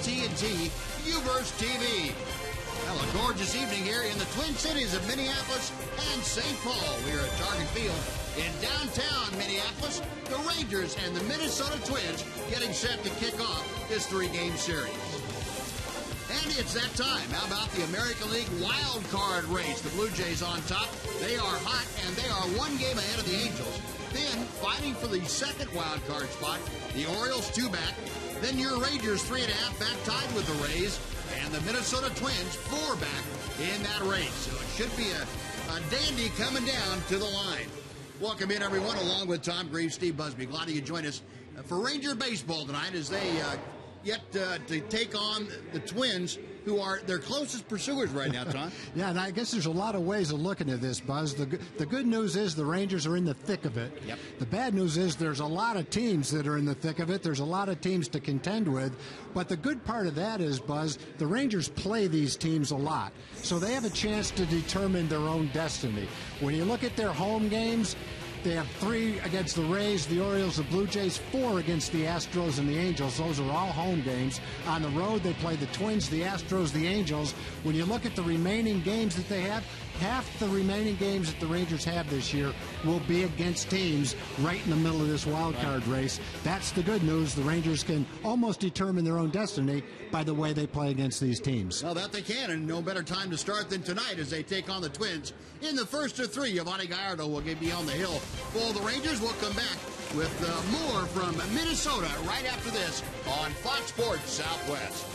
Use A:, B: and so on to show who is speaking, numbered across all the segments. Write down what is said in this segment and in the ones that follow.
A: AT&T UVerse TV. Well, a gorgeous evening here in the Twin Cities of Minneapolis and St. Paul. We are at Target Field in downtown Minneapolis. The Rangers and the Minnesota Twins getting set to kick off this three-game series. And it's that time. How about the American League wild card race? The Blue Jays on top. They are hot, and they are one game ahead of the Angels. Then, fighting for the second wild card spot, the Orioles 2 back. Then your Rangers 3.5 back, tied with the Rays. And the Minnesota Twins 4 back in that race. So it should be a dandy coming down to the line. Welcome in, everyone, along with Tom Greaves, Steve Busby. Glad you could join us for Ranger baseball tonight as they get to take on the Twins, who are their closest pursuers right now, Tom.
B: Yeah, and I guess there's a lot of ways of looking at this, Buzz. The good news is the Rangers are in the thick of it.
A: Yep.
B: The bad news is there's a lot of teams that are in the thick of it. There's a lot of teams to contend with. But the good part of that is, Buzz, the Rangers play these teams a lot. So they have a chance to determine their own destiny. When you look at their home games, they have 3 against the Rays, the Orioles, the Blue Jays, 4 against the Astros and the Angels. Those are all home games. On the road, they play the Twins, the Astros, the Angels. When you look at the remaining games that they have, half the remaining games that the Rangers have this year will be against teams right in the middle of this wild card race. That's the good news. The Rangers can almost determine their own destiny by the way they play against these teams.
A: Well, that they can, and no better time to start than tonight as they take on the Twins. In the first of 3, Giovanni Gallardo will be on the hill. Well, the Rangers will come back with more from Minnesota right after this on Fox Sports Southwest.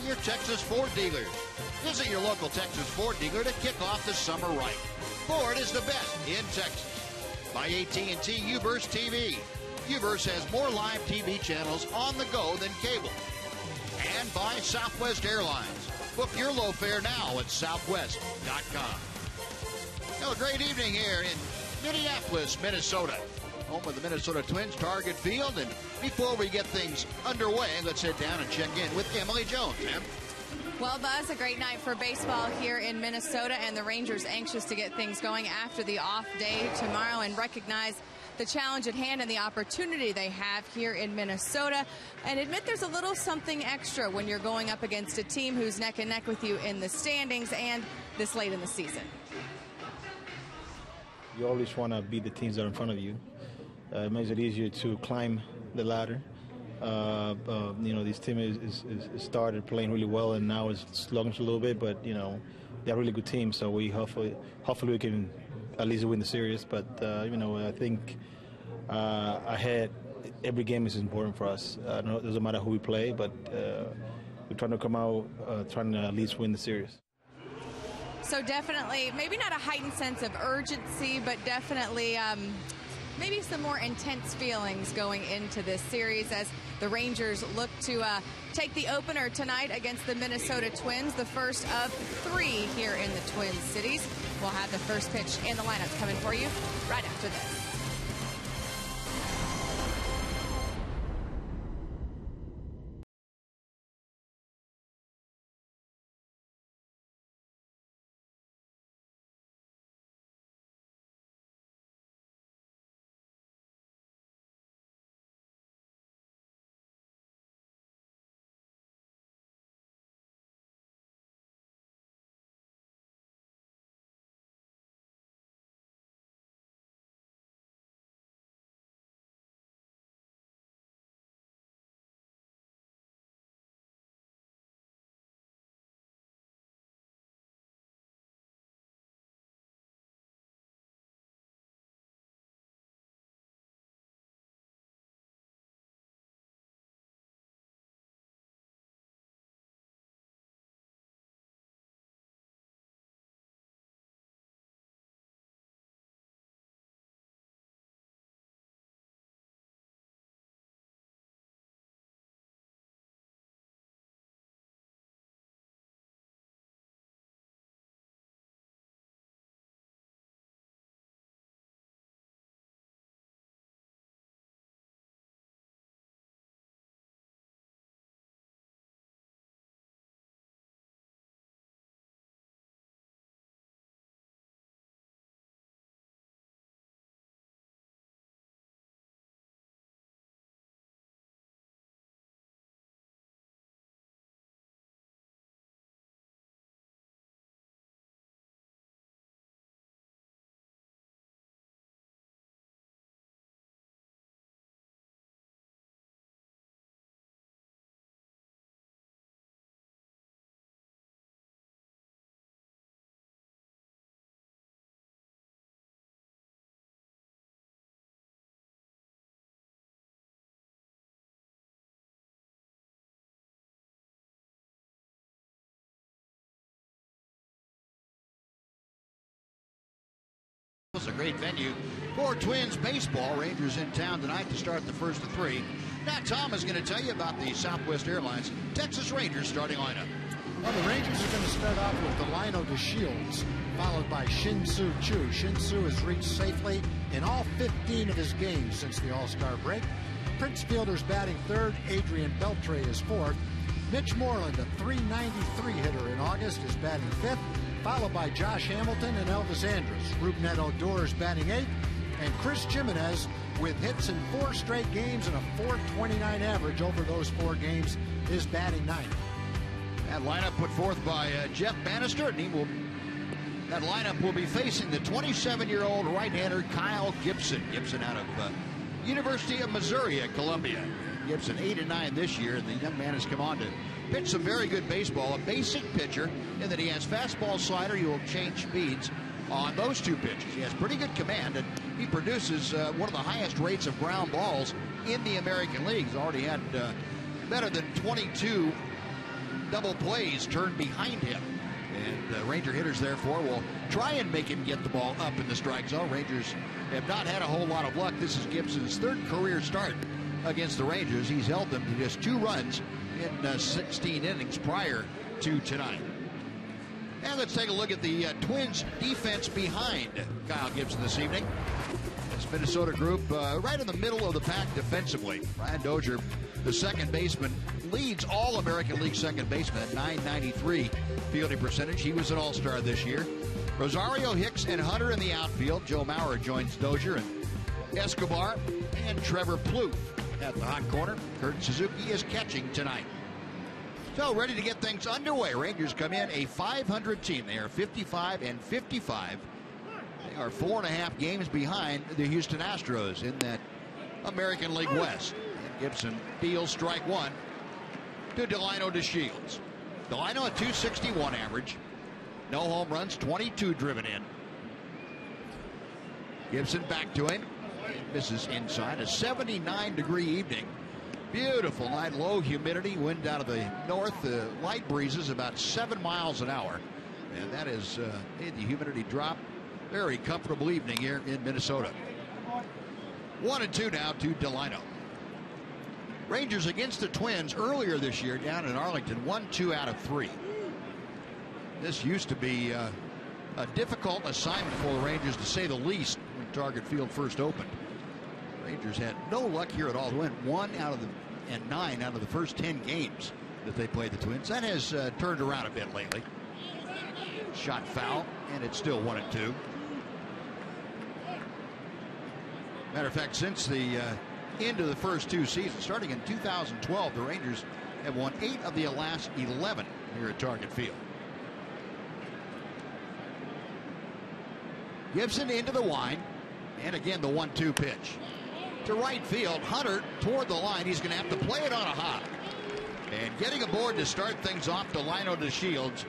A: Your Texas Ford dealers. Visit your local Texas Ford dealer to kick off the summer right. Ford is the best in Texas. By AT&T UVerse TV. UVerse has more live TV channels on the go than cable. And by Southwest Airlines. Book your low fare now at southwest.com. Well, a great evening here in Minneapolis, Minnesota. Home of the Minnesota Twins, Target Field. And before we get things underway, let's head down and check in with Emily Jones. Em?
C: Well, Buzz, a great night for baseball here in Minnesota, and the Rangers anxious to get things going after the off day tomorrow and recognize the challenge at hand and the opportunity they have here in Minnesota, and admit there's a little something extra when you're going up against a team who's neck and neck with you in the standings and this late in the season.
D: You always want to beat the teams that are in front of you. It makes it easier to climb the ladder. You know, this team is started playing really well, and now it's sluggish a little bit, but, you know, they're a really good team, so we hopefully we can at least win the series. But, you know, I think ahead, every game is important for us. It doesn't matter who we play, but we're trying to come out trying to at least win the series.
C: So definitely, maybe not a heightened sense of urgency, but definitely maybe some more intense feelings going into this series as the Rangers look to take the opener tonight against the Minnesota Twins, the first of 3 here in the Twin Cities. We'll have the first pitch and the lineups coming for you right after this.
A: It's a great venue for Twins baseball. Rangers in town tonight to start the first of 3. Now Tom is going to tell you about the Southwest Airlines Texas Rangers starting lineup.
B: Well, the Rangers are going to start off with Delino DeShields, followed by Shin-Soo Choo. Shin-Soo has reached safely in all 15 of his games since the All-Star break. Prince Fielder's batting third. Adrian Beltre is fourth. Mitch Moreland, a .393 hitter in August, is batting fifth, followed by Josh Hamilton and Elvis Andrus. Rougned Odor is batting eighth, and Chris Jimenez, with hits in 4 straight games and a .429 average over those 4 games, is batting ninth.
A: That lineup put forth by Jeff Bannister, and that lineup will be facing the 27-year-old right-hander Kyle Gibson. Gibson out of University of Missouri at Columbia. Gibson 8-9 this year, and the young man has come on to pitch some very good baseball. A basic pitcher in that he has fastball, slider. He will change speeds on those 2 pitches. He has pretty good command, and he produces one of the highest rates of ground balls in the American League. He's already had better than 22 double plays turned behind him. And Ranger hitters, therefore, will try and make him get the ball up in the strike zone. Rangers have not had a whole lot of luck. This is Gibson's 3rd career start against the Rangers. He's held them to just 2 runs in 16 innings prior to tonight. And let's take a look at the Twins defense behind Kyle Gibson this evening. As Minnesota group right in the middle of the pack defensively. Brian Dozier, the second baseman, leads all American League second baseman at .993 fielding percentage. He was an all-star this year. Rosario, Hicks, and Hunter in the outfield. Joe Mauer joins Dozier and Escobar and Trevor Plouffe at the hot corner. Kurt Suzuki is catching tonight. So ready to get things underway. Rangers come in a 500 team. They are 55-55. They are 4.5 games behind the Houston Astros in that American League West. And Gibson deals strike one to Delino DeShields. Delino a .261 average. No home runs, 22 driven in. Gibson back to him. Misses inside. A 79-degree evening. Beautiful night. Low humidity. Wind out of the north. Light breezes about 7 miles an hour. And that is made the humidity drop. Very comfortable evening here in Minnesota. 1-2 now to Delino. Rangers against the Twins earlier this year down in Arlington. 1-2 out of 3. This used to be a difficult assignment for the Rangers, to say the least, when Target Field first opened. Rangers had no luck here at all. They went 9 out of the first 10 games that they played the Twins. That has turned around a bit lately. Shot foul, and it's still 1-2. Matter of fact, since the end of the first 2 seasons, starting in 2012, the Rangers have won 8 of the last 11 here at Target Field. Gibson into the line, and again the 1-2 pitch. To right field, Hunter toward the line. He's going to have to play it on a hop. And getting aboard to start things off, Delino DeShields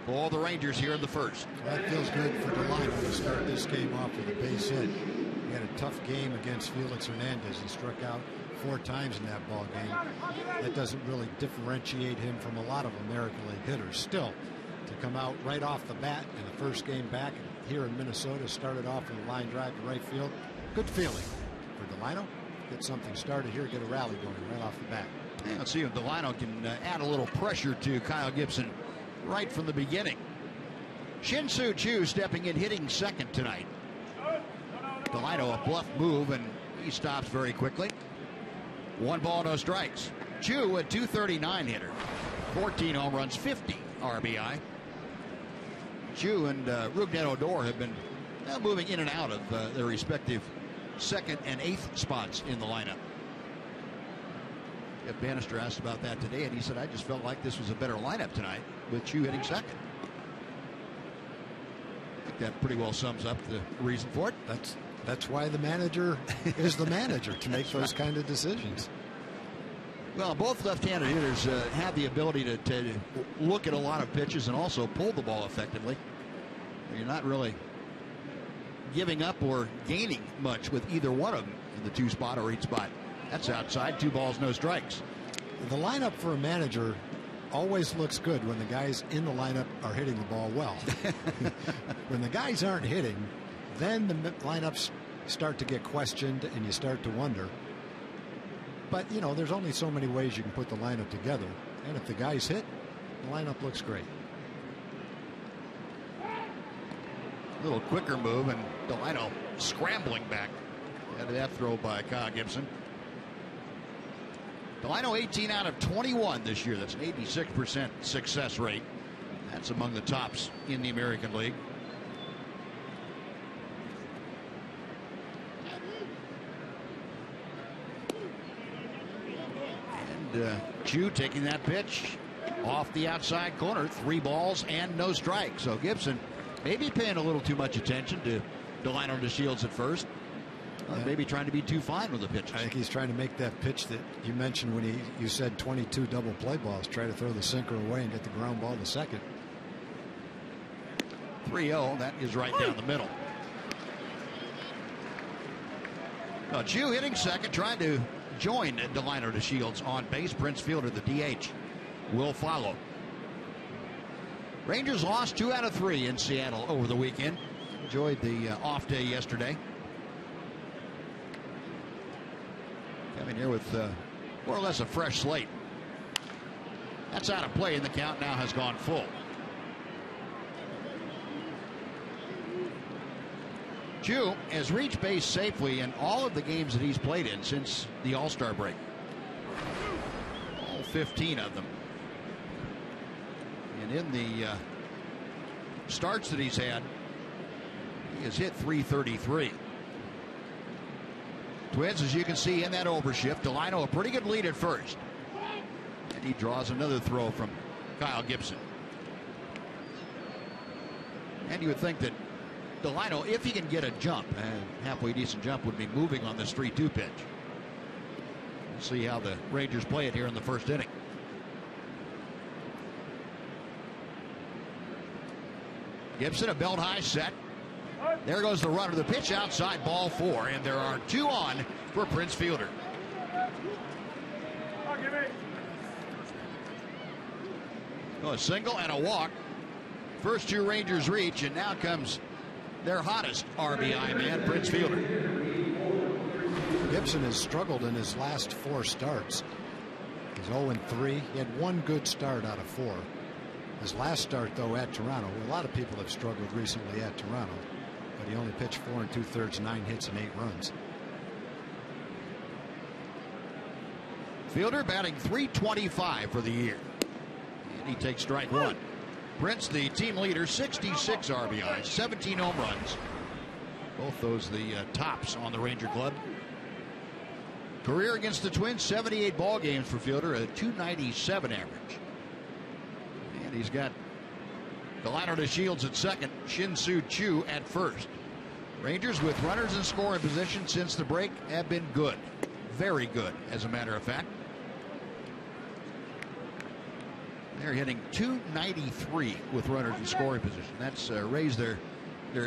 A: for all the Rangers here in the first.
B: That feels good for Delino to start this game off with a base hit. He had a tough game against Felix Hernandez. He struck out 4 times in that ball game. That doesn't really differentiate him from a lot of American League hitters. Still, to come out right off the bat in the first game back here in Minnesota, started off with a line drive to right field. Good feeling for Delino. Get something started here, get a rally going right off the bat.
A: Yeah, let's see if Delino can add a little pressure to Kyle Gibson right from the beginning. Shin-Soo Choo stepping in, hitting second tonight. Delino a bluff move, and he stops very quickly. 1 ball, no strikes. Choo a .239 hitter. 14 home runs, 50 RBI. Choo and Rougned Odor have been moving in and out of their respective 2nd and 8th spots in the lineup. Jeff Bannister asked about that today, and he said, I just felt like this was a better lineup tonight with Choo hitting second. I think that pretty well sums up the reason for it.
B: That's why the manager is the manager, to make those kind of decisions.
A: Well, both left-handed hitters have the ability to look at a lot of pitches and also pull the ball effectively. You're not really giving up or gaining much with either one of them in the 2 spot or 8 spot. That's outside. 2 balls, no strikes.
B: The lineup for a manager always looks good when the guys in the lineup are hitting the ball well. When the guys aren't hitting, then the lineups start to get questioned and you start to wonder. But, you know, there's only so many ways you can put the lineup together. And if the guys hit, the lineup looks great.
A: A little quicker move, and Delino scrambling back out of that throw by Kyle Gibson. Delino 18 out of 21 this year. That's an 86% success rate. That's among the tops in the American League. And Choo taking that pitch off the outside corner. 3 balls and no strikes. So Gibson maybe paying a little too much attention to Delino DeShields at first. Maybe trying to be too fine with the pitches.
B: I think he's trying to make that pitch that you mentioned when you said 22 double play balls. Try to throw the sinker away and get the ground ball to second.
A: 3-0. That is right down the middle. Now, Choo hitting second, trying to join Delino DeShields on base. Prince Fielder, the DH, will follow. Rangers lost 2 out of 3 in Seattle over the weekend. Enjoyed the off day yesterday. Coming here with more or less a fresh slate. That's out of play, and the count now has gone full. Chu has reached base safely in all of the games that he's played in since the All-Star break. All 15 of them. And in the starts that he's had, he has hit .333. Twins, as you can see in that overshift, Delino a pretty good lead at first. And he draws another throw from Kyle Gibson. And you would think that Delino, if he can get a jump, a halfway decent jump, would be moving on this 3-2 pitch. We'll see how the Rangers play it here in the first inning. Gibson, a belt high set. There goes the runner. The pitch outside, ball 4, and there are 2 on for Prince Fielder. A single and a walk. First 2 Rangers reach, and now comes their hottest RBI man, Prince Fielder.
B: Gibson has struggled in his last 4 starts. He's 0-3. He had 1 good start out of 4. His last start, though, at Toronto, a lot of people have struggled recently at Toronto, but he only pitched 4 2/3, 9 hits and 8 runs.
A: Fielder batting .325 for the year. And he takes strike 1. Prince, the team leader, 66 RBIs, 17 home runs. Both those the tops on the Ranger club. Career against the Twins, 78 ball games for Fielder, a .297 average. And he's got Delino DeShields at second, Shin-Soo Choo at first. Rangers with runners in scoring position since the break have been good. Very good, as a matter of fact. They're hitting .293 with runners in scoring position. That's raised their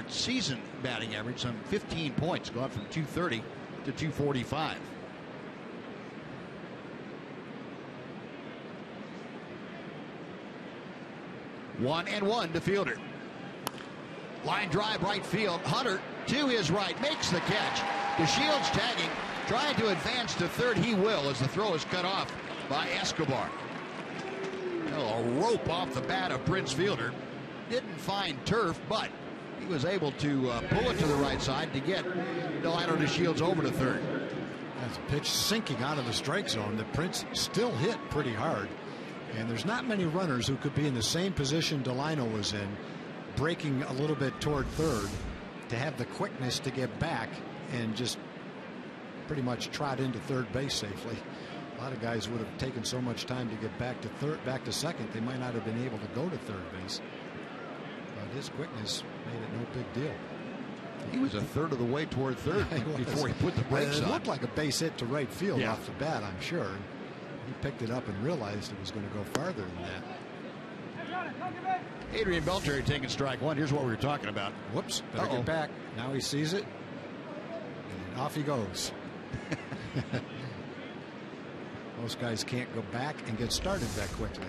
A: season batting average some 15 points, gone from .230 to .245. One and one to Fielder. Line drive right field. Hunter to his right makes the catch. DeShields tagging, trying to advance to third. He will, as the throw is cut off by Escobar. Well, a rope off the bat of Prince Fielder. Didn't find turf, but he was able to pull it to the right side to get Delino DeShields over to third.
B: As a pitch sinking out of the strike zone, the Prince still hit pretty hard. And there's not many runners who could be in the same position Delino was in, breaking a little bit toward third, to have the quickness to get back and just pretty much trot into third base safely. A lot of guys would have taken so much time to get back to second, they might not have been able to go to third base. But his quickness made it no big deal.
A: He was a third of the way toward third before he put the brakes on.
B: It looked like a base hit to right field
A: off
B: the bat, I'm sure. He picked it up and realized it was going to go farther than that.
A: Adrian Beltre taking strike 1. Here's what we were talking about.
B: Whoops, better get back. Now he sees it, and off he goes. Most guys can't go back and get started that quickly,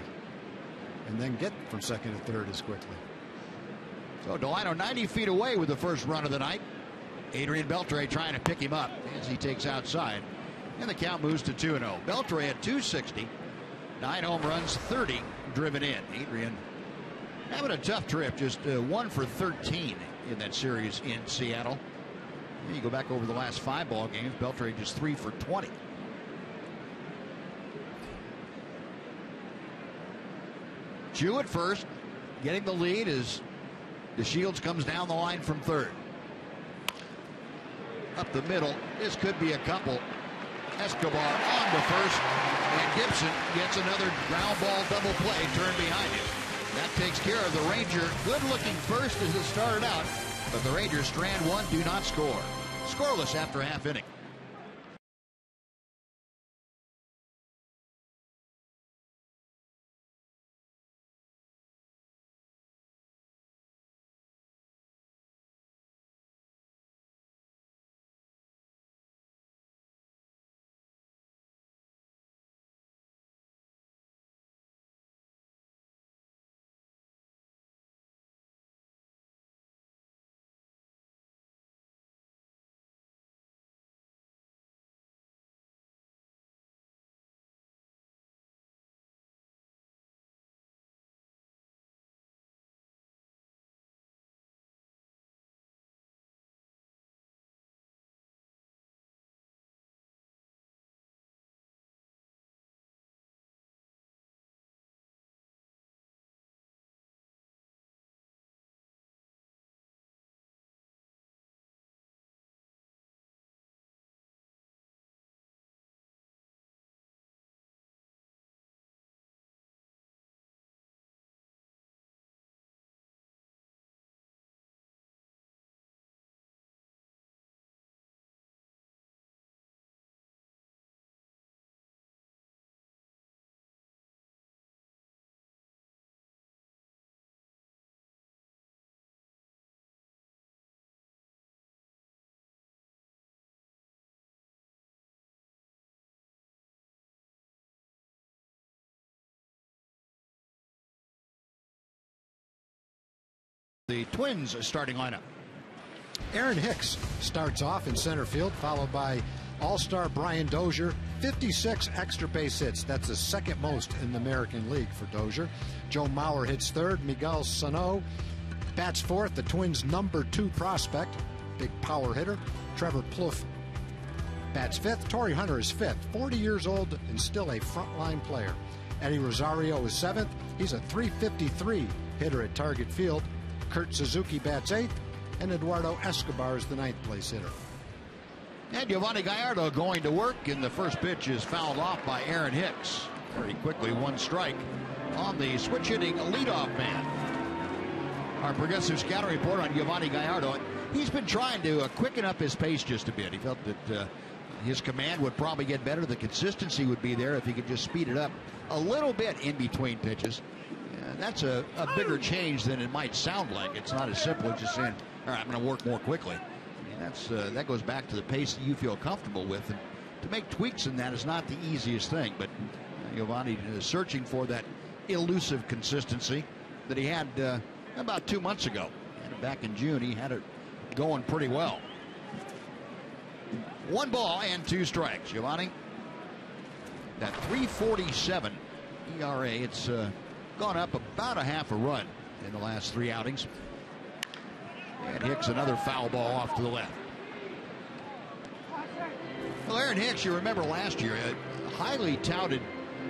B: and then get from second to third as quickly.
A: So Delino 90 feet away with the first run of the night. Adrian Beltre trying to pick him up as he takes outside. And the count moves to 2-0. Beltre at .260, 9 home runs, 30 driven in. Adrian having a tough trip, just 1 for 13 in that series in Seattle. And you go back over the last 5 ball games, Beltre just 3 for 20. Chu at first, getting the lead as DeShields comes down the line from third. Up the middle, this could be a couple. Escobar on to first, and Gibson gets another ground ball double play turned behind him. That takes care of the Ranger. Good looking first as it started out, but the Rangers strand 1, do not score. Scoreless after half inning. the Twins starting lineup.
B: Aaron Hicks starts off in center field, followed by All-Star Brian Dozier. 56 extra base hits. That's the second most in the American League for Dozier. Joe Mauer hits third. Miguel Sano bats fourth. The Twins' #2 prospect, big power hitter, Trevor Plouffe, bats fifth. Torrey Hunter is fifth, 40 years old and still a frontline player. Eddie Rosario is seventh. He's a .353 hitter at Target Field. Kurt Suzuki bats eighth, and Eduardo Escobar is the ninth place hitter.
A: And Yovani Gallardo going to work, and the first pitch is fouled off by Aaron Hicks. Very quickly, 1 strike on the switch hitting leadoff man. Our progressive scouting report on Yovani Gallardo. He's been trying to quicken up his pace just a bit. He felt that his command would probably get better. The consistency would be there if he could just speed it up a little bit in between pitches. That's a bigger change than it might sound like. It's not as simple as just saying, all right, I'm going to work more quickly. I mean, that goes back to the pace that you feel comfortable with. And to make tweaks in that is not the easiest thing. But Yovani is searching for that elusive consistency that he had about 2 months ago. And back in June, he had it going pretty well. 1 ball and 2 strikes. Yovani, that .347 ERA. It's gone up about a half a run in the last 3 outings. And Hicks, another foul ball off to the left. Well, Aaron Hicks, you remember last year, a highly touted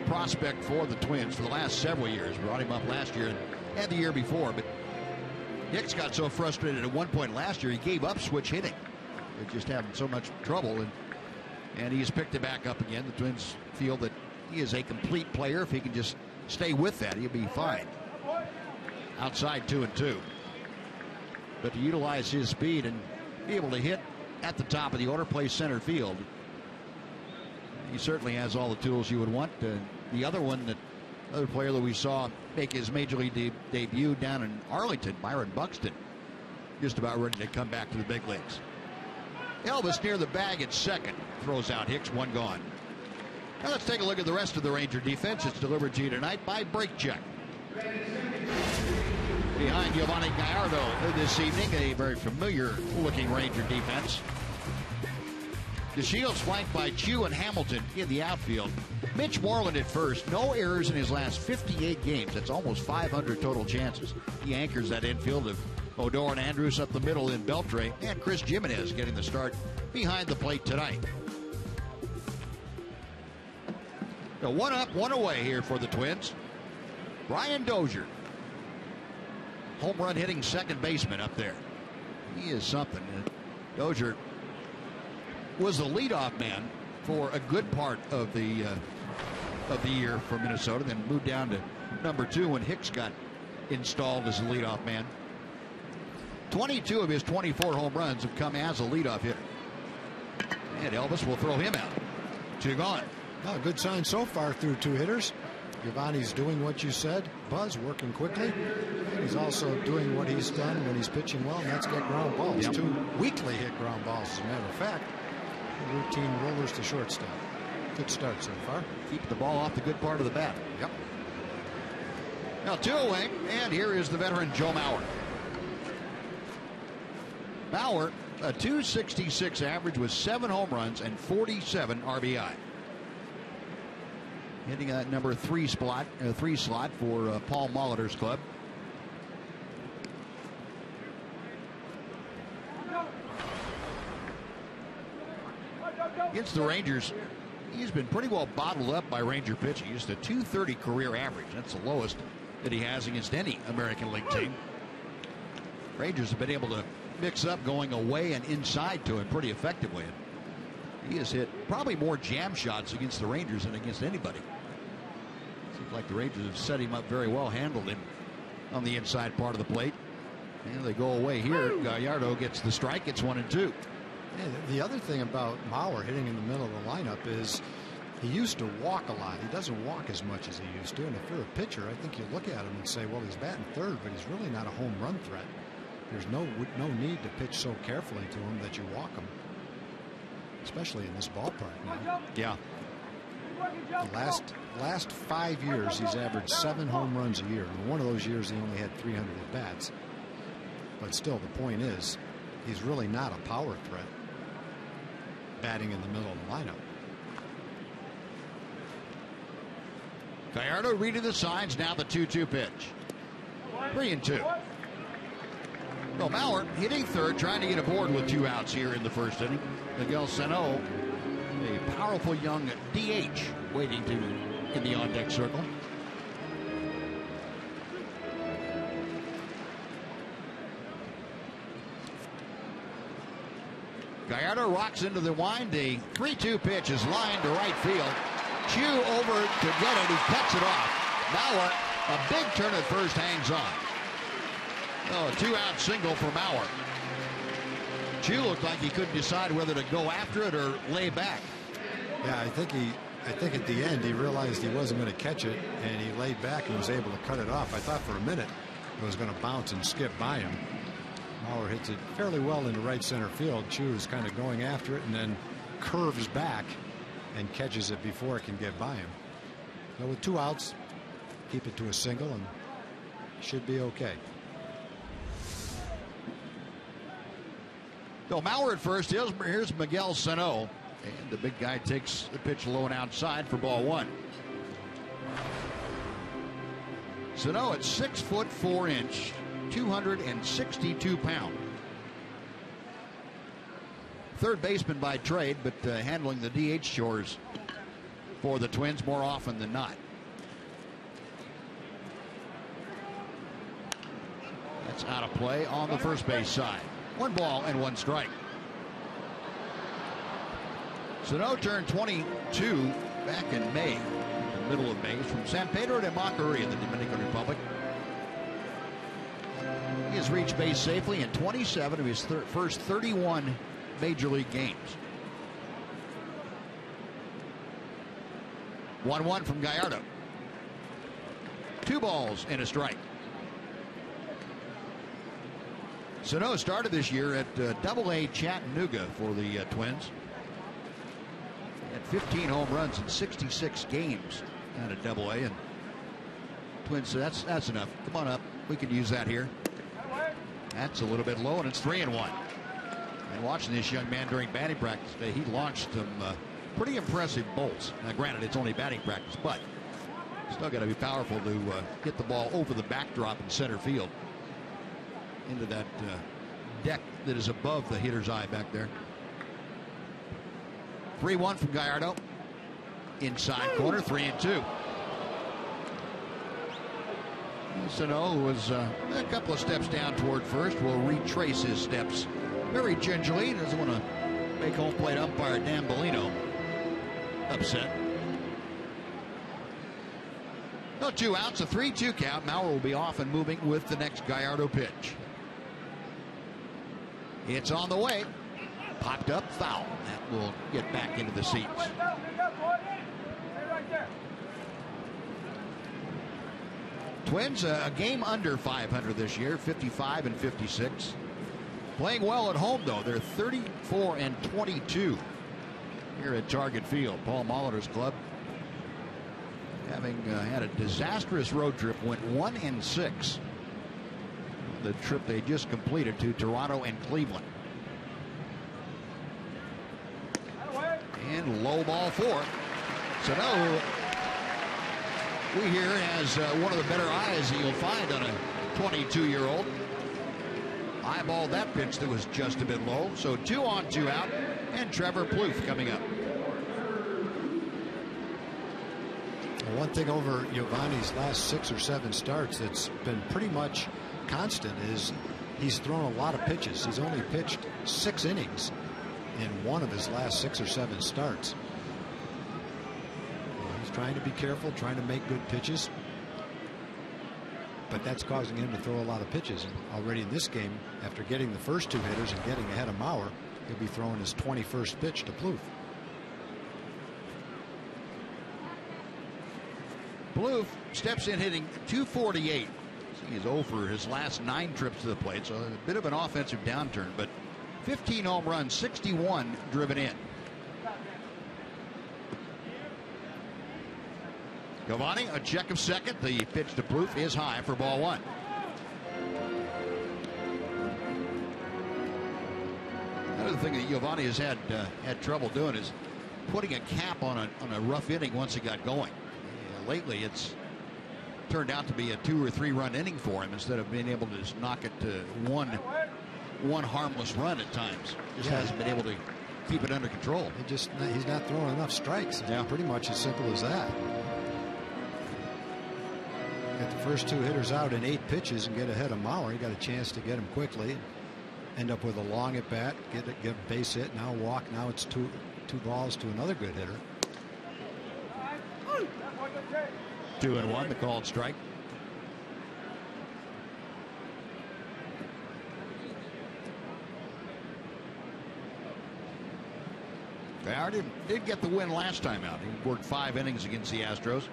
A: prospect for the Twins for the last several years. Brought him up last year and the year before. But Hicks got so frustrated at one point last year, he gave up switch hitting. They're just having so much trouble. And he's picked it back up again. The Twins feel that he is a complete player. If he can just stay with that, he'll be fine. Outside 2-2. But to utilize his speed and be able to hit at the top of the order, play center field, he certainly has all the tools you would want. The other player that we saw make his major league debut down in Arlington, Byron Buxton, just about ready to come back to the big leagues. Elvis near the bag at second, throws out Hicks, 1 gone. Now let's take a look at the rest of the Ranger defense. It's delivered to you tonight by Brake Check. Behind Yovani Gallardo this evening, a very familiar looking Ranger defense. DeShields flanked by Chu and Hamilton in the outfield. Mitch Moreland at first. No errors in his last 58 games. That's almost 500 total chances. He anchors that infield of Odor and Andrus up the middle in Beltre, and Chris Jimenez getting the start behind the plate tonight. So 1 up, 1 away here for the Twins. Brian Dozier, home run hitting second baseman up there. He is something. Dozier was the leadoff man for a good part of the year for Minnesota, then moved down to #2 when Hicks got installed as a leadoff man. 22 of his 24 home runs have come as a leadoff hitter. And Elvis will throw him out. 2 gone.
B: Well, a good sign so far through 2 hitters. Giovanni's doing what you said, Buzz, working quickly. And he's also doing what he's done when he's pitching well, and that's get ground balls.
A: Yep.
B: 2 weekly hit ground balls, as a matter of fact. Routine rollers to shortstop. Good start so far.
A: Keep the ball off the good part of the bat.
B: Yep.
A: Now 2 away, and here is the veteran Joe Mauer. Mauer, a .266 average with 7 home runs and 47 RBI. Hitting that number 3 slot for Paul Molitor's club. Against the Rangers, he's been pretty well bottled up by Ranger pitching. Just a .230 career average. That's the lowest that he has against any American League team. Rangers have been able to mix up going away and inside to him pretty effectively. He has hit probably more jam shots against the Rangers than against anybody. Seems like the Rangers have set him up very well, handled him on the inside part of the plate. And they go away here. Gallardo gets the strike. It's 1-2.
B: Yeah, the other thing about Mauer hitting in the middle of the lineup is he used to walk a lot. He doesn't walk as much as he used to. And if you're a pitcher, I think you look at him and say, well, he's batting third, but he's really not a home run threat. There's no need to pitch so carefully to him that you walk him, especially in this ballpark.
A: Yeah.
B: The last 5 years, he's averaged 7 home runs a year. And one of those years, he only had 300 at bats. But still, the point is, he's really not a power threat batting in the middle of the lineup.
A: Gallardo reading the signs. Now the 2-2 pitch. 3-2. Well, Mauer hitting third, trying to get aboard with 2 outs here in the first inning. Miguel Sano, a powerful young DH, waiting in the on-deck circle. Gallardo rocks into the wind. A 3-2 pitch is lined to right field. Choo over to get it. He cuts it off. Mauer, a big turn at first, hangs on. Oh, a 2-out single for Mauer. Choo looked like he couldn't decide whether to go after it or lay back.
B: Yeah, I think at the end he realized he wasn't going to catch it, and he laid back and was able to cut it off. I thought for a minute it was going to bounce and skip by him. Mauer hits it fairly well into right center field. Choo is kind of going after it and then curves back and catches it before it can get by him. So with 2 outs, keep it to a single and should be okay.
A: So Mauer at first. Here's Miguel Sano. And the big guy takes the pitch low and outside for ball 1. Sano at 6'4", 262 pounds. Third baseman by trade, but handling the DH chores for the Twins more often than not. That's out of play on the first base side. 1 ball and 1 strike. Sano turned 22 back in May, the middle of May. He's from San Pedro de Macorís in the Dominican Republic. He has reached base safely in 27 of his first 31 major league games. 1-1 from Gallardo. 2 balls and a strike. Sano started this year at AA Chattanooga for the Twins. Had 15 home runs in 66 games out of AA, and Twins said that's enough. Come on up, we can use that here. That's a little bit low, and it's 3-1. And watching this young man during batting practice today, he launched some pretty impressive bolts. Now, granted, it's only batting practice, but still got to be powerful to get the ball over the backdrop in center field into that deck that is above the hitter's eye back there. 3-1 from Gallardo. Inside corner, 3-2. Sano, who was a couple of steps down toward first, will retrace his steps very gingerly. He doesn't want to make home plate umpire Dan Bellino upset. No 2 outs, a 3-2 count. Mauer will be off and moving with the next Gallardo pitch. It's on the way. Popped up, foul. That will get back into the seats. Twins a game under 500 this year, 55 and 56. Playing well at home, though. They're 34 and 22 here at Target Field. Paul Molitor's club, having had a disastrous road trip, went 1-6. The trip they just completed to Toronto and Cleveland. And low ball 4. Sano, we hear, has one of the better eyes that you'll find on a 22-year-old. Eyeballed that pitch that was just a bit low. So 2 on, 2 out, and Trevor Plouffe coming up.
B: One thing over Giovanni's last 6 or 7 starts that's been pretty much constant is he's thrown a lot of pitches. He's only pitched 6 innings in one of his last 6 or 7 starts. He's trying to be careful, trying to make good pitches, but that's causing him to throw a lot of pitches. And already in this game, after getting the first 2 hitters and getting ahead of Mauer, he'll be throwing his 21st pitch to Plouffe.
A: Plouffe steps in hitting .248. He is over his last 9 trips to the plate, so a bit of an offensive downturn, but 15 home runs, 61 driven in. Giovanni, a check of second. The pitch to Plouffe is high for ball 1. Another thing that Giovanni has had trouble doing is putting a cap on a rough inning once it got going. Lately, it's turned out to be a 2 or 3 run inning for him instead of being able to just knock it to one harmless run at times. Just hasn't been able to keep it under control.
B: He's not throwing enough strikes. It's pretty much as simple as that. Get the first 2 hitters out in 8 pitches and get ahead of Mauer. He got a chance to get him quickly. End up with a long at bat. Get a base hit. Now walk. Now it's two balls to another good hitter.
A: 2-1, the called strike. Gallardo did get the win last time out. He worked 5 innings against the Astros.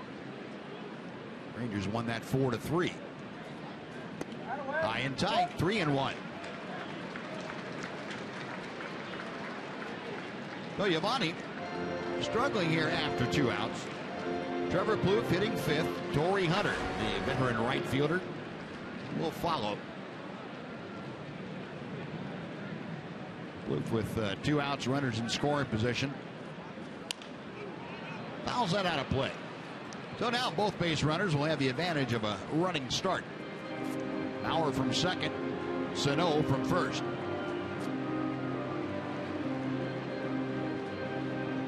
A: Rangers won that 4-3. High and tight, 3-1. So Giovanni struggling here after 2 outs. Trevor Plouffe hitting 5th. Torrey Hunter, the veteran right fielder, will follow. Plouffe with 2 outs, runners in scoring position. Fouls that out of play. So now both base runners will have the advantage of a running start. Mauer from second, Sano from first.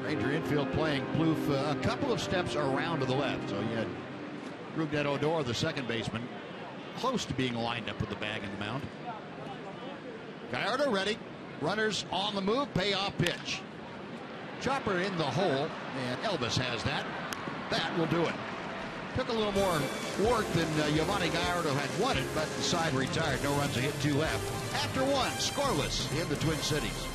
A: Ranger infield playing Plouffe a couple of steps around to the left. So you had Rougned Odor, the second baseman, close to being lined up with the bag in the mound. Gallardo ready. Runners on the move. Payoff pitch. Chopper in the hole, and Elvis has that. That will do it. Took a little more work than Giovanni Gallardo had wanted, but the side retired. No runs, a hit, 2 left. After 1, scoreless in the Twin Cities.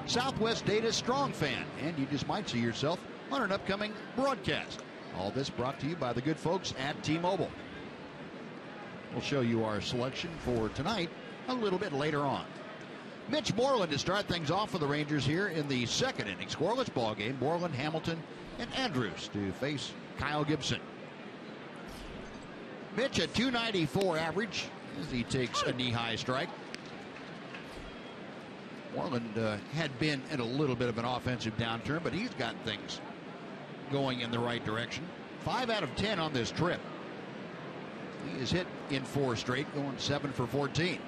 A: Southwest Data Strong Fan, and you just might see yourself on an upcoming broadcast. All this brought to you by the good folks at T-Mobile. We'll show you our selection for tonight a little bit later on. Mitch Moreland to start things off for the Rangers here in the second inning. Scoreless ball game. Moreland, Hamilton, and Andrews to face Kyle Gibson. Mitch at .294 average as he takes a knee-high strike. Moreland had been in a little bit of an offensive downturn, but he's got things going in the right direction. 5 out of 10 on this trip. He is hit in 4 straight, going 7 for 14.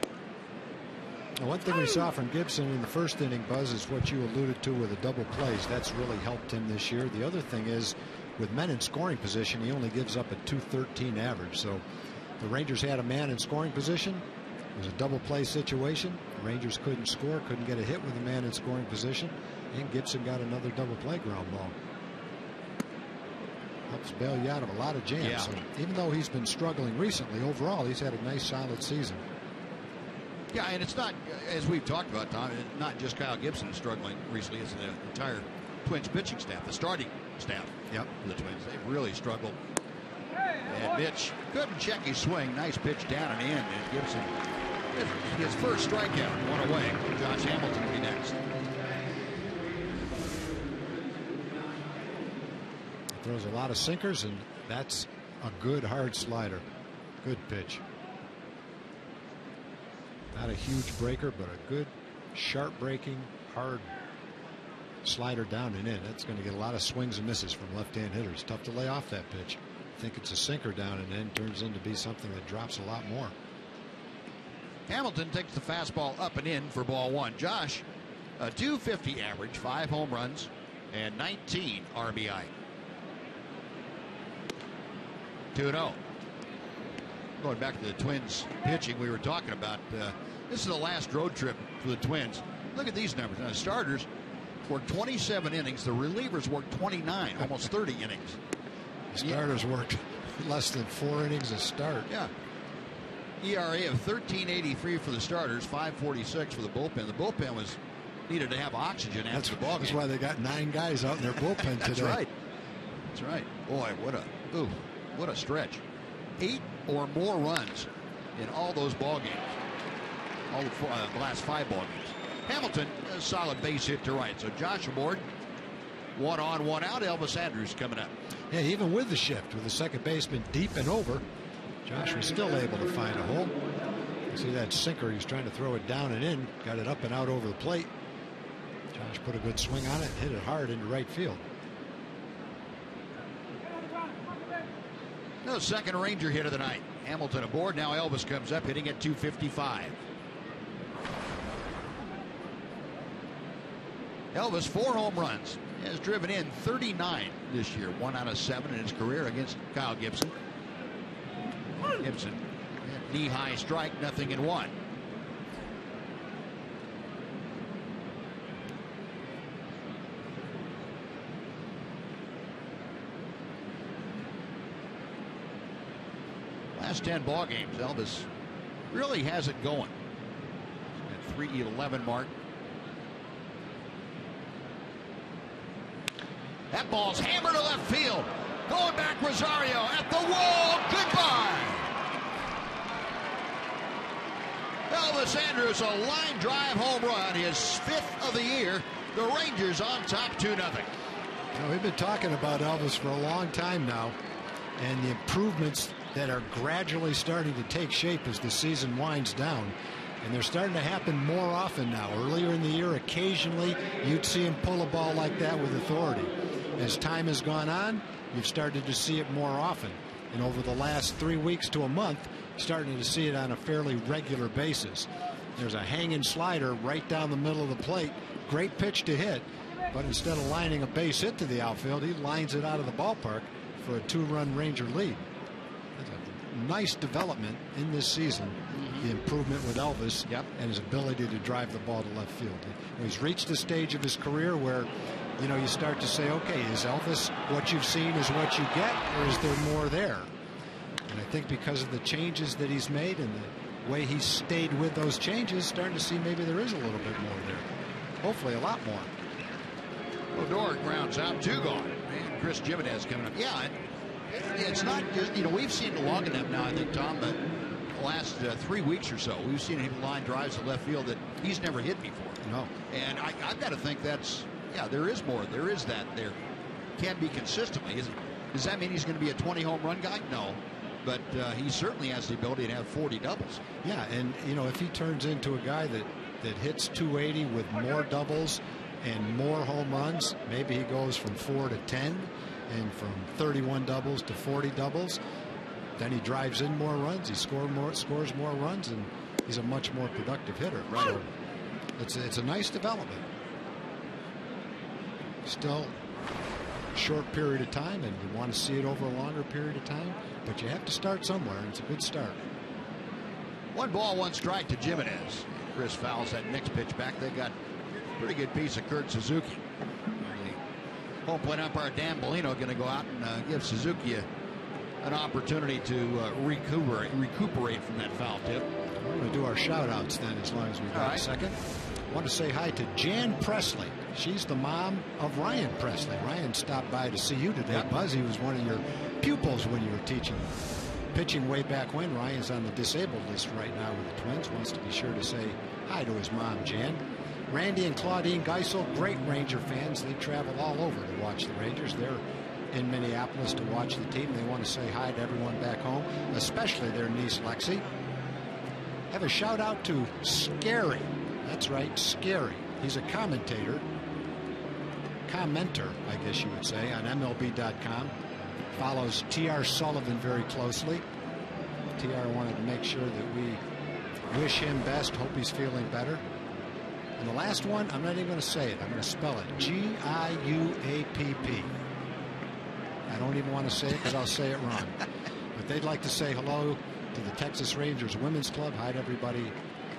B: Now, one thing we saw from Gibson in the first inning, Buzz, is what you alluded to with the double plays. That's really helped him this year. The other thing is, with men in scoring position, he only gives up a .213 average. So the Rangers had a man in scoring position. It was a double play situation. The Rangers couldn't score, couldn't get a hit with a man in scoring position, and Gibson got another double play ground ball. helps bail you out of a lot of jams.
A: Yeah.
B: So even though he's been struggling recently, overall he's had a nice solid season.
A: Yeah, and it's not, as we've talked about, Tom, it's not just Kyle Gibson is struggling recently. It's the entire Twins pitching staff, the starting staff
B: Yep.
A: for the Twins. They've really struggled. And Mitch couldn't check his swing. Nice pitch down and in. And Gibson, his first strikeout, one away. Josh Hamilton will be next.
B: Throws a lot of sinkers, and that's a good hard slider. Good pitch. Not a huge breaker, but a good sharp breaking hard slider down and in. That's going to get a lot of swings and misses from left-hand hitters. Tough to lay off that pitch. Think it's a sinker down and in, turns into be something that drops a lot more.
A: Hamilton takes the fastball up and in for ball one. Josh, a .250 average, 5 home runs, and 19 RBI. 2-0. Going back to the Twins pitching we were talking about, this is the last road trip for the Twins. Look at these numbers. Now, the starters worked 27 innings. The relievers worked 29, almost 30 innings.
B: The starters worked less than 4 innings a start.
A: Yeah. ERA of 13.83 for the starters, 5.46 for the bullpen. The bullpen was needed to have oxygen after the ball game.
B: That's why they got 9 guys out in their bullpen
A: That's
B: today.
A: right. That's right. Boy, what a stretch. 8 or more runs in all those ball games. All the last 5 ball games. Hamilton, a solid base hit to right. So Josh aboard. 1 on, 1 out. Elvis Andrus coming up.
B: Yeah, even with the shift, with the second baseman deep and over, Josh was still able to find a hole. You see that sinker, he's trying to throw it down and in, got it up and out over the plate. Josh put a good swing on it and hit it hard into right field.
A: No, second Ranger hit of the night. Hamilton aboard. Now Elvis comes up, hitting at .255. Elvis, 4 home runs. Has driven in 39 this year. 1 out of 7 in his career against Kyle Gibson. Gibson, knee-high strike, nothing in 1. Last 10 ball games, Elvis really has it going. At 311 mark. That ball's hammered to left field. Going back, Rosario at the wall. Goodbye. Elvis Andrus, a line drive home run, his 5th of the year. The Rangers on top 2-0.
B: We've been talking about Elvis for a long time now, and the improvements that are gradually starting to take shape as the season winds down. And they're starting to happen more often now. Earlier in the year, occasionally, you'd see him pull a ball like that with authority. As time has gone on, you've started to see it more often. And over the last 3 weeks to a month, starting to see it on a fairly regular basis. There's a hanging slider right down the middle of the plate. Great pitch to hit, but instead of lining a base hit to the outfield, he lines it out of the ballpark for a 2-run Ranger lead. That's a nice development in this season. The improvement with Elvis and his ability to drive the ball to left field. He's reached a stage of his career where, you know, you start to say, okay, is Elvis what you've seen is what you get, or is there more there? And I think because of the changes that he's made and the way he's stayed with those changes, starting to see maybe there is a little bit more there. Hopefully a lot more.
A: Odor grounds out, 2 gone. And Chris Gimenez coming up. Yeah, it's not just, you know, we've seen it long enough now, I think, Tom, but the last 3 weeks or so, we've seen him line drives to left field that he's never hit before.
B: No.
A: And I've got to think that's, yeah, there is more. There is that there. Can be consistently. Does that mean he's going to be a 20 home run guy? No. But he certainly has the ability to have 40 doubles.
B: Yeah, and, you know, if he turns into a guy that hits 280 with more doubles and more home runs, maybe he goes from 4 to 10 and from 31 doubles to 40 doubles. Then he drives in more runs, he scores more runs, and he's a much more productive hitter.
A: Right.
B: So it's a nice development. Still a short period of time, and you want to see it over a longer period of time, but you have to start somewhere, and it's a good start.
A: 1 ball, 1 strike to Gimenez. Chris fouls that next pitch back. They got a pretty good piece of Kurt Suzuki. Home plate umpire Dan Bellino going to go out and give Suzuki an opportunity to recuperate from that foul tip.
B: We're going to do our shout-outs then, as long as we've got a second. I want to say hi to Jan Presley. She's the mom of Ryan Presley. Ryan stopped by to see you today, Buzz. He was one of your pupils when you were teaching pitching way back when. Ryan's on the disabled list right now with the Twins. Wants to be sure to say hi to his mom, Jan. Randy and Claudine Geisel, great Ranger fans. They travel all over to watch the Rangers. They're in Minneapolis to watch the team. They want to say hi to everyone back home, especially their niece Lexi. Have a shout out to Scary. That's right, Scary. He's a commentator, I guess you would say, on MLB.com. Follows T.R. Sullivan very closely. T.R. wanted to make sure that we wish him best, hope he's feeling better. And the last one, I'm not even going to say it. I'm going to spell it Giuapp. I don't even want to say it because I'll say it wrong. But they'd like to say hello to the Texas Rangers Women's Club. Hi to everybody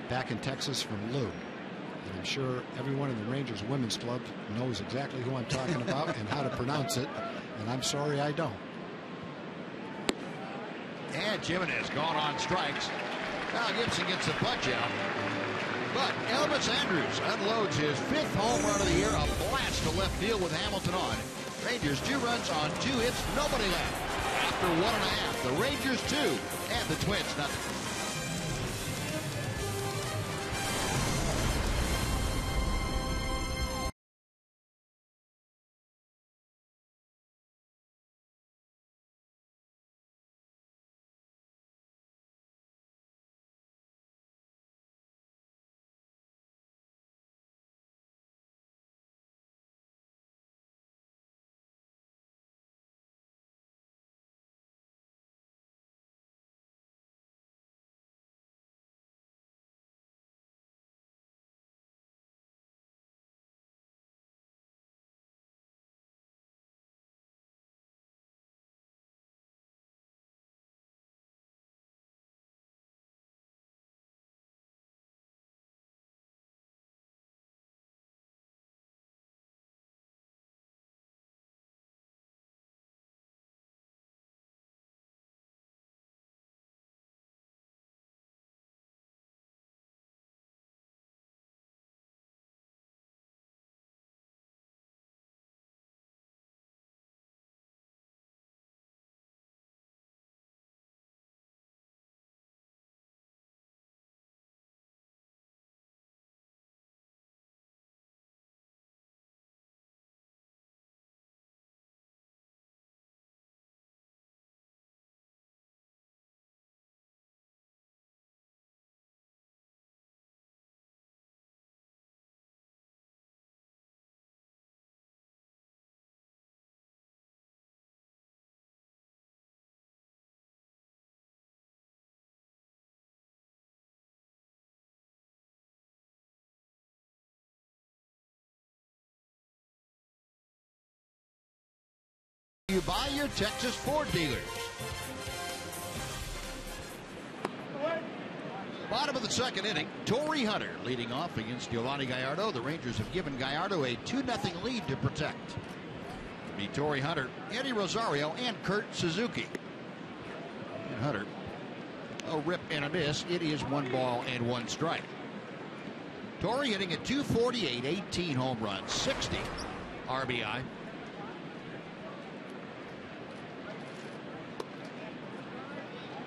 B: back in Texas from Lou. And I'm sure everyone in the Rangers Women's Club knows exactly who I'm talking about and how to pronounce it. And I'm sorry I don't.
A: And Jimenez gone on strikes. Now Gibson gets the punch out. But Elvis Andrus unloads his 5th home run of the year. A blast to left field with Hamilton on. Rangers 2 runs on 2 hits. Nobody left. After 1.5, the Rangers 2 and the Twins nothing. You buy your Texas Ford dealers. Bottom of the 2nd inning, Torrey Hunter leading off against Giovanni Gallardo. The Rangers have given Gallardo a 2-0 lead to protect. Be Torrey Hunter, Eddie Rosario, and Kurt Suzuki. And Hunter, a rip and a miss. It is 1 ball and 1 strike. Torrey hitting at .248, 18 home runs, 60 RBI.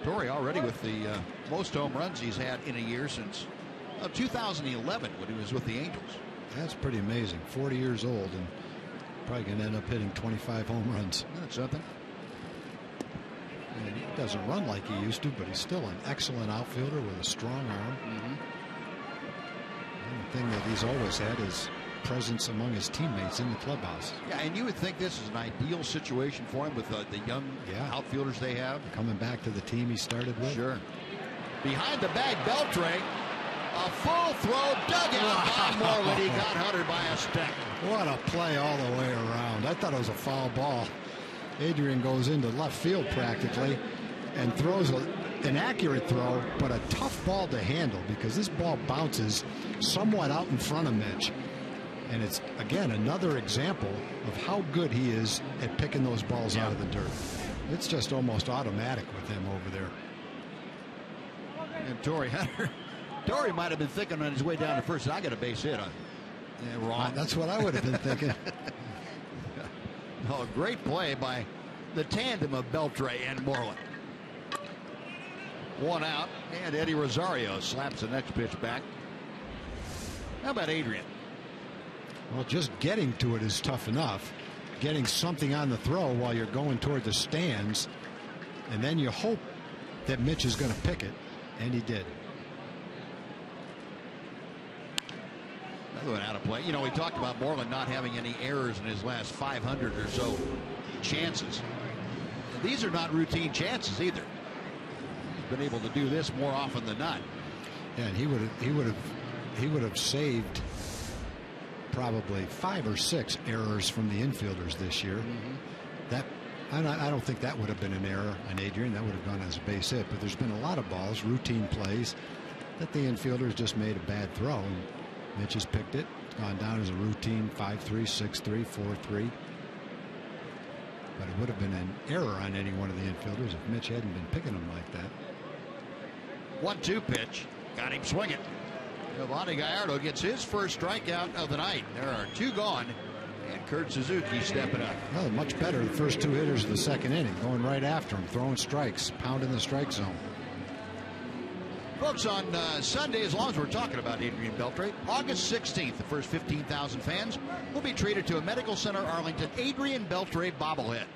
A: Torrey already with the most home runs he's had in a year since 2011 when he was with the Angels.
B: That's pretty amazing. 40 years old and probably going to end up hitting 25 home runs.
A: That's something.
B: And he doesn't run like he used to, but he's still an excellent outfielder with a strong arm. And the thing that he's always had is presence among his teammates in the clubhouse.
A: Yeah, and you would think this is an ideal situation for him with the young outfielders they have.
B: Coming back to the team he started with.
A: Sure. Behind the bag, Beltre. A full throw dug out by Moreland. He got Hunter by a stick.
B: What a play all the way around. I thought it was a foul ball. Adrian goes into left field practically and throws an accurate throw, but a tough ball to handle because this ball bounces somewhat out in front of Mitch. And it's, again, another example of how good he is at picking those balls out of the dirt. It's just almost automatic with him over there.
E: And Torrey Hunter. Torrey might have been thinking on his way down to first, I got a base hit. Wrong.
B: That's what I would have been thinking.
E: Oh, great play by the tandem of Beltre and Moreland. One out, and Eddie Rosario slaps the next pitch back. How about Adrian?
B: Well, just getting to it is tough enough. Getting something on the throw while you're going toward the stands, and then you hope that Mitch is going to pick it, and he did.
E: Another one out of play. You know, we talked about Moreland not having any errors in his last 500 or so chances. These are not routine chances either. He's been able to do this more often than not.
B: Yeah, and he would have saved probably 5 or 6 errors from the infielders this year. That I don't think that would have been an error on Adrian. That would have gone as a base hit. But there's been a lot of balls, routine plays, that the infielders just made a bad throw. And Mitch has picked it. It's gone down as a routine 5-3, 6-3, 4-3. But it would have been an error on any one of the infielders if Mitch hadn't been picking them like that.
E: 1-2 pitch. Got him swinging. Giovanni Gallardo gets his first strikeout of the night. There are 2 gone. And Kurt Suzuki stepping up.
B: Well, much better. The first 2 hitters of the second inning going right after him, throwing strikes, pounding the strike zone.
E: Folks, on Sunday, as long as we're talking about Adrian Beltre, August 16th, the first 15,000 fans will be treated to a Medical Center Arlington Adrian Beltre bobblehead.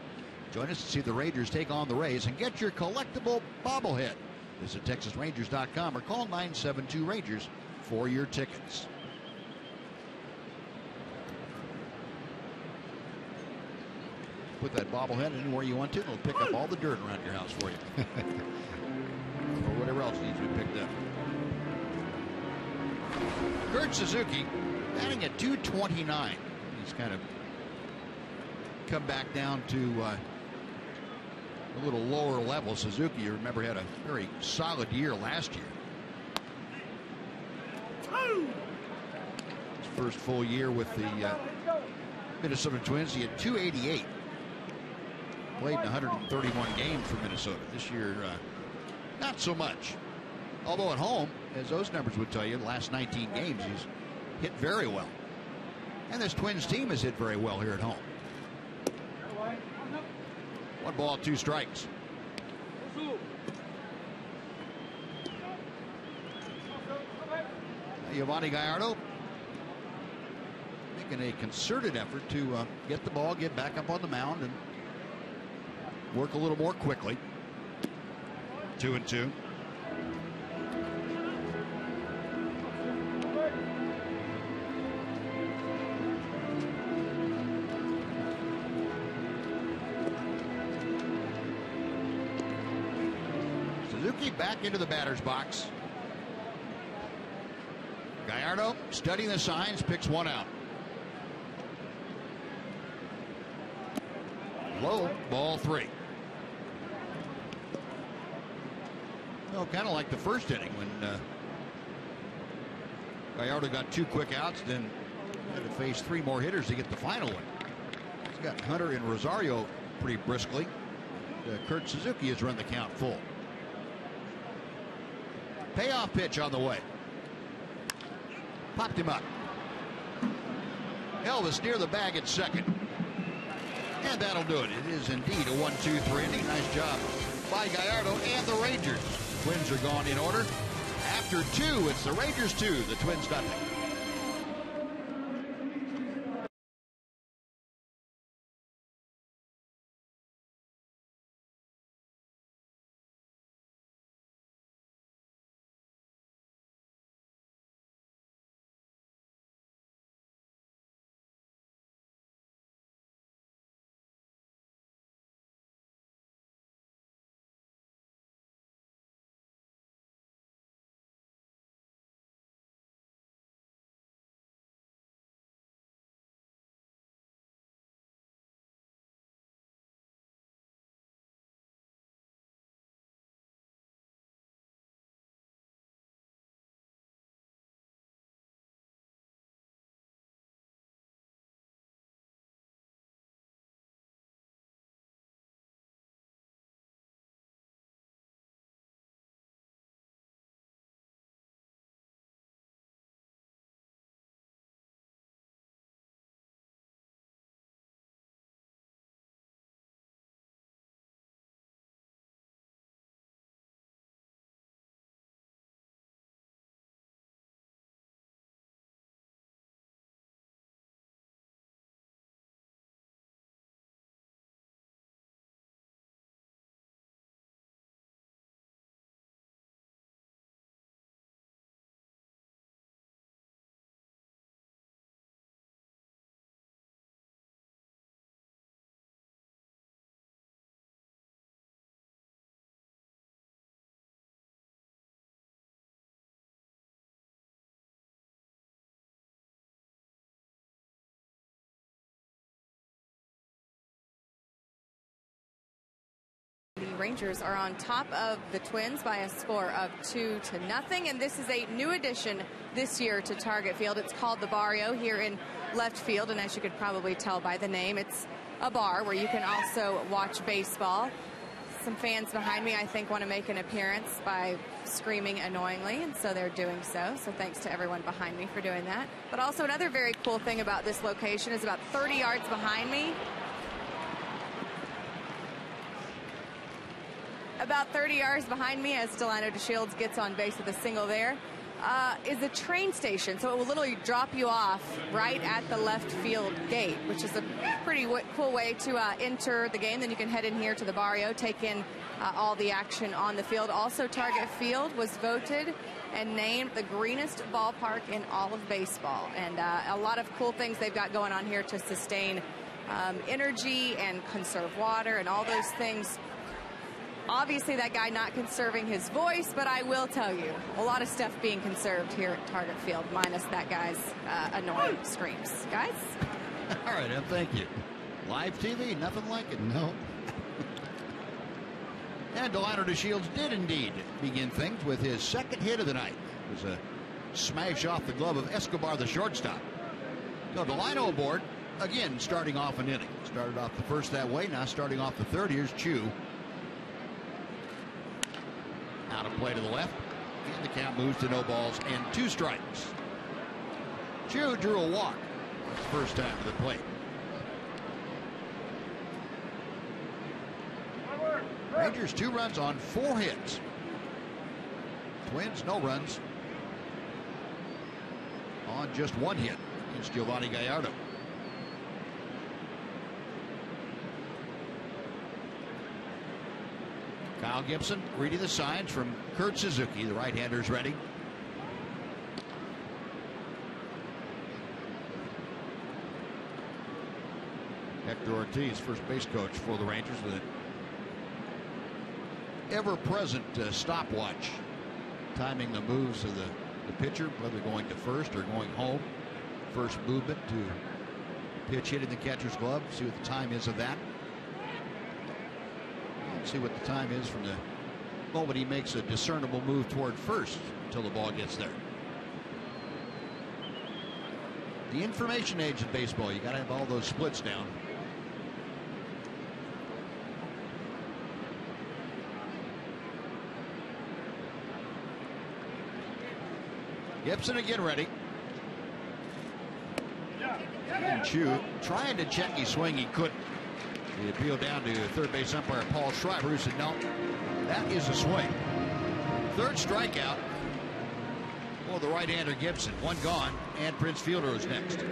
E: Join us to see the Rangers take on the Rays and get your collectible bobblehead. Visit TexasRangers.com or call 972-RANGERS for your tickets. Put that bobblehead anywhere you want to. It'll pick up all the dirt around your house for you. Or whatever else needs to be picked up. Kurt Suzuki batting at .229. He's kind of come back down to a little lower level. Suzuki, you remember, had a very solid year last year. His first full year with the Minnesota Twins, he had .288. Played in 131 games for Minnesota. This year, not so much. Although at home, as those numbers would tell you, the last 19 games he's hit very well. And this Twins team has hit very well here at home. 1 ball, 2 strikes. Giovanni Gallardo making a concerted effort to get the ball, get back up on the mound, and work a little more quickly. 2-2. Suzuki back into the batter's box. Gallardo studying the signs, picks 1 out. Low, ball 3. Well, kind of like the first inning when Gallardo got 2 quick outs, then had to face 3 more hitters to get the final one. He's got Hunter and Rosario pretty briskly. Kurt Suzuki has run the count full. Payoff pitch on the way. Popped him up. Elvis near the bag at second. And that'll do it. It is indeed a 1-2-3 inning. Nice job by Gallardo and the Rangers. Twins are gone in order. After 2, it's the Rangers 2, the Twins nothing.
C: Rangers are on top of the Twins by a score of 2-0. And this is a new addition this year to Target Field. It's called the Barrio here in left field. And as you could probably tell by the name, it's a bar where you can also watch baseball. Some fans behind me, I think, want to make an appearance by screaming annoyingly, and so they're doing so. So thanks to everyone behind me for doing that. But also another very cool thing about this location is about 30 yards behind me. About 30 yards behind me, as Delino DeShields gets on base with a single there, is a train station. So it will literally drop you off right at the left field gate, which is a pretty cool way to enter the game. Then you can head in here to the Barrio, take in all the action on the field. Also, Target Field was voted and named the greenest ballpark in all of baseball. And a lot of cool things they've got going on here to sustain energy and conserve water and all those things. Obviously, that guy not conserving his voice, but I will tell you, a lot of stuff being conserved here at Target Field, minus that guy's annoying screams. Guys?
E: All right, thank you. Live TV, nothing like it.
B: No.
E: And Delino DeShields did indeed begin things with his second hit of the night. It was a smash off the glove of Escobar, the shortstop. So Delino aboard, again, starting off an inning. Started off the first that way, now starting off the third. Here's Chu. Out of play to the left, and the count moves to no balls and 2 strikes. Chu drew a walk. That's the first time to the plate. Rangers 2 runs on 4 hits. Twins no runs on just 1 hit. It's Giovanni Gallardo. Kyle Gibson reading the signs from Kurt Suzuki. The right-hander's ready. Hector Ortiz, first base coach for the Rangers, with an ever-present stopwatch, timing the moves of the pitcher, whether going to first or going home. First movement to pitch hitting the catcher's glove. See what the time is of that. See what the time is from the moment he makes a discernible move toward first until the ball gets there. The information age of baseball, you got to have all those splits down. Gibson again ready. And Chu trying to check his swing, he couldn't. The appeal down to third base umpire Paul Schreiber, who said, no, that is a swing. Third strikeout for the right-hander Gibson. 1 gone, and Prince Fielder is next.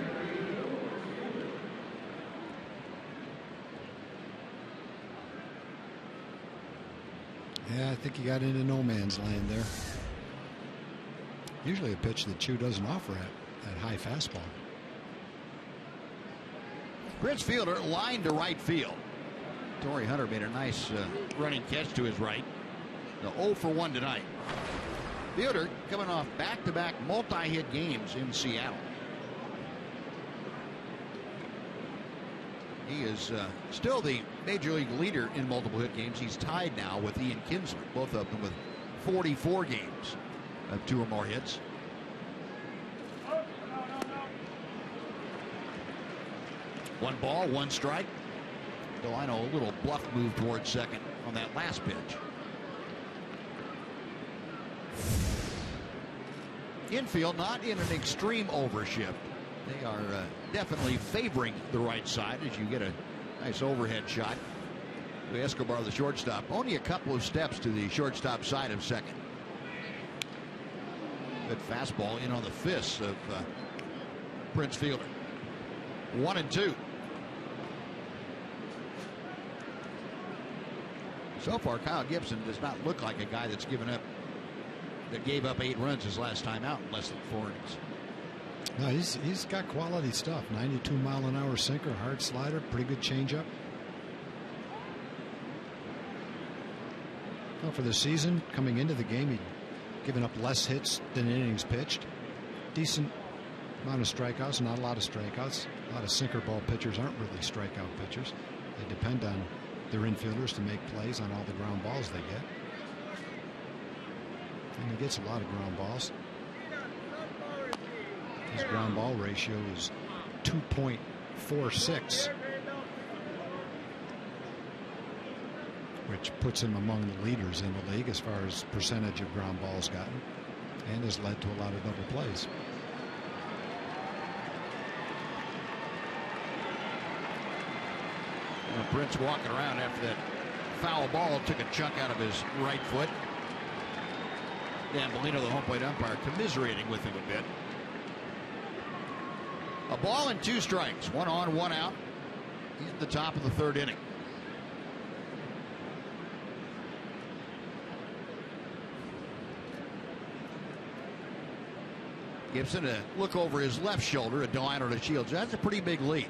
B: Yeah, I think he got into no man's land there. Usually a pitch that Chu doesn't offer at high fastball.
E: Prince Fielder lined to right field. Torrey Hunter made a nice running catch to his right. The 0 for 1 tonight. Fielder coming off back-to-back multi-hit games in Seattle. He is still the major league leader in multiple hit games. He's tied now with Ian Kinsler, both of them with 44 games of 2 or more hits. One ball, 1 strike. Delino, a little bluff move towards second on that last pitch. Infield not in an extreme overshift. They are definitely favoring the right side as you get a nice overhead shot to Escobar, the shortstop. Only a couple of steps to the shortstop side of second. Good fastball in on the fists of Prince Fielder. 1-2. So far, Kyle Gibson does not look like a guy that gave up 8 runs his last time out in less than 4 innings.
B: No, he's got quality stuff. 92-mile-an-hour sinker, hard slider, pretty good changeup. Well, for the season, coming into the game, he'd given up less hits than innings pitched. Decent amount of strikeouts, not a lot of strikeouts. A lot of sinker ball pitchers aren't really strikeout pitchers. They depend on their infielders to make plays on all the ground balls they get. And he gets a lot of ground balls. His ground ball ratio is 2.46, which puts him among the leaders in the league as far as percentage of ground balls gotten, and has led to a lot of double plays.
E: Prince walking around after that foul ball took a chunk out of his right foot. Dan Bellino, the home plate umpire, commiserating with him a bit. A ball and 2 strikes, 1 on, 1 out. He's at the top of the 3rd inning. Gibson a look over his left shoulder at Delino DeShields. That's a pretty big lead.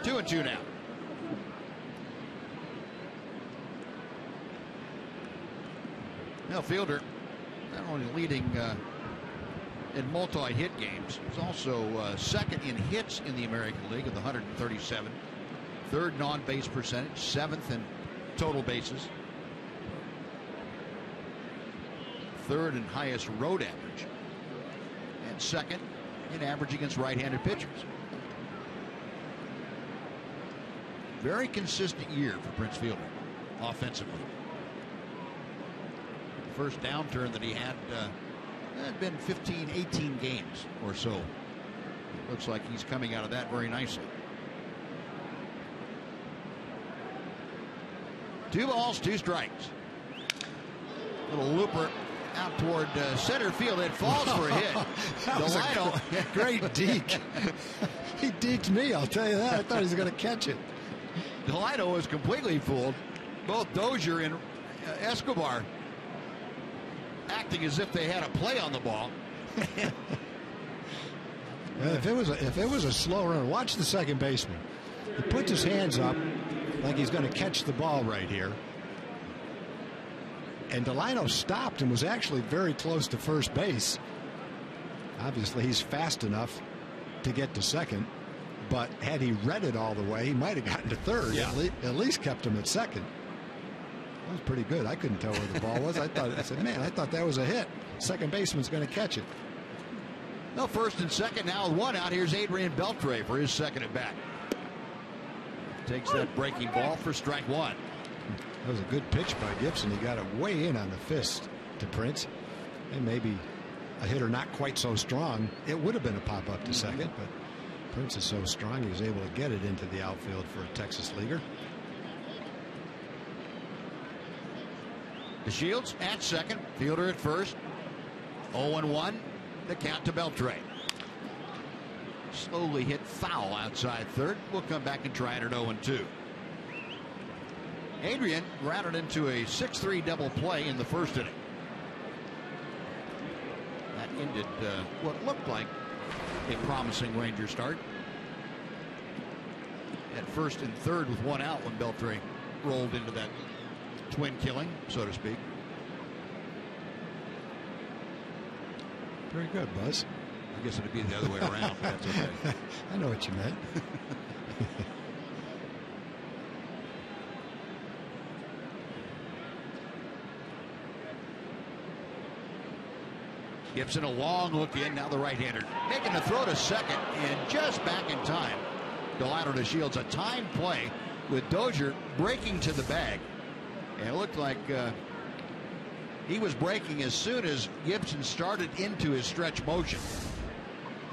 E: 2-2 now. Now Fielder not only leading in multi-hit games, he's also 2nd in hits in the American League with 137. 3rd non-base percentage, 7th in total bases. 3rd and highest road average. And 2nd in average against right-handed pitchers. Very consistent year for Prince Fielder offensively. The first downturn that he had been 15, 18 games or so. Looks like he's coming out of that very nicely. 2 balls, 2 strikes. Little looper out toward center field. It falls for a hit.
B: That was a great deke. He deked me, I'll tell you that. I thought he was going to catch it.
E: Delino was completely fooled. Both Dozier and Escobar acting as if they had a play on the ball.
B: If it was a slow run, watch the second baseman. He puts his hands up like he's going to catch the ball right here. And Delino stopped and was actually very close to first base. Obviously, he's fast enough to get to second. But had he read it all the way, he might have gotten to third.
E: Yeah.
B: At least kept him at second. That was pretty good. I couldn't tell where the ball was. I said, man, I thought that was a hit. Second baseman's going to catch it.
E: No, 1st and 2nd now with 1 out. Here's Adrian Beltre for his 2nd at bat. Takes that breaking ball for strike 1.
B: That was a good pitch by Gibson. He got it way in on the fist to Prince. And maybe a hitter not quite so strong, it would have been a pop up to second, but Prince is so strong he was able to get it into the outfield for a Texas leaguer.
E: DeShields at 2nd, Fielder at 1st. 0-1, the count to Beltre. Slowly hit foul outside 3rd. We'll come back and try it at 0-2. Adrian grounded into a 6-3 double play in the 1st inning. That ended what looked like a promising Ranger start. At 1st and 3rd with 1 out when Beltre rolled into that twin killing, so to speak.
B: Very good, Buzz.
E: I guess it'd be the other way around, but that's okay.
B: I know what you meant.
E: Gibson a long look in, now the right-hander making the throw to second and just back in time. Delino DeShields, a timed play with Dozier breaking to the bag. And it looked like he was breaking as soon as Gibson started into his stretch motion.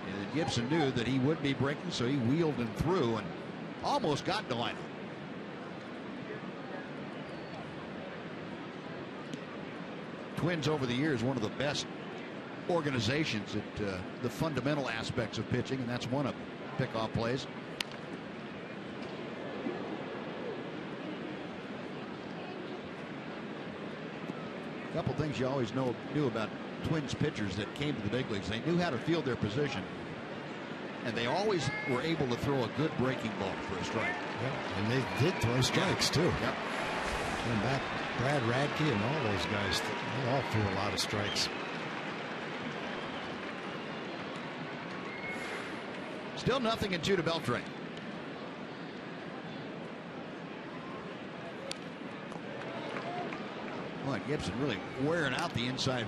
E: And Gibson knew that he would be breaking, so he wheeled and threw and almost got Delino. Twins over the years, one of the best organizations at the fundamental aspects of pitching, and that's one of them. Pickoff plays. A couple things you always knew about Twins pitchers that came to the big leagues. They knew how to field their position, and they always were able to throw a good breaking ball for a strike.
B: Yep. And they did throw strikes too.
E: Yep.
B: And back Brad Radke and all those guys, they all threw a lot of strikes.
E: Still 0-2 to Beltre. Boy, Gibson really wearing out the inside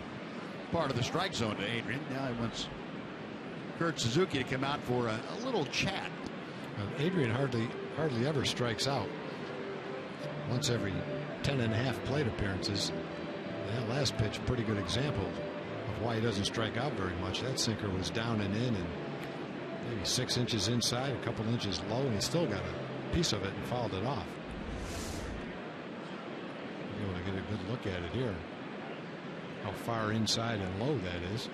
E: part of the strike zone to Adrian. Now he wants Kurt Suzuki to come out for a little chat.
B: Adrian hardly ever strikes out. Once every 10.5 plate appearances. That last pitch, pretty good example of why he doesn't strike out very much. That sinker was down and in, and maybe 6 inches inside, a couple inches low, and he still got a piece of it and fouled it off. You want to get a good look at it here. How far inside and low that is.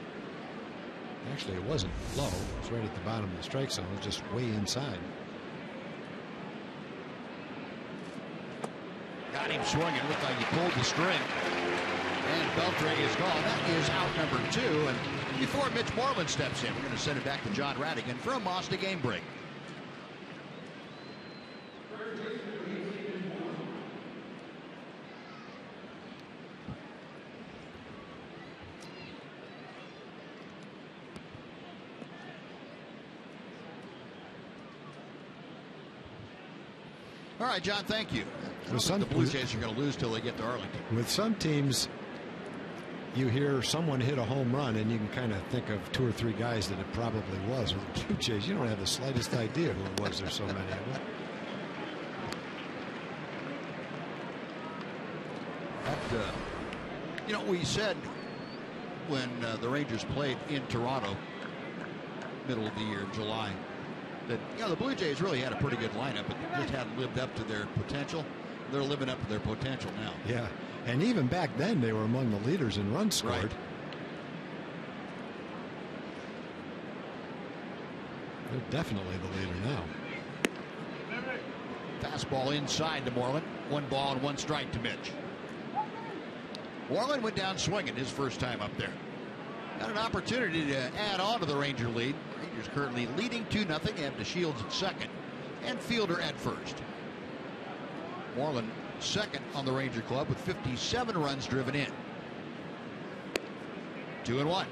B: Actually, it wasn't low. It was right at the bottom of the strike zone. It was just way inside.
E: Got him swinging. Looked like he pulled the string. And Beltre is gone. That is out number 2. And before Mitch Moreland steps in, we're going to send it back to John Radigan for a Mazda game break. All right, John, thank you. The Blue Jays are going to lose till they get to Arlington.
B: With some teams, you hear someone hit a home run, and you can kind of think of 2 or 3 guys that it probably was. With the Blue Jays, you don't have the slightest idea who it was. There's so many of them.
E: We said when the Rangers played in Toronto, middle of the year, July, that the Blue Jays really had a pretty good lineup, but just hadn't lived up to their potential. They're living up to their potential now.
B: Yeah, and even back then they were among the leaders in runs scored.
E: Right.
B: They're definitely the leader now.
E: Fastball inside to Moreland. 1 ball and 1 strike to Mitch. Moreland went down swinging his first time up there. Got an opportunity to add on to the Ranger lead. Rangers currently leading 2-0. Have DeShields at second and Fielder at first. Moreland second on the Ranger club with 57 runs driven in. 2-1.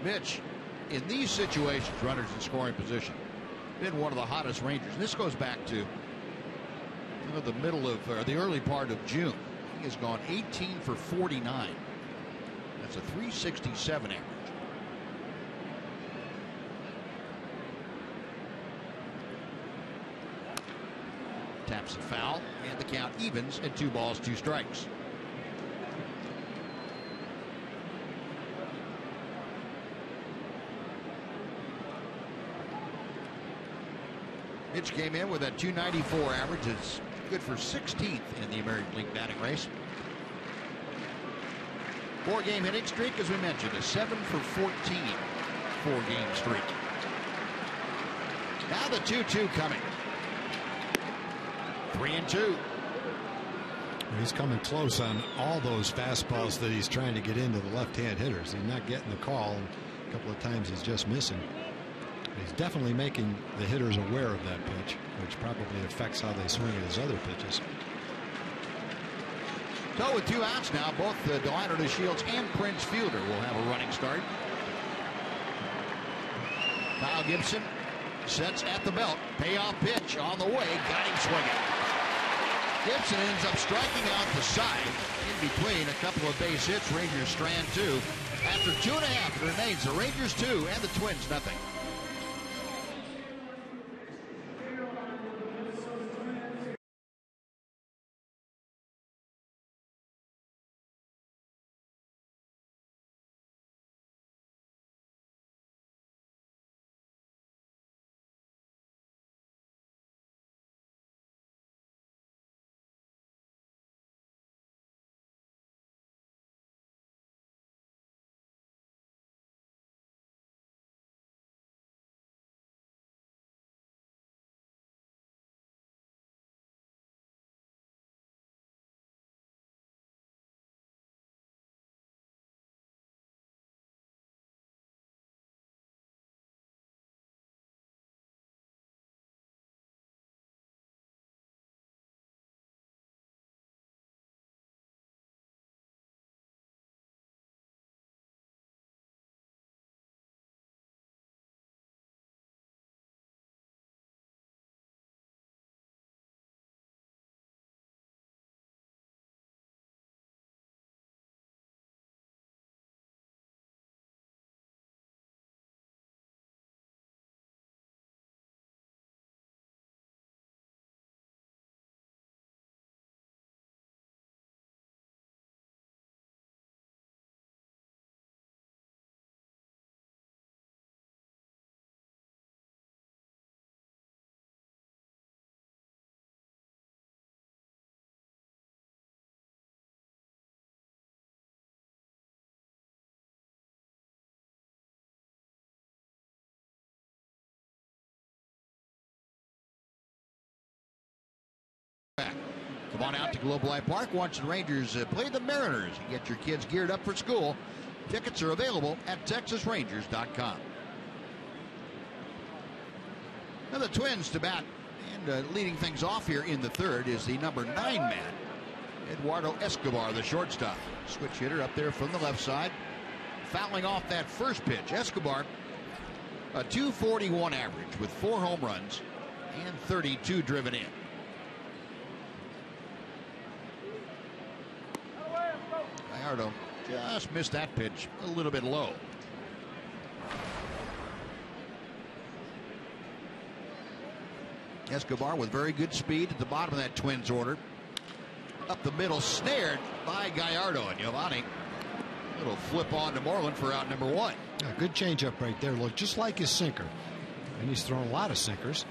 E: Mitch, in these situations, runners in scoring position, been one of the hottest Rangers. And this goes back to the middle of the early part of June. He has gone 18 for 49. That's a .367 average. Taps a foul, and the count evens at 2 balls, 2 strikes. Mitch came in with a .294 average. It's good for 16th in the American League batting race. 4-game hitting streak, as we mentioned, a 7 for 14 4-game streak. Now the 2-2 coming. 3-2.
B: He's coming close on all those fastballs that he's trying to get into the left-hand hitters. He's not getting the call. A couple of times he's just missing. He's definitely making the hitters aware of that pitch, which probably affects how they swing at his other pitches.
E: So with 2 outs now, both Delino DeShields and Prince Fielder will have a running start. Kyle Gibson sets at the belt. Payoff pitch on the way. Got him swinging. Gibson ends up striking out the side in between a couple of base hits. Rangers strand 2. After 2.5, it remains the Rangers 2 and the Twins nothing. Come on out to Globe Life Park. Watch the Rangers play the Mariners. You get your kids geared up for school. Tickets are available at TexasRangers.com. Now the Twins to bat, and leading things off here in the third is the number 9 man, Eduardo Escobar, the shortstop. Switch hitter up there from the left side. Fouling off that first pitch. Escobar, a .241 average with 4 home runs and 32 driven in. Gallardo just missed that pitch a little bit low. Escobar with very good speed at the bottom of that Twins order. Up the middle, snared by Gallardo, and Giovanni. Little flip on to Moreland for out number 1.
B: Yeah, good changeup right there. Looked just like his sinker. And he's thrown a lot of sinkers.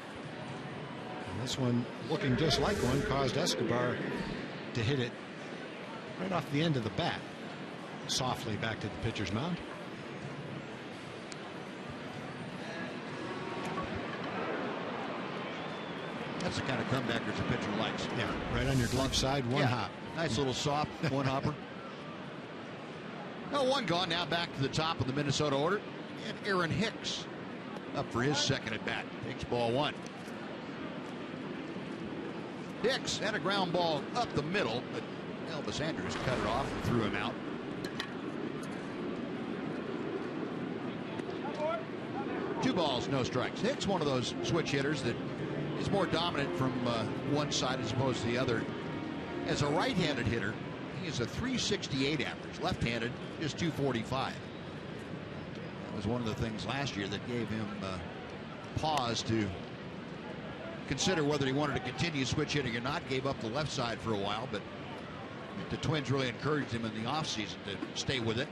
B: And this one, looking just like one, caused Escobar to hit it right off the end of the bat. Softly back to the pitcher's mound.
E: That's the kind of comebackers a pitcher likes.
B: Yeah, right on your glove side, one hop.
E: Nice little soft one hopper. No, one gone. Now back to the top of the Minnesota order. And Aaron Hicks up for his second at bat. Takes ball 1. Hicks had a ground ball up the middle, but Elvis Andrus cut it off and threw him out. Two balls, no strikes. Hicks, one of those switch hitters that is more dominant from one side as opposed to the other. As a right-handed hitter, he is a .368 average. Left-handed is .245. That was one of the things last year that gave him pause to consider whether he wanted to continue switch hitting or not. Gave up the left side for a while, but the Twins really encouraged him in the offseason to stay with it,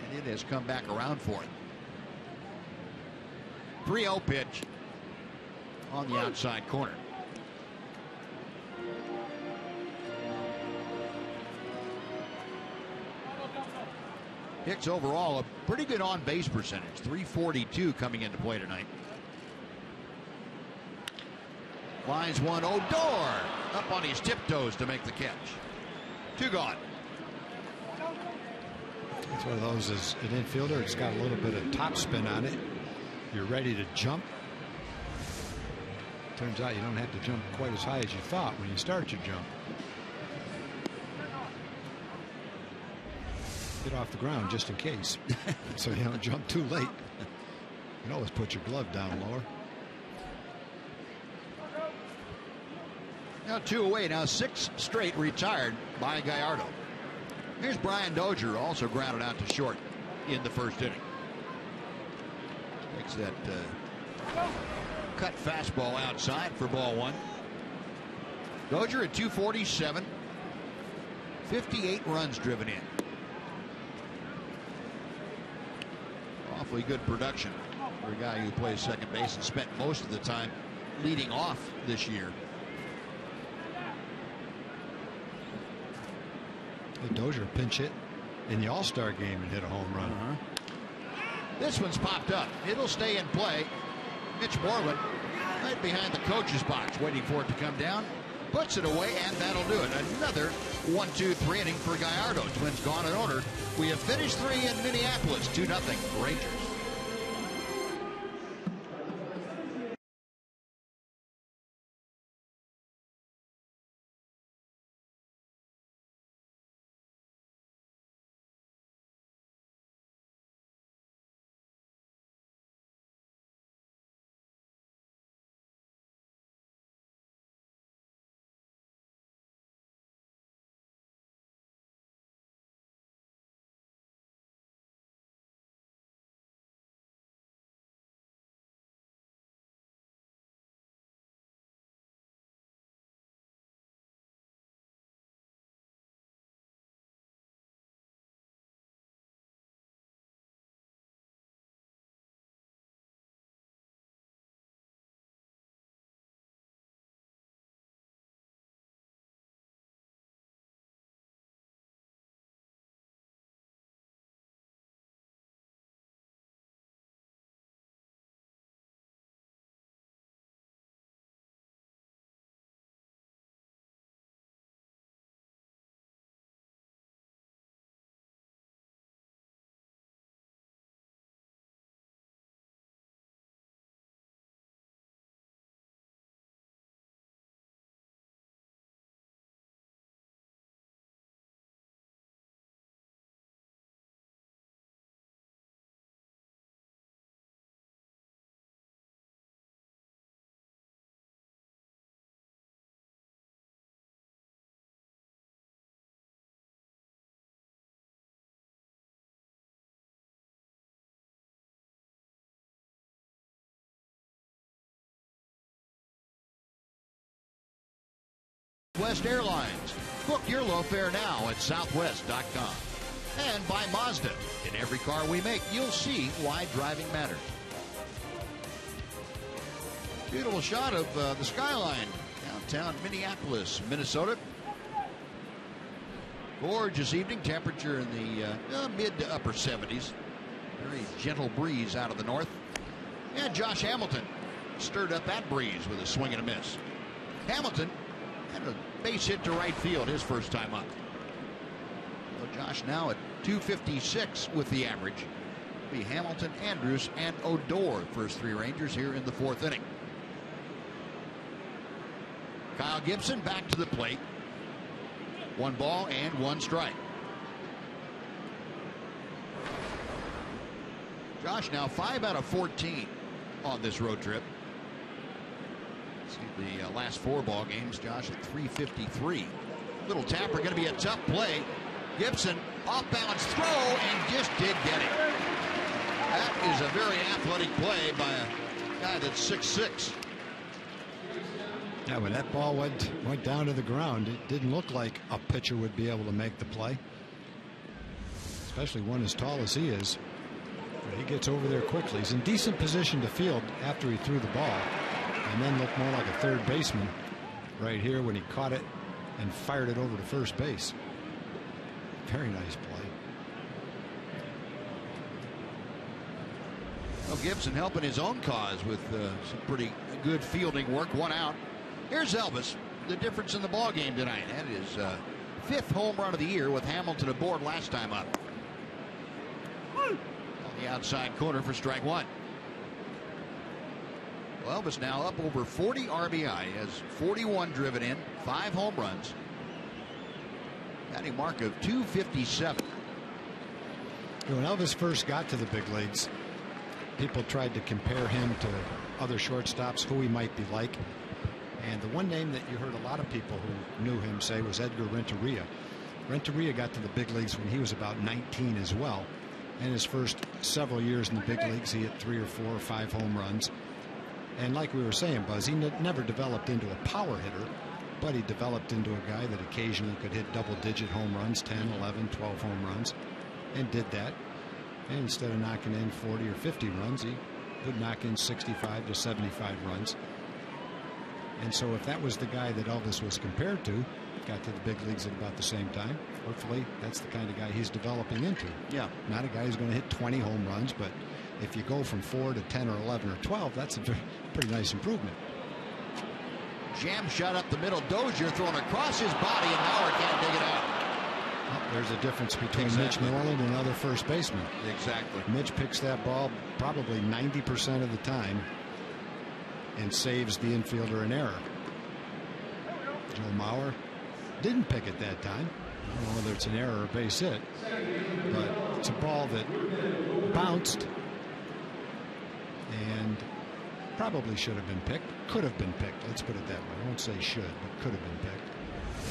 E: and it has come back around for him. 3-0 pitch on the outside corner. Hicks overall a pretty good on base percentage, .342 coming into play tonight. Lines one, Odor up on his tiptoes to make the catch. 2 gone.
B: It's one of those as an infielder. It's got a little bit of top spin on it. You're ready to jump. Turns out you don't have to jump quite as high as you thought when you start your jump. Get off the ground just in case, so you don't jump too late. You can always put your glove down lower.
E: Now 2 away. Now 6 straight retired by Gallardo. Here's Brian Dozier, also grounded out to short in the first inning. Takes that cut fastball outside for ball 1. Dozier at .247, 58 runs driven in. Awfully good production for a guy who plays second base and spent most of the time leading off this year.
B: Dozier pinch hit in the All-Star game and hit a home run.
E: This one's popped up. It'll stay in play. Mitch Moreland right behind the coach's box waiting for it to come down. Puts it away, and that'll do it. Another 1-2-3 inning for Gallardo. Twins gone in order. We have finished 3 in Minneapolis. 2-0 Rangers. Southwest Airlines. Book your low fare now at southwest.com. And by Mazda. In every car we make, you'll see why driving matters. Beautiful shot of the skyline downtown Minneapolis, Minnesota. Gorgeous evening, temperature in the mid to upper 70s. Very gentle breeze out of the north. And Josh Hamilton stirred up that breeze with a swing and a miss. Hamilton had a base hit to right field his first time up. So Josh now at 256 with the average. It'll be Hamilton, Andrews, and Odor, first three Rangers here in the fourth inning. Kyle Gibson back to the plate. 1 ball and 1 strike. Josh now 5 out of 14 on this road trip. See the last 4 ball games. Josh at 353. Little tapper, going to be a tough play. Gibson off balance throw and just did get it. That is a very athletic play by a guy that's 6'6".
B: Yeah, when that ball went down to the ground, it didn't look like a pitcher would be able to make the play, especially one as tall as he is. But he gets over there quickly. He's in decent position to field after he threw the ball, and then looked more like a third baseman right here when he caught it and fired it over to first base. Very nice play.
E: Well, Gibson helping his own cause with some pretty good fielding work. 1 out. Here's Elvis. The difference in the ball game tonight. That is 5th home run of the year with Hamilton aboard last time up. On the outside corner for strike 1. Well, Elvis now up over 40 RBI. He has 41 driven in, 5 home runs. Batting mark of 257.
B: When Elvis first got to the big leagues, people tried to compare him to other shortstops, who he might be like. And the one name that you heard a lot of people who knew him say was Edgar Renteria. Renteria got to the big leagues when he was about 19 as well. And his first several years in the big leagues, he hit 3 or 4 or 5 home runs. And like we were saying, Buzz, he never developed into a power hitter, but he developed into a guy that occasionally could hit double-digit home runs, 10, 11, 12 home runs, and did that. And instead of knocking in 40 or 50 runs, he would knock in 65 to 75 runs. And so if that was the guy that Elvis was compared to, got to the big leagues at about the same time, hopefully that's the kind of guy he's developing into.
E: Yeah.
B: Not a guy who's going to hit 20 home runs, but if you go from 4 to 10 or 11 or 12, that's a pretty nice improvement.
E: Jam shot up the middle. Dozier thrown across his body, and Mauer can't dig it out.
B: Well, there's a difference between Mitch Moreland and other first basemen.
E: Exactly.
B: Mitch picks that ball probably 90% of the time and saves the infielder an error. Joe Mauer didn't pick it that time. I don't know whether it's an error or a base hit, but it's a ball that bounced and probably should have been picked. Could have been picked. Let's put it that way. I won't say should, but could have been picked.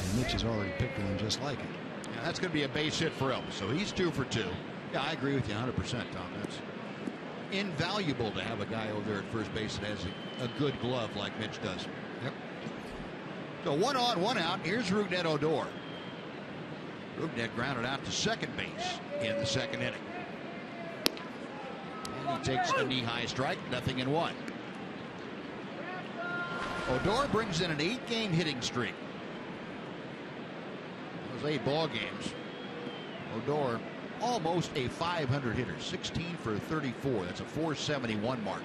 B: And Mitch has already picked one just like it.
E: Yeah, that's going to be a base hit for Elvis. So he's 2 for 2. Yeah, I agree with you 100%, Tom. That's invaluable to have a guy over there at first base that has a good glove like Mitch does.
B: Yep.
E: So 1 on, 1 out. Here's Rougned Odor. Rougned grounded out to second base in the second inning. And he takes a knee-high strike, 0-1. Odor brings in an 8-game hitting streak. Those 8 ball games. Odor almost a 500 hitter, 16 for 34. That's a 471 mark.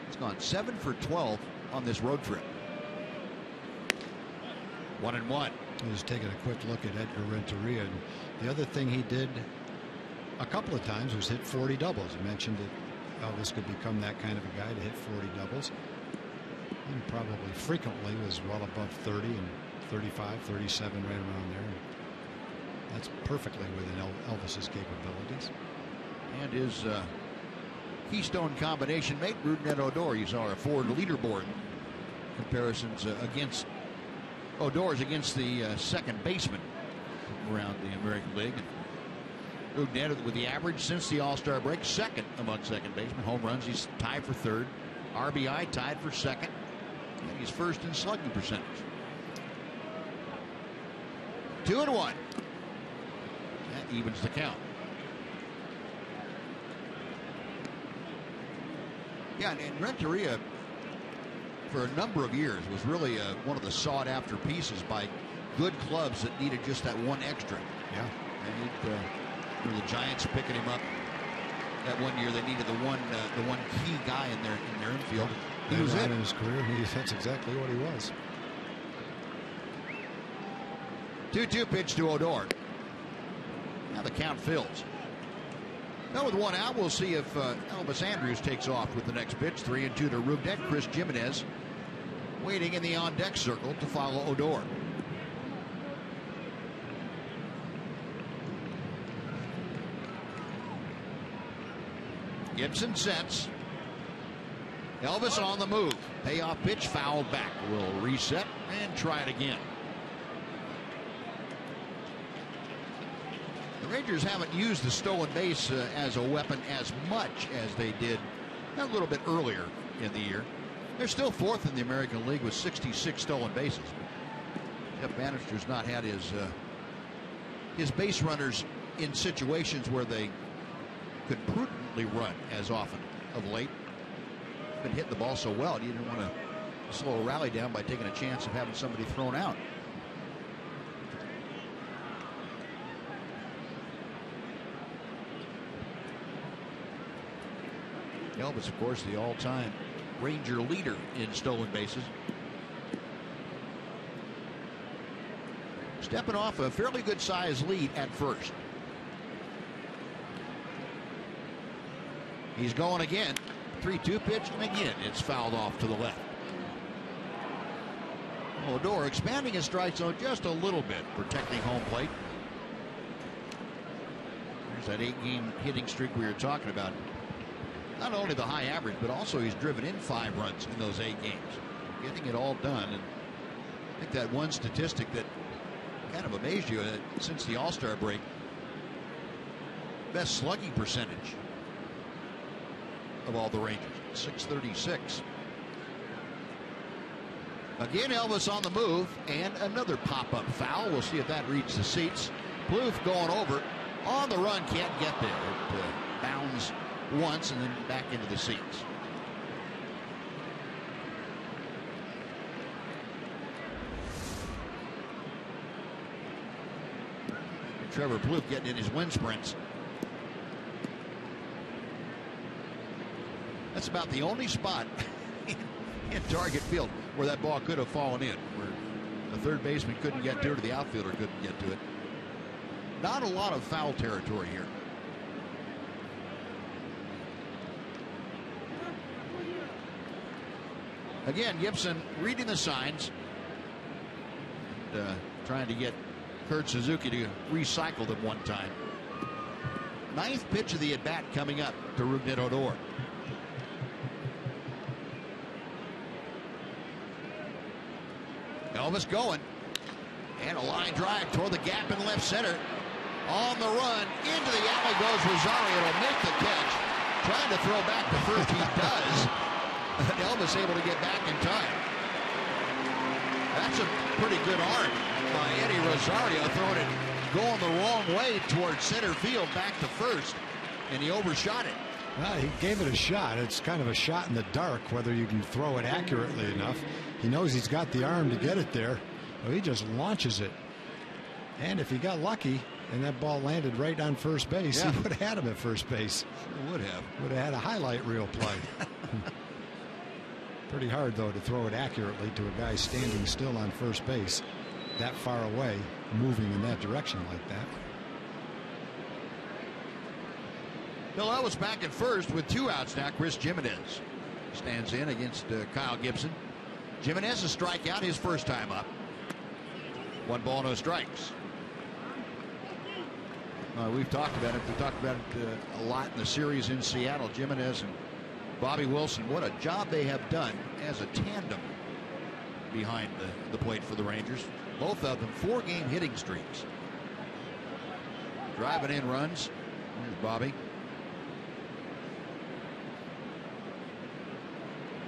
E: He's gone 7 for 12 on this road trip. 1-1.
B: Just taking a quick look at Edgar Renteria. And the other thing he did a couple of times was hit 40 doubles. You mentioned that Elvis could become that kind of a guy to hit 40 doubles. And probably frequently was well above 30 and 35, 37, right around there. That's perfectly within Elvis's capabilities.
E: And his keystone combination mate, Rougned Odor. You saw our Ford leaderboard comparisons against Odor's against the second baseman around the American League. And Rougned with the average since the All-Star break, second among second basemen. Home runs, he's tied for third. RBI tied for second. And he's first in slugging percentage. 2-1. That evens the count. Yeah, and Renteria, for a number of years, was really one of the sought-after pieces by good clubs that needed just that one extra.
F: Yeah.
E: And the Giants picking him up that one year. They needed the one key guy in their infield. He was
F: in his career. That's exactly what he was.
E: 2-2 pitch to Odor. Now the count fills. Now with one out, we'll see if Elvis Andrus takes off with the next pitch. 3-2 to Rougned. Chris Jimenez waiting in the on-deck circle to follow Odor. Gibson sets. Elvis on the move. Payoff pitch fouled back. We'll reset and try it again. The Rangers haven't used the stolen base as a weapon as much as they did a little bit earlier in the year. They're still fourth in the American League with 66 stolen bases. Jeff Banister's not had his base runners in situations where they could prudently run as often of late. Been hitting the ball so well, you didn't want to slow a rally down by taking a chance of having somebody thrown out. Elvis, of course, the all-time Ranger leader in stolen bases. Stepping off a fairly good-sized lead at first. He's going again. 3-2 pitch, and again it's fouled off to the left. Odor expanding his strike zone just a little bit, protecting home plate. There's that 8-game hitting streak we were talking about. Not only the high average, but also he's driven in 5 runs in those 8 games. Getting it all done. And I think that one statistic that kind of amazed you since the All-Star break, best slugging percentage of all the Rangers, 636. Again, Elvis on the move, and another pop-up foul. We'll see if that reaches the seats. Plouffe going over on the run, can't get there. It bounds once and then back into the seats. Trevor Plouffe getting in his wind sprints. That's about the only spot in target field where that ball could have fallen in, where the third baseman couldn't get to it or the outfielder couldn't get to it. Not a lot of foul territory here. Again, Gibson reading the signs, trying to get Kurt Suzuki to recycle them one time. 9th pitch of the at-bat coming up to Rougned Odor. Elvis going, and a line drive toward the gap in left center. On the run, into the alley goes Rosario to make the catch. Trying to throw back to first, he does. Elvis able to get back in time. That's a pretty good arm by Eddie Rosario, throwing it going the wrong way towards center field back to first, and he overshot it.
F: Well, he gave it a shot. It's kind of a shot in the dark, whether you can throw it accurately enough. He knows he's got the arm to get it there. Well, he just launches it. And if he got lucky and that ball landed right on first base, he would have had him at first base.
E: Sure would have.
F: Would have had a highlight reel play. Pretty hard, though, to throw it accurately to a guy standing still on first base that far away, moving in that direction like that.
E: Bill Elvis back at first with 2 outs now. Chris Jimenez stands in against Kyle Gibson. Jimenez a strikeout his first time up. 1 ball, no strikes. We've talked about it. We talked about it a lot in the series in Seattle. Jimenez and Bobby Wilson, what a job they have done as a tandem behind the plate for the Rangers. Both of them 4-game hitting streaks. Driving in runs. There's Bobby.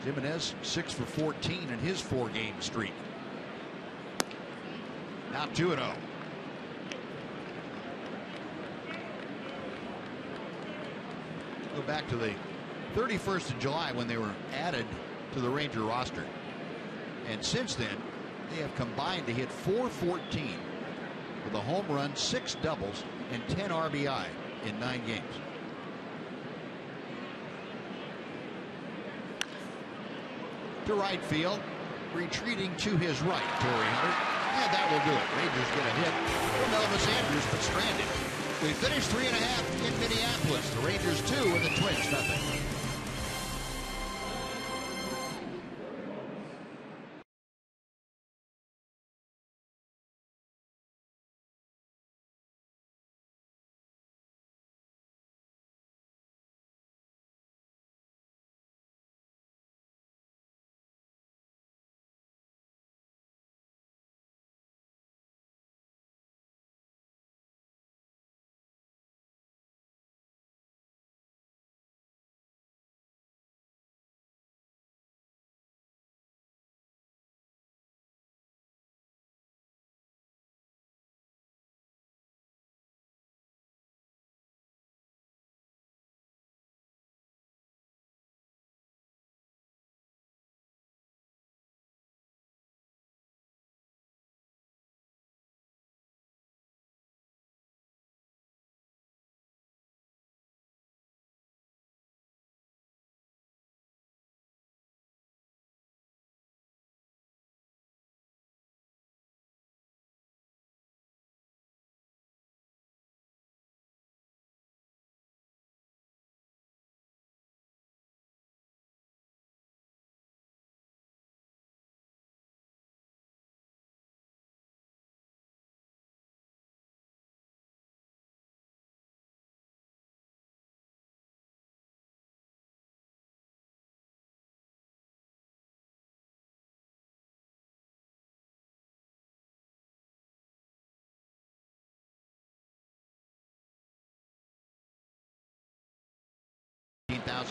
E: Jimenez 6 for 14 in his 4-game streak. Now 2-0. Go back to the 31st of July when they were added to the Ranger roster. And since then, they have combined to hit .414 with a home run, 6 doubles, and 10 RBI in 9 games. To right field, retreating to his right, Torrey Hunter. And that will do it. Rangers get a hit from Elvis Andrus, but stranded. We finished 3.5 in Minneapolis. The Rangers 2 and the Twins nothing.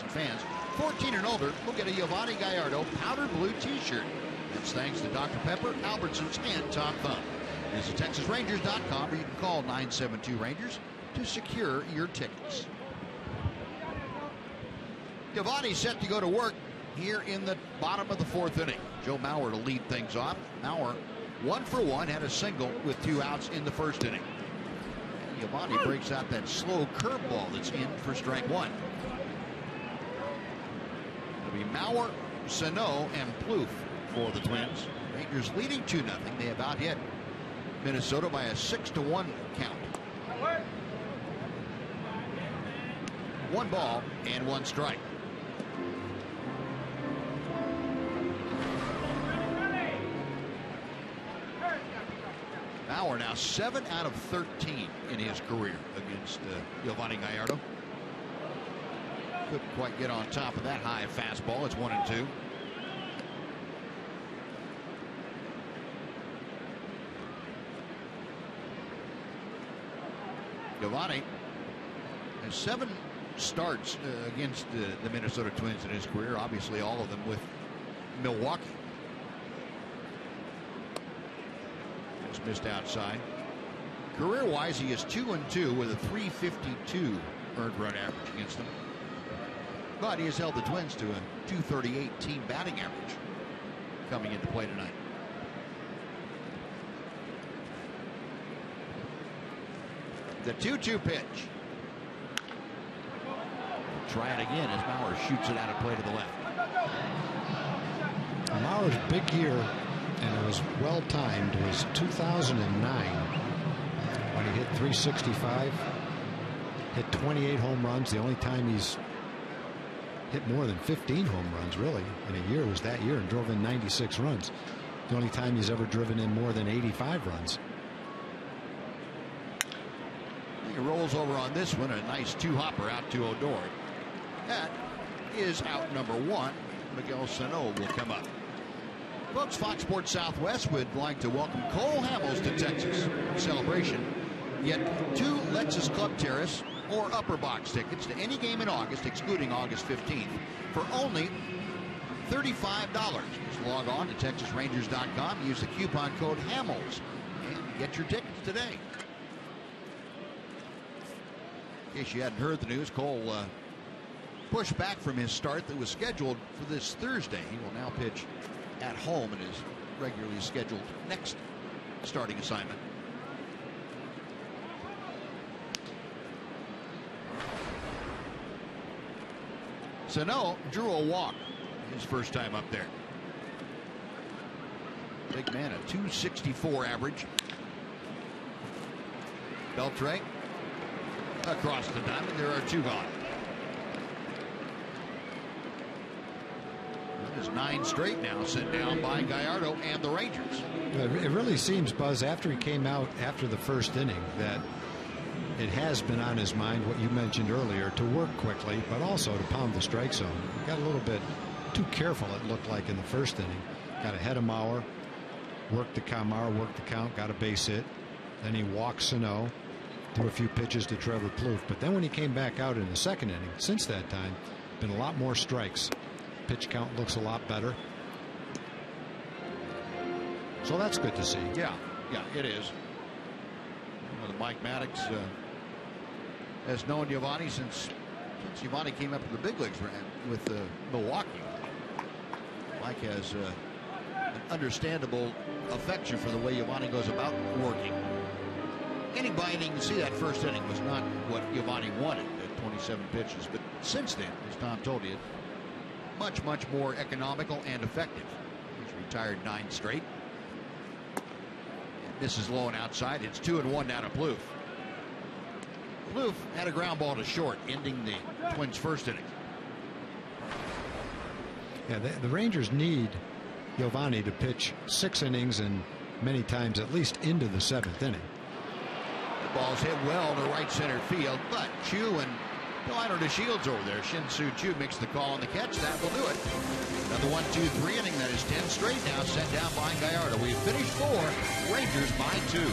E: Fans 14 and older will get a Yovani Gallardo powder blue t-shirt. That's thanks to Dr. Pepper, Albertsons, and Tom Thumb. Visit TexasRangers.com or you can call 972-RANGERS to secure your tickets. Yovani set to go to work here in the bottom of the 4th inning. Joe Mauer to lead things off. Mauer 1 for 1, had a single with 2 outs in the 1st inning. Yovani breaks out that slow curveball that's in for strike 1. It'll be Mauer, Sano, and Plouffe for the Twins. Rangers leading 2-0. They have out hit Minnesota by a 6-1 count. 1 ball and 1 strike. Mauer now 7 out of 13 in his career against Yovani Gallardo. Couldn't quite get on top of that high fastball. It's 1-2. Yovani has 7 starts against the Minnesota Twins in his career. Obviously, all of them with Milwaukee. Just missed outside. Career-wise, he is 2-2 with a .352 earned run average against them. But he has held the Twins to a .238 team batting average coming into play tonight. The 2-2 pitch. Try it again as Mauer shoots it out of play to the left.
F: Mauer's big year, and it was well timed, was 2009 when he hit .365, hit 28 home runs. The only time he's hit more than 15 home runs really in a year was that year, and drove in 96 runs. The only time he's ever driven in more than 85 runs.
E: He rolls over on this one, a nice 2-hopper out to Odor. That is out number 1. Miguel Sano will come up. Folks, Fox Sports Southwest would like to welcome Cole Hamels to Texas. Celebration. Get 2 Lexus Club Terrace or upper box tickets to any game in August, excluding August 15th, for only $35. Just log on to TexasRangers.com. Use the coupon code HAMILS and get your tickets today. In case you hadn't heard the news, Cole pushed back from his start that was scheduled for this Thursday. He will now pitch at home in his regularly scheduled next starting assignment. Sano drew a walk his first time up there. Big man, a .264 average. Beltre across the diamond. There are 2 gone. That is 9 straight now sent down by Gallardo and the Rangers.
F: It really seems, Buzz, after he came out after the first inning, that it has been on his mind, what you mentioned earlier, to work quickly, but also to pound the strike zone. He got a little bit too careful, it looked like, in the first inning. Got ahead of Mauer, worked the count, Mauer worked the count, got a base hit. Then he walked Sano, threw a few pitches to Trevor Plouffe. But then when he came back out in the second inning, since that time, been a lot more strikes. Pitch count looks a lot better. So that's good to see.
E: Yeah, it is. Mike Maddox has known Giovanni since Giovanni came up to the big leagues with Milwaukee. Mike has an understandable affection for the way Giovanni goes about working. Inning by inning, you see that first inning was not what Giovanni wanted at 27 pitches, but since then, as Tom told you, much more economical and effective. He's retired 9 straight. This is low and outside. It's 2-1 down to Plouffe. Plouffe had a ground ball to short, ending the Twins' first inning.
F: Yeah, the Rangers need Giovanni to pitch 6 innings and many times at least into the 7th inning.
E: The ball's hit well to right center field, but Chu and Delino DeShields over there. Shin-Soo Choo makes the call on the catch. That will do it. Another 1-2-3 inning. That is 10 straight now sent down by Gallardo. We've finished 4. Rangers by 2.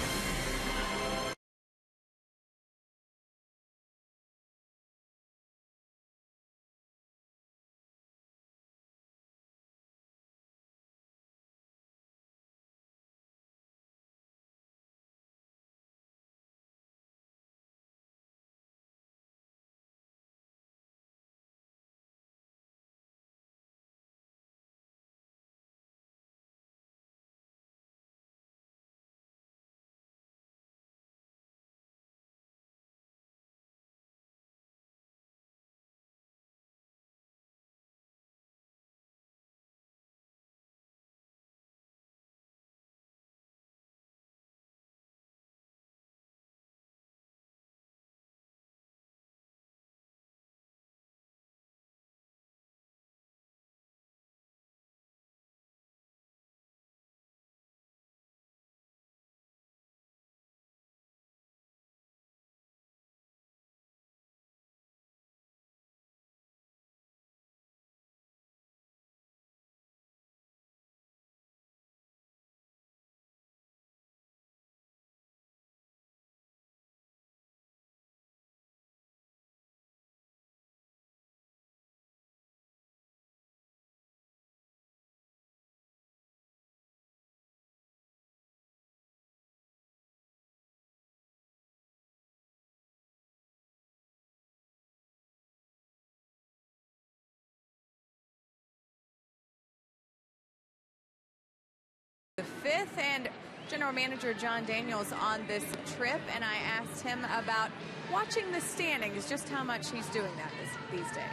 C: The 5th, and General Manager John Daniels on this trip, and I asked him about watching the standings, just how much he's doing that these days.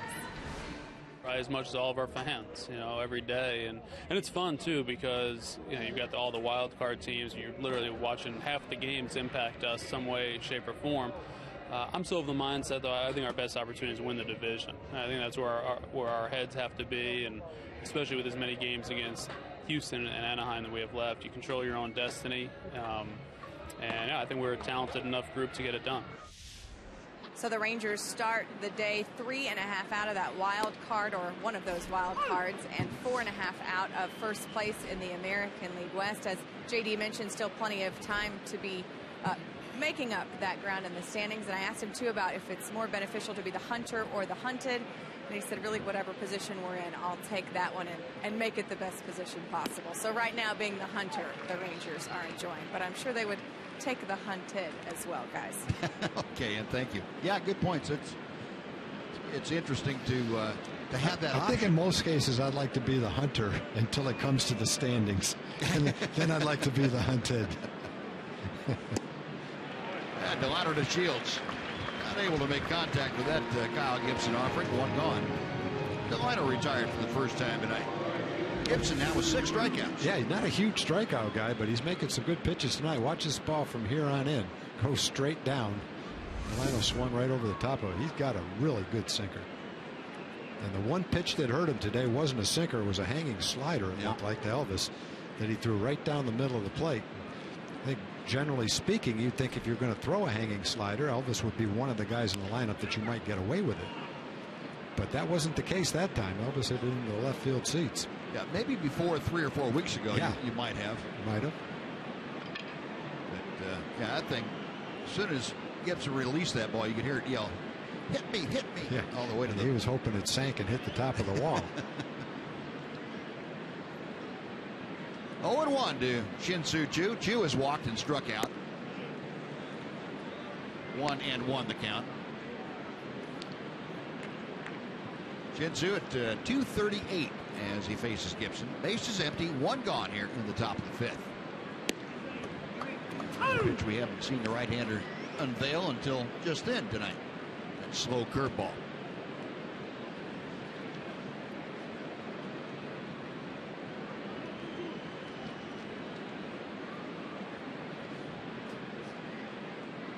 G: Right, as much as all of our fans, every day, and it's fun too because you've got all the wild card teams. And you're literally watching half the games impact us some way, shape, or form. I'm still of the mindset, though, I think our best opportunity is to win the division. I think that's where our heads have to be, and especially with as many games against Houston and Anaheim that we have left, you control your own destiny. And I think we're a talented enough group to get it done.
C: So the Rangers start the day 3.5 out of that wild card, or one of those wild cards, and 4.5 out of first place in the American League West. As JD mentioned, still plenty of time to be making up that ground in the standings. And I asked him too about if it's more beneficial to be the hunter or the hunted. And he said, really, whatever position we're in, I'll take that one and make it the best position possible. So right now, being the hunter, the Rangers are enjoying. But I'm sure they would take the hunted as well, guys.
E: Okay, and thank you. Yeah, good points. It's interesting to have that
F: I
E: option.
F: think in most cases I'd like to be the hunter until it comes to the standings. And then I'd like to be the hunted.
E: Delano to Shields. Not able to make contact with that Kyle Gibson offering. One gone. Delano retired for the first time tonight. Gibson now with 6 strikeouts.
F: Yeah, he's not a huge strikeout guy, but he's making some good pitches tonight. Watch this ball from here on in. Go straight down. Delano swung right over the top of it. He's got a really good sinker. And the one pitch that hurt him today wasn't a sinker. It was a hanging slider, it looked like, to Elvis, that he threw right down the middle of the plate. I think, generally speaking, you'd think if you're going to throw a hanging slider, Elvis would be one of the guys in the lineup that you might get away with it. But that wasn't the case that time. Elvis hit it into the left field seats.
E: Yeah, maybe before 3 or 4 weeks ago, you might have.
F: Might have.
E: But, yeah, that thing, as soon as Gibson released that ball, you could hear it yell, hit me, all the way to the...
F: He was hoping it sank and hit the top of the wall.
E: 0-1 to Shin-Soo Choo. Choo has walked and struck out. 1-1 the count. Shin-Soo at 238 as he faces Gibson. Base is empty. 1 gone here in the top of the 5th. Which we haven't seen the right-hander unveil until just then tonight. That slow curveball.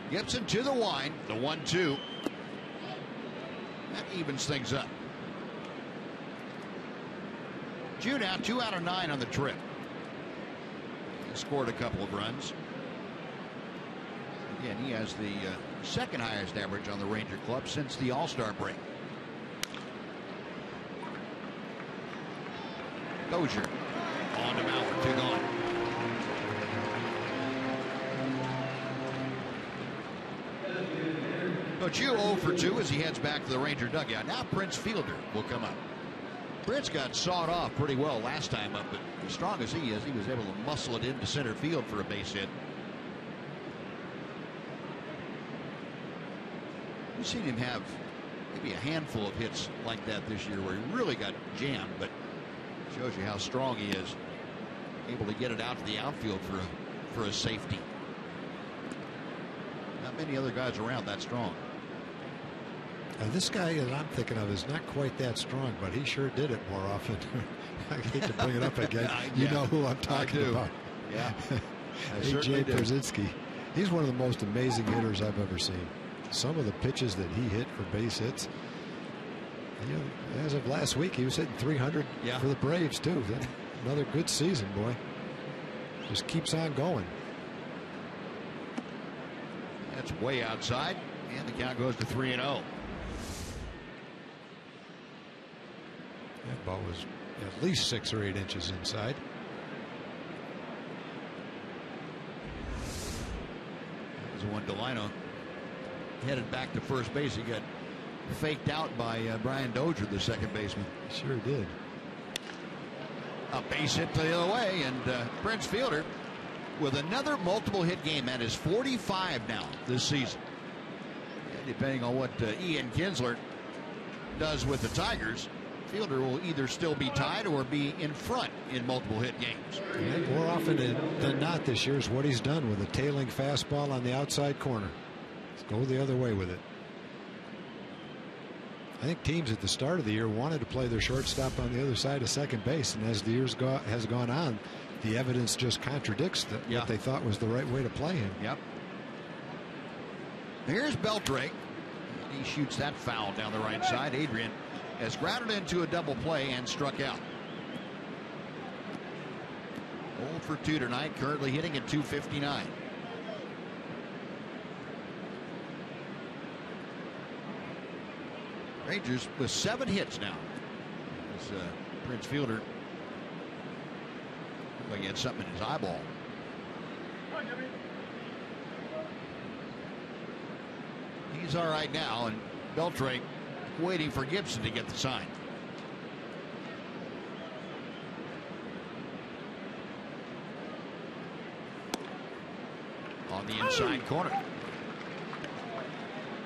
E: Gibson to the line. The 1-2. That evens things up. Choo now 2 out of 9 on the trip. He scored a couple of runs. Again, he has the second highest average on the Ranger club since the All-Star break. Dozier on to Mauer, 2 gone. So Choo 0 for 2 as he heads back to the Ranger dugout. Now Prince Fielder will come up. Prince got sawed off pretty well last time up, but as strong as he is, he was able to muscle it into center field for a base hit. We've seen him have maybe a handful of hits like that this year where he really got jammed, but shows you how strong he is. Able to get it out to the outfield for a safety. Not many other guys around that strong.
F: This guy that I'm thinking of is not quite that strong, but he sure did it more often. I hate to bring it up again. You know who I'm talking about.
E: Yeah.
F: A.J. Pierzynski. He's one of the most amazing hitters I've ever seen. Some of the pitches that he hit for base hits. You know, as of last week, he was hitting 300 for the Braves, too. Another good season, boy. Just keeps on going.
E: That's way outside, and the count goes to 3-0.
F: That ball was at least 6 or 8 inches inside.
E: That was one Delano headed back to first base. He got faked out by Brian Dozier, the second baseman.
F: Sure did.
E: A base hit the other way, and Prince Fielder with another multiple hit game. That is 45 now this season. And depending on what Ian Kinsler does with the Tigers, Fielder will either still be tied or be in front in multiple hit games.
F: And more often than not this year is what he's done with a tailing fastball on the outside corner. Let's go the other way with it. I think teams at the start of the year wanted to play their shortstop on the other side of second base, and as the years has gone on, the evidence just contradicts what they thought was the right way to play him.
E: Yep. Here's Beltre. He shoots that foul down the right side. Adrian has grounded into a double play and struck out. 0 for 2 tonight, currently hitting at 259. Rangers with 7 hits now. As Prince Fielder looked like he had something in his eyeball. He's all right now, and Beltre waiting for Gibson to get the sign. On the inside corner.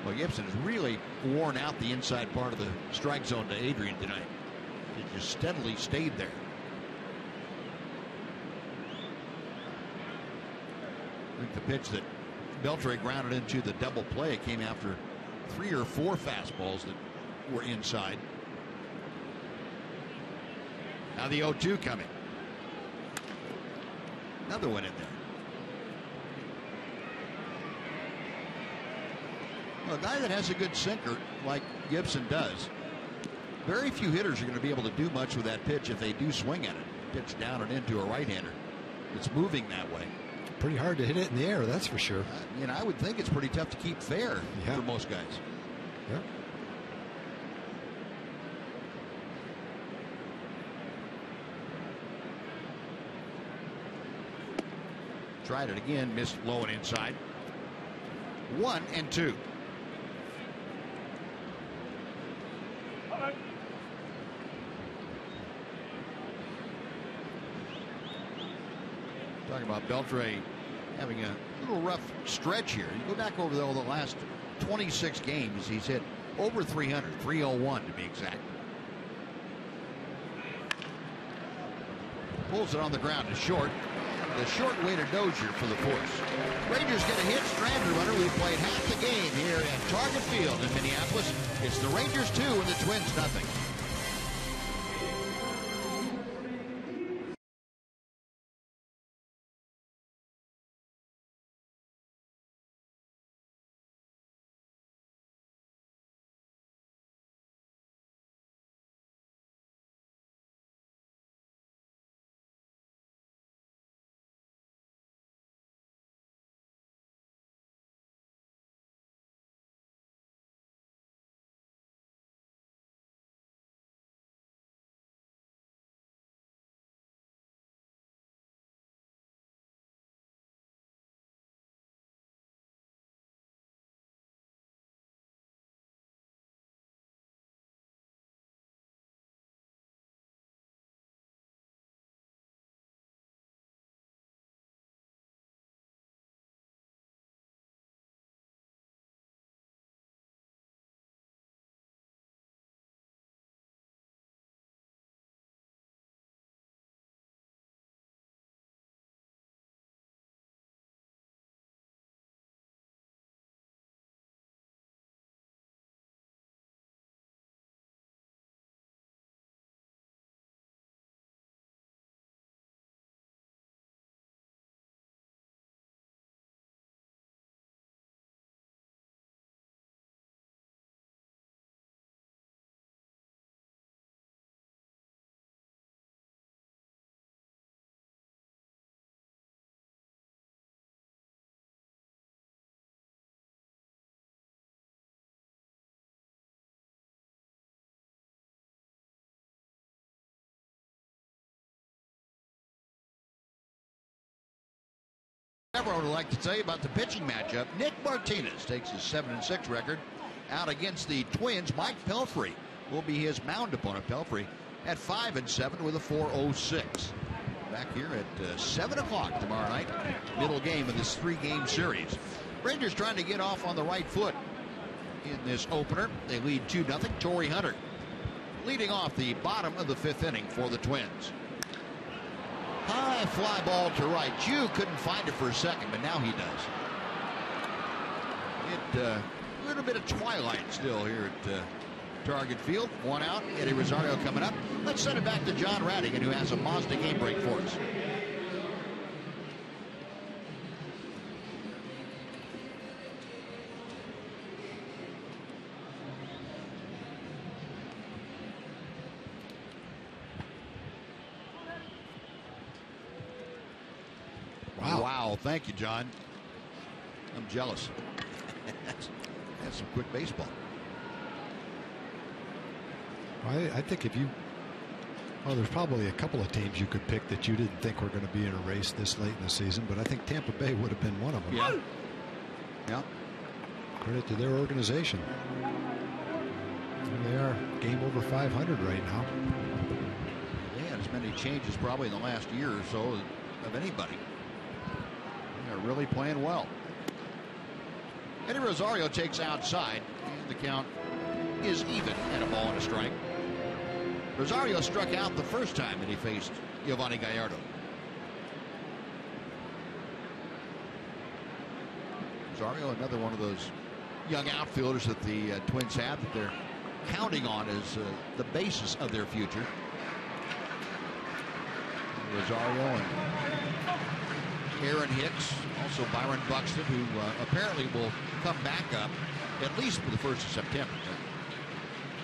E: Well, Gibson has really worn out the inside part of the strike zone to Adrian tonight. It just steadily stayed there. I think the pitch that Beltre grounded into the double play came after 3 or 4 fastballs that were inside. Now the 0-2 coming. Another one in there. Well, a guy that has a good sinker like Gibson does, very few hitters are going to be able to do much with that pitch if they do swing at it. Pitch down and into a right-hander that's moving that way.
F: Pretty hard to hit it in the air, that's for sure.
E: I would think it's pretty tough to keep fair for most guys.
F: Yeah.
E: Tried it again, missed low and inside. 1-2. Talking about Beltre having a little rough stretch here. You go back over the last 26 games, he's hit over 300, 301 to be exact. Pulls it on the ground to short. The short way to Dozier for the force. Rangers get a hit, Strander runner. We played half the game here at Target Field in Minneapolis. It's the Rangers 2 and the Twins nothing. Everyone would like to tell you about the pitching matchup. Nick Martinez takes his 7-6 record out against the Twins. Mike Pelfrey will be his mound opponent. Pelfrey at 5-7 with a 4.06. Back here at 7 o'clock tomorrow night. Middle game of this 3-game series. Rangers trying to get off on the right foot in this opener. They lead 2-0. Torrey Hunter leading off the bottom of the 5th inning for the Twins. High fly ball to right. Jew couldn't find it for a second, but now he does. A little bit of twilight still here at Target Field. 1 out. Eddie Rosario coming up. Let's send it back to John Radigan, who has a Mazda game break for us. Wow, thank you, John. I'm jealous. That's some quick baseball.
F: I think if you, well, there's probably a couple of teams you could pick that you didn't think were going to be in a race this late in the season, but I think Tampa Bay would have been one of them.
E: Yeah. Yeah.
F: Credit to their organization. They are game over 500 right now.
E: They had as many changes probably in the last year or so of anybody. They are really playing well. Eddie Rosario takes outside, and the count is even at a ball and a strike. Rosario struck out the first time that he faced Yovani Gallardo. Rosario, another one of those young outfielders that the Twins have that they're counting on as the basis of their future. Rosario and Aaron Hicks, also Byron Buxton, who apparently will come back up at least for the 1st of September.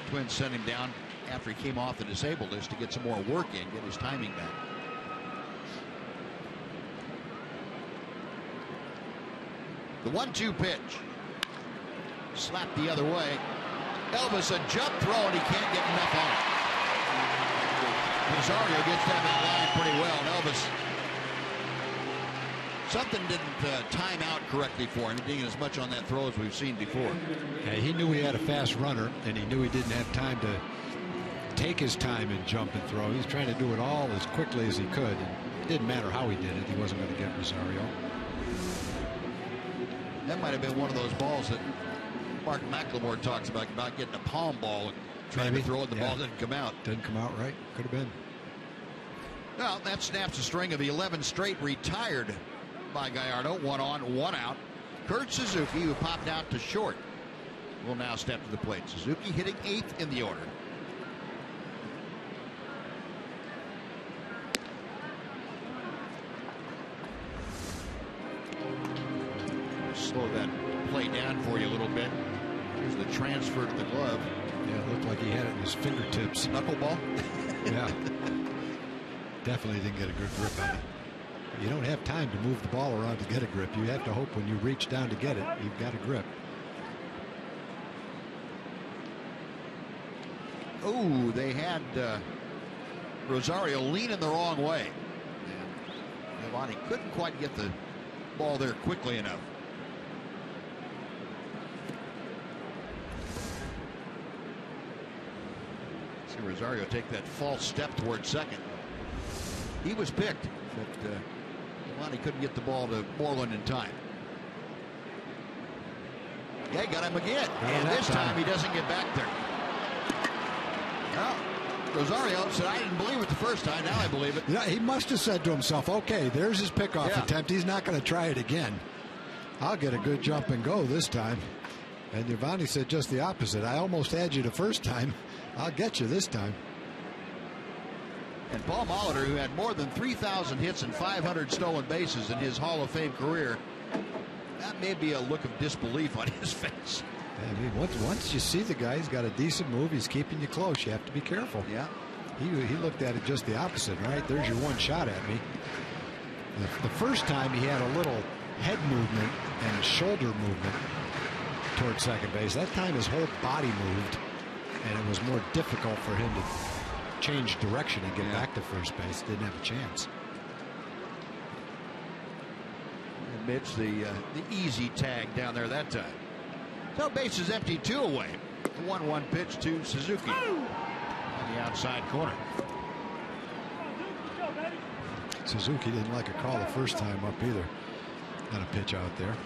E: The Twins sent him down after he came off the disabled list to get some more work in, get his timing back. The 1-2 pitch. Slapped the other way. Elvis a jump throw, and he can't get enough on it. Rosario gets down that line pretty well, and Elvis, something didn't time out correctly for him. He didn't get as much on that throw as we've seen before.
F: Yeah, he knew he had a fast runner, and he knew he didn't have time to take his time and jump and throw. He was trying to do it all as quickly as he could. And it didn't matter how he did it. He wasn't going to get Rosario.
E: That might have been one of those balls that Mark McLemore talks about getting a palm ball and trying to throw it, the ball didn't come out.
F: Didn't come out right. Could have been.
E: Well, that snaps a string of 11 straight retired by Gallardo. 1 on, 1 out. Kurt Suzuki, who popped out to short, will now step to the plate. Suzuki hitting 8th in the order. Slow that play down for you a little bit. Here's the transfer to the glove.
F: Yeah, it looked like he had it in his fingertips.
E: Knuckleball?
F: Yeah. Definitely didn't get a good grip on it. You don't have time to move the ball around to get a grip. You have to hope when you reach down to get it, you've got a grip.
E: Oh, they had Rosario leaning the wrong way. And Yovani couldn't quite get the ball there quickly enough. See Rosario take that false step towards second. He was picked, but Yovani couldn't get the ball to Moreland in time. Yeah, he got him again. And this time he doesn't get back there. Well, Rosario said, I didn't believe it the first time. Now I believe it.
F: Yeah, he must have said to himself, okay, there's his pickoff attempt. He's not going to try it again. I'll get a good jump and go this time. And Yovani said just the opposite. I almost had you the first time. I'll get you this time.
E: And Paul Molitor, who had more than 3,000 hits and 500 stolen bases in his Hall of Fame career, that may be a look of disbelief on his face.
F: I mean, once you see the guy, he's got a decent move. He's keeping you close. You have to be careful.
E: Yeah.
F: He looked at it just the opposite. Right, there's your one shot at me. The first time he had a little head movement and shoulder movement towards second base. That time his whole body moved, and it was more difficult for him to change direction and get back to first base. Didn't have a chance.
E: Admits the easy tag down there that time. So base is empty, 2 away. The 1-1 pitch to Suzuki on the outside corner.
F: Suzuki didn't like a call the first time up either. Not a pitch out there.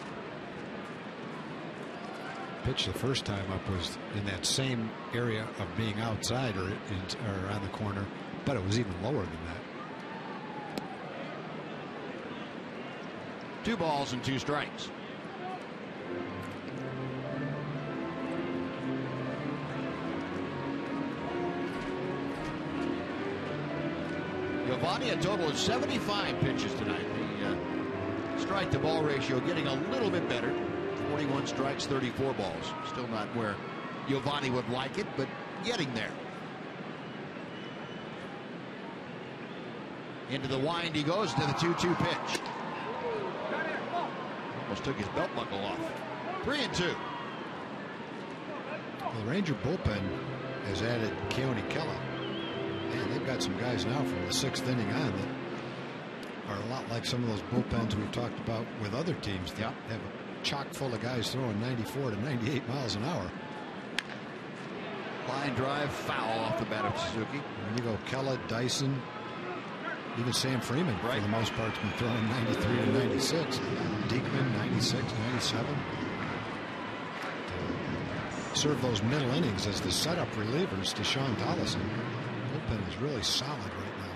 F: Pitch the first time up was in that same area of being outside or on the corner, but it was even lower than that.
E: 2 balls and 2 strikes. Yovani, a total of 75 pitches tonight. The strike to ball ratio getting a little bit better. 41 strikes, 34 balls. Still not where Yovani would like it, but getting there. Into the wind he goes to the 2-2 pitch. Almost took his belt buckle off. 3-2.
F: Well, the Ranger bullpen has added Keone Kela. Man, they've got some guys now from the 6th inning on that are a lot like some of those bullpens we've talked about with other teams that have a chock full of guys throwing 94 to 98 miles an hour.
E: Line drive foul off the bat of Suzuki.
F: There you go, Kella, Dyson, even Sam Freeman, for the most part, has been throwing 93 to 96. Diekman, 96, 97. Serve those middle innings as the setup relievers to Sean Tollison. Bullpen is really solid right now.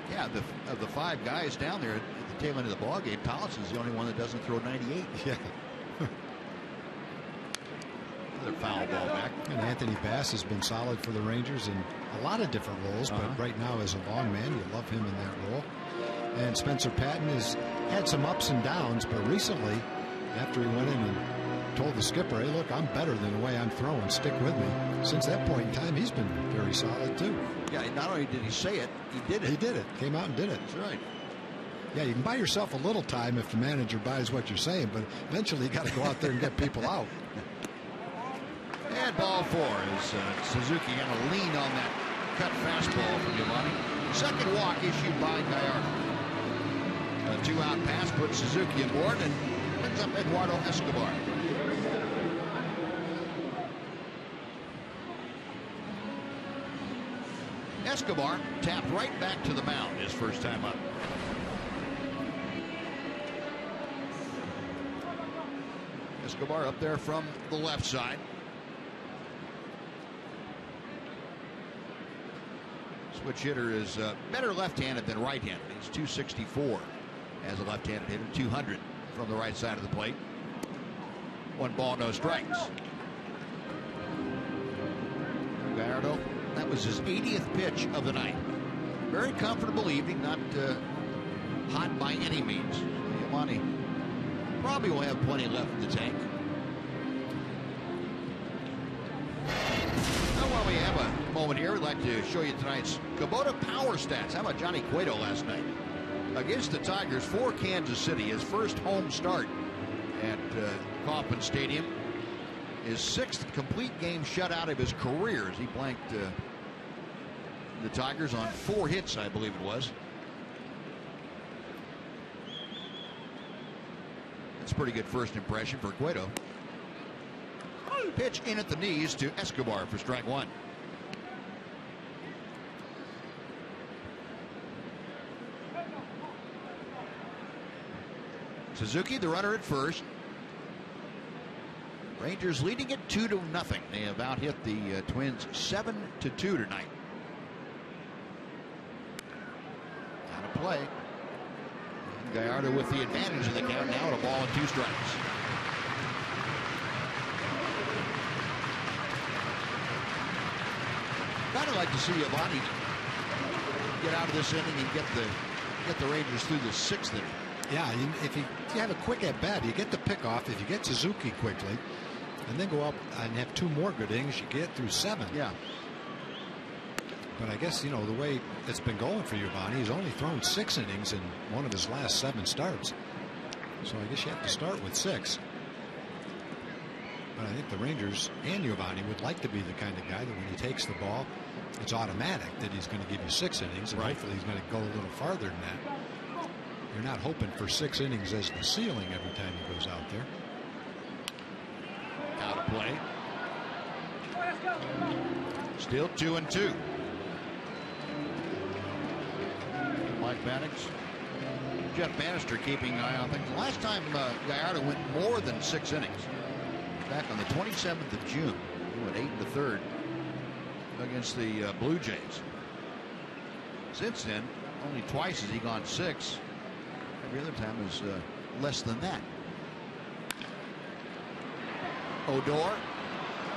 E: Yeah, of the 5 guys down there at the tail end of the ball game, Tollison's the only one that doesn't throw 98.
F: Yeah.
E: Another foul ball back.
F: And Anthony Bass has been solid for the Rangers in a lot of different roles, but right now as a long man, you love him in that role. And Spencer Patton has had some ups and downs, but recently, after he went in and told the skipper, hey, look, I'm better than the way I'm throwing. Stick with me. Since that point in time, he's been very solid, too.
E: Yeah, not only did he say it, he did it.
F: He did it. Came out and did it.
E: That's right.
F: Yeah, you can buy yourself a little time if the manager buys what you're saying, but eventually you got to go out there and get people out.
E: And ball 4 is Suzuki going to lean on that cut fastball from Giovanni. Second walk issued by Gallardo. A 2-out pass puts Suzuki aboard and brings up Eduardo Escobar. Escobar tapped right back to the mound his first time up. Escobar up there from the left side. Switch hitter is better left-handed than right-handed. He's 264 as a left-handed hitter, 200 from the right side of the plate. 1 ball, no strikes. Gallardo, that was his 80th pitch of the night. Very comfortable evening, not hot by any means. Giovanni probably will have plenty left in the tank. Now, while we have a moment here, we'd like to show you tonight's Kubota Power Stats. How about Johnny Cueto last night? Against the Tigers for Kansas City, his first home start at Kauffman Stadium. His 6th complete game shutout of his career as he blanked the Tigers on 4 hits, I believe it was. That's a pretty good first impression for Cueto. Pitch in at the knees to Escobar for strike 1. Suzuki, the runner at first. Rangers leading it 2-0. They have out hit the Twins 7-2 tonight. Out of play. Gallardo with the advantage in the count now, at a ball and 2 strikes. Kind of like to see Giovanni get out of this inning and get the Rangers through the 6th inning.
F: Yeah, if you have a quick at bat, you get the pickoff. If you get Suzuki quickly, and then go up and have 2 more good innings, you get through 7.
E: Yeah.
F: But I guess, the way it's been going for Giovanni, he's only thrown 6 innings in one of his last 7 starts. So I guess you have to start with 6. But I think the Rangers and Giovanni would like to be the kind of guy that when he takes the ball, it's automatic that he's going to give you 6 innings, and hopefully he's going to go a little farther than that. You're not hoping for 6 innings as the ceiling every time he goes out there.
E: Out of play. Still 2-2. Mike Maddox. Jeff Bannister keeping an eye on things. The last time Gallardo went more than 6 innings, back on the 27th of June, he went 8 1/3 against the Blue Jays. Since then, only twice has he gone 6. Every other time is less than that. Odor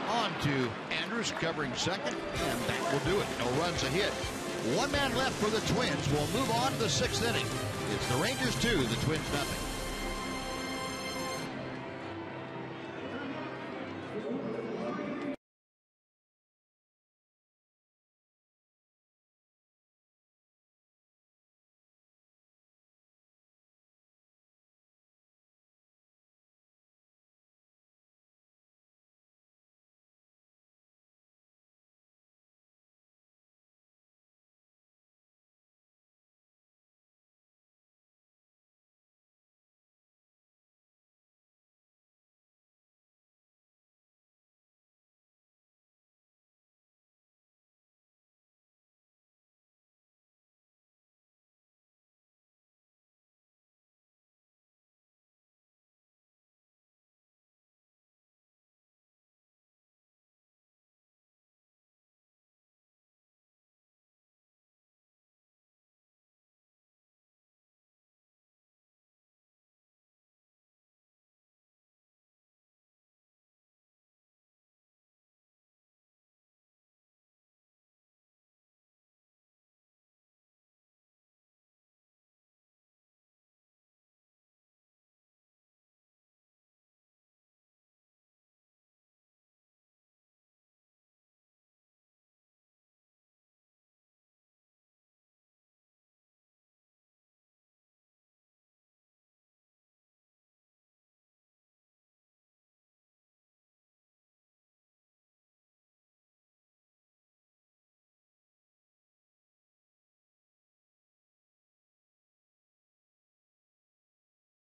E: on to Andrus, covering second, and that will do it. No runs, a hit. 1 man left for the Twins. We'll move on to the 6th inning. It's the Rangers 2, the Twins nothing.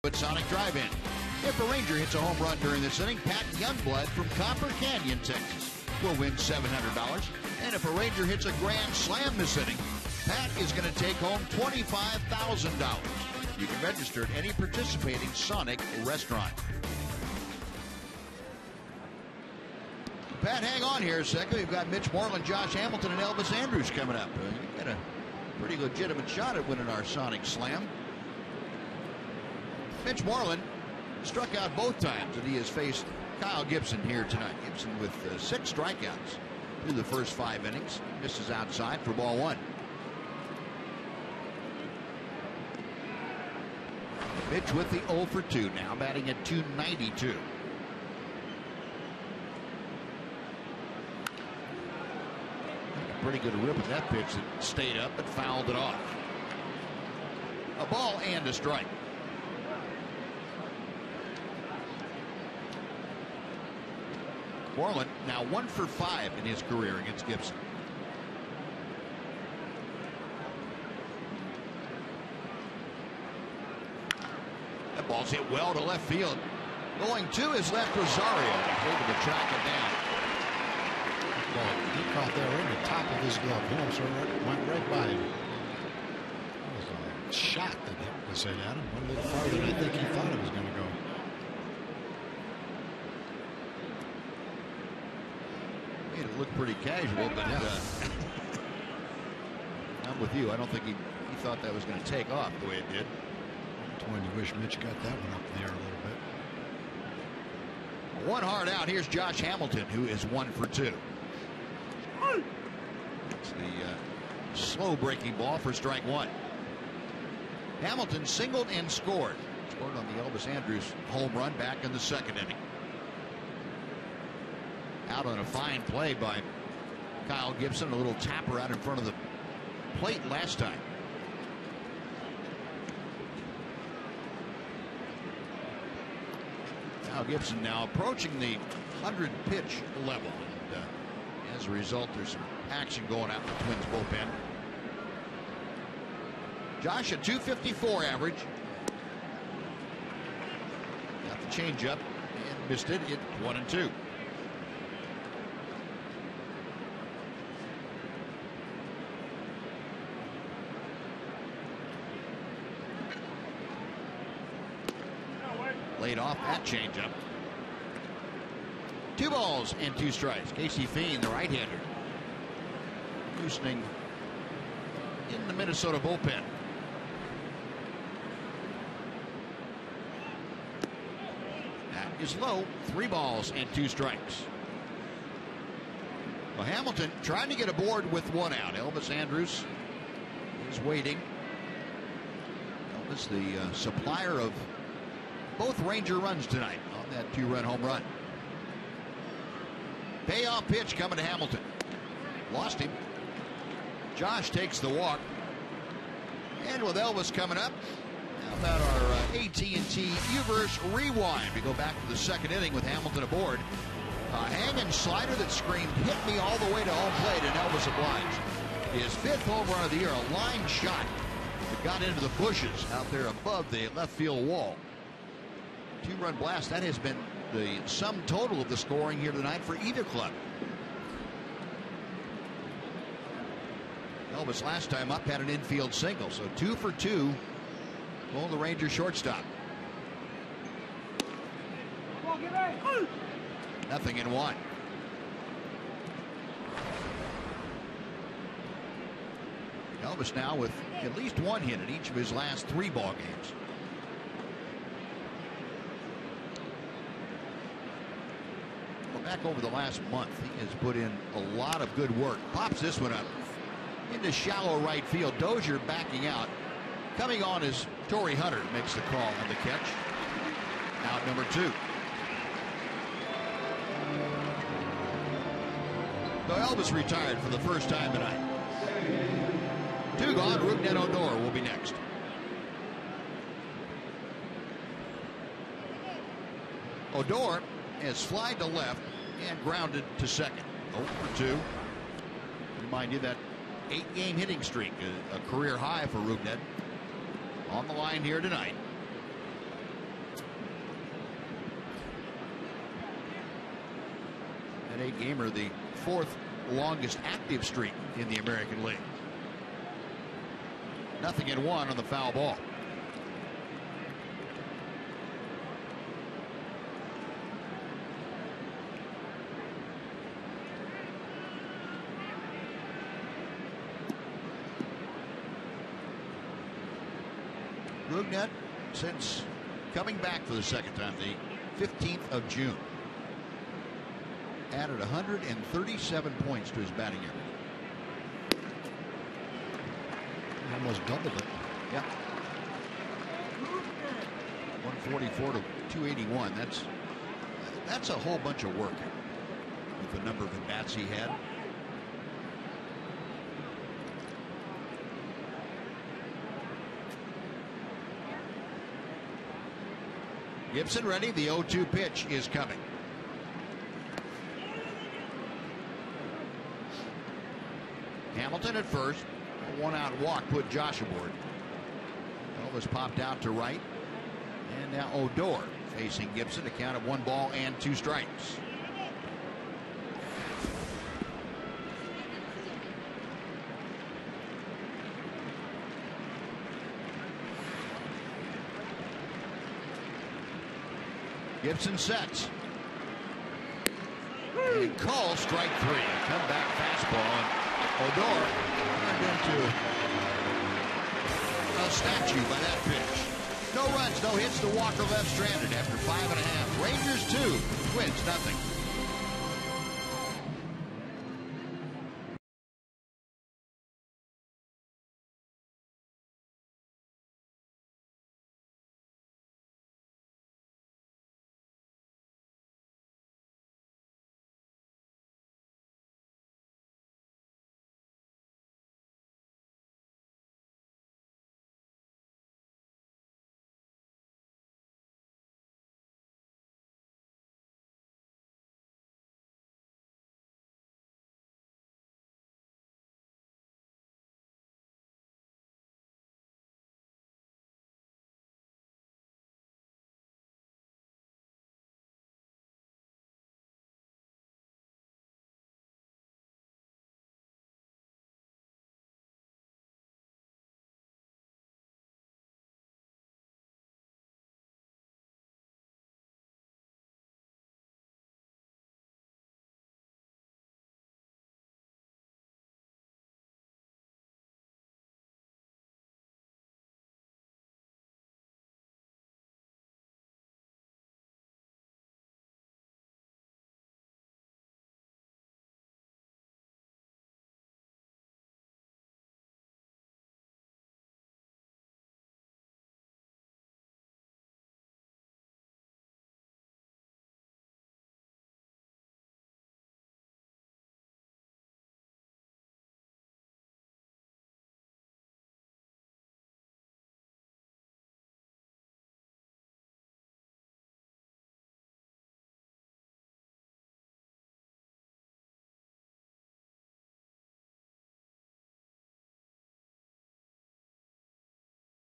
E: At Sonic Drive-In. If a Ranger hits a home run during this inning, Pat Youngblood from Copper Canyon, Texas, will win $700. And if a Ranger hits a grand slam this inning, Pat is going to take home $25,000. You can register at any participating Sonic restaurant. Pat, hang on here a second. We've got Mitch Moreland, Josh Hamilton, and Elvis Andrus coming up. You've got a pretty legitimate shot at winning our Sonic Slam. Mitch Moreland struck out both times, and he has faced Kyle Gibson here tonight. Gibson with 6 strikeouts through the first 5 innings. Misses outside for ball 1. Mitch with the 0 for 2, now batting at .292. Pretty good rip at that pitch that stayed up but fouled it off. A ball and a strike. Moreland now 1 for 5 in his career against Gibson. That ball's hit well to left field. Going to his left, Rosario. He's able to track it down.
F: Well, he caught that right in the top of his glove. He almost went right by him. That was a shot that was hit at him. Went a little farther than I think he thought it was going to go.
E: Made it look pretty casual, but I'm with you. I don't think he thought that was going to take off the way it did.
F: That's when you wish Mitch got that one up in the air a little bit.
E: One hard out. Here's Josh Hamilton, who is 1 for 2. It's the slow breaking ball for strike 1. Hamilton singled and scored. Scored on the Elvis Andrus home run back in the 2nd inning. Out on a fine play by Kyle Gibson. A little tapper out in front of the plate last time. Kyle Gibson now approaching the 100 pitch level. And, as a result, there's some action going out in the Twins bullpen. Josh, a .254 average. Got the changeup and missed it. Hit 1 and 2. Laid off that changeup. 2 balls and 2 strikes. Casey Fiend, the right-hander, loosening in the Minnesota bullpen. That is low. 3 balls and 2 strikes. Well, Hamilton trying to get aboard with 1 out. Elvis Andrus is waiting. Elvis, the supplier of both Ranger runs tonight on that 2-run home run. Payoff pitch coming to Hamilton. Lost him. Josh takes the walk. And with Elvis coming up, how about our AT&T U-verse rewind? We go back to the 2nd inning with Hamilton aboard. A hanging slider that screamed, "Hit me," all the way to home plate, and Elvis obliged. His 5th home run of the year, a line shot that got into the bushes out there above the left field wall. 2-run blast. That has been the sum total of the scoring here tonight for either club. Elvis last time up had an infield single, so 2 for 2 on the Ranger shortstop. Nothing in 1. Elvis now with at least 1 hit in each of his last 3 ball games. Back over the last month, he has put in a lot of good work. Pops this one up into shallow right field. Dozier backing out. Coming on is Torrey Hunter, makes the call on the catch. Out number 2. So Elvis retired for the first time tonight. 2 gone. Rougned Odor will be next. Odor has flied to left and grounded to 2nd. 0 for 2. Remind you that 8-game hitting streak, a career high for Rougned. On the line here tonight. An 8-gamer, the 4th longest active streak in the American League. 0-1 on the foul ball. Brugnet, since coming back for the second time, the 15th of June, added 137 points to his batting average.
F: Almost doubled it.
E: Yeah. 144 to 281. That's a whole bunch of work with the number of at-bats he had. Gibson ready. The 0-2 pitch is coming. Hamilton at first. A 1-out walk put Josh aboard. Elvis popped out to right. And now Odor facing Gibson. A count of 1 ball and 2 strikes. Gibson sets. And Cole, strike 3. Comeback fastball. And Odor turned into a statue by that pitch. No runs, no hits. The Walker left stranded after 5.5. Rangers 2, Twins nothing.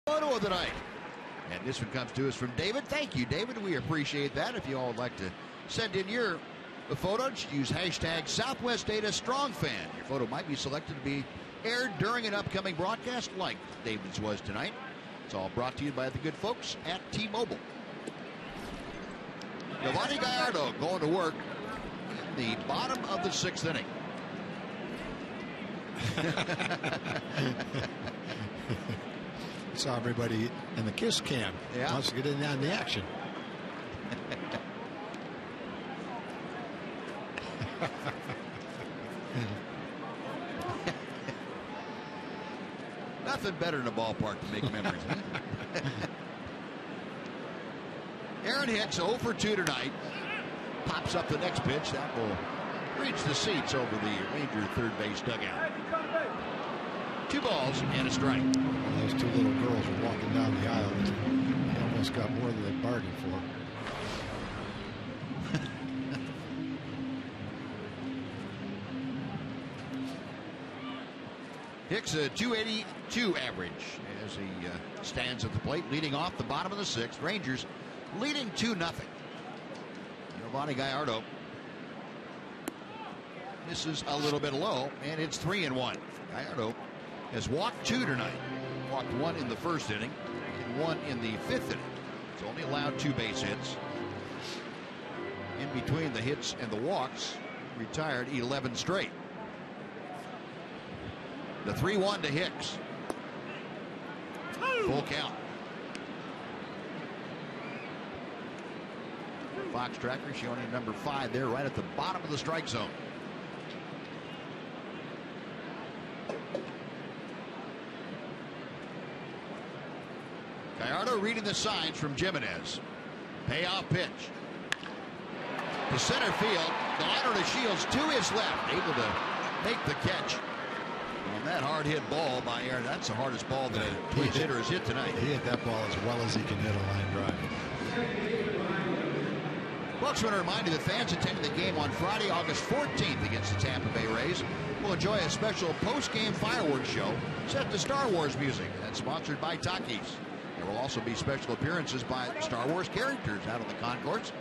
E: Photo of the night. And this one comes to us from David. Thank you, David. We appreciate that. If you all would like to send in your photo, just use hashtag Southwest Data Strong Fan. Your photo might be selected to be aired during an upcoming broadcast like David's was tonight. It's all brought to you by the good folks at T-Mobile. Giovanni Gallardo going to work in the bottom of the 6th inning.
F: Saw everybody in the kiss cam.
E: Yeah.
F: Wants to get in on the action.
E: Nothing better in a ballpark to make memories. Huh? Aaron Hicks 0 for 2 tonight. Pops up the next pitch. That will reach the seats over the Ranger third base dugout. 2 balls and a strike.
F: Well, those 2 little girls were walking down the aisle. They almost got more than they bargained for.
E: Hicks a 282 average as he stands at the plate, leading off the bottom of the 6th. Rangers leading 2-0. Giovanni Gallardo misses a little bit low, and it's 3-1. Gallardo has walked 2 tonight. Walked 1 in the first inning and 1 in the 5th inning. He's only allowed 2 base hits. In between the hits and the walks, retired 11 straight. The 3-1 to Hicks. Full count. Fox tracker showing him number 5 there, right at the bottom of the strike zone. Gallardo reading the signs from Jimenez. Payoff pitch to center field. Gallardo to Shields to his left, able to make the catch on that hard hit ball by Aaron. That's the hardest ball that a Twins hitter has hit tonight.
F: He hit that ball as well as he can hit a line drive.
E: Folks, want to remind you that fans attending the game on Friday, August 14th against the Tampa Bay Rays will enjoy a special post-game fireworks show set to Star Wars music. That's sponsored by Takis. There will also be special appearances by Star Wars characters out on the concourse.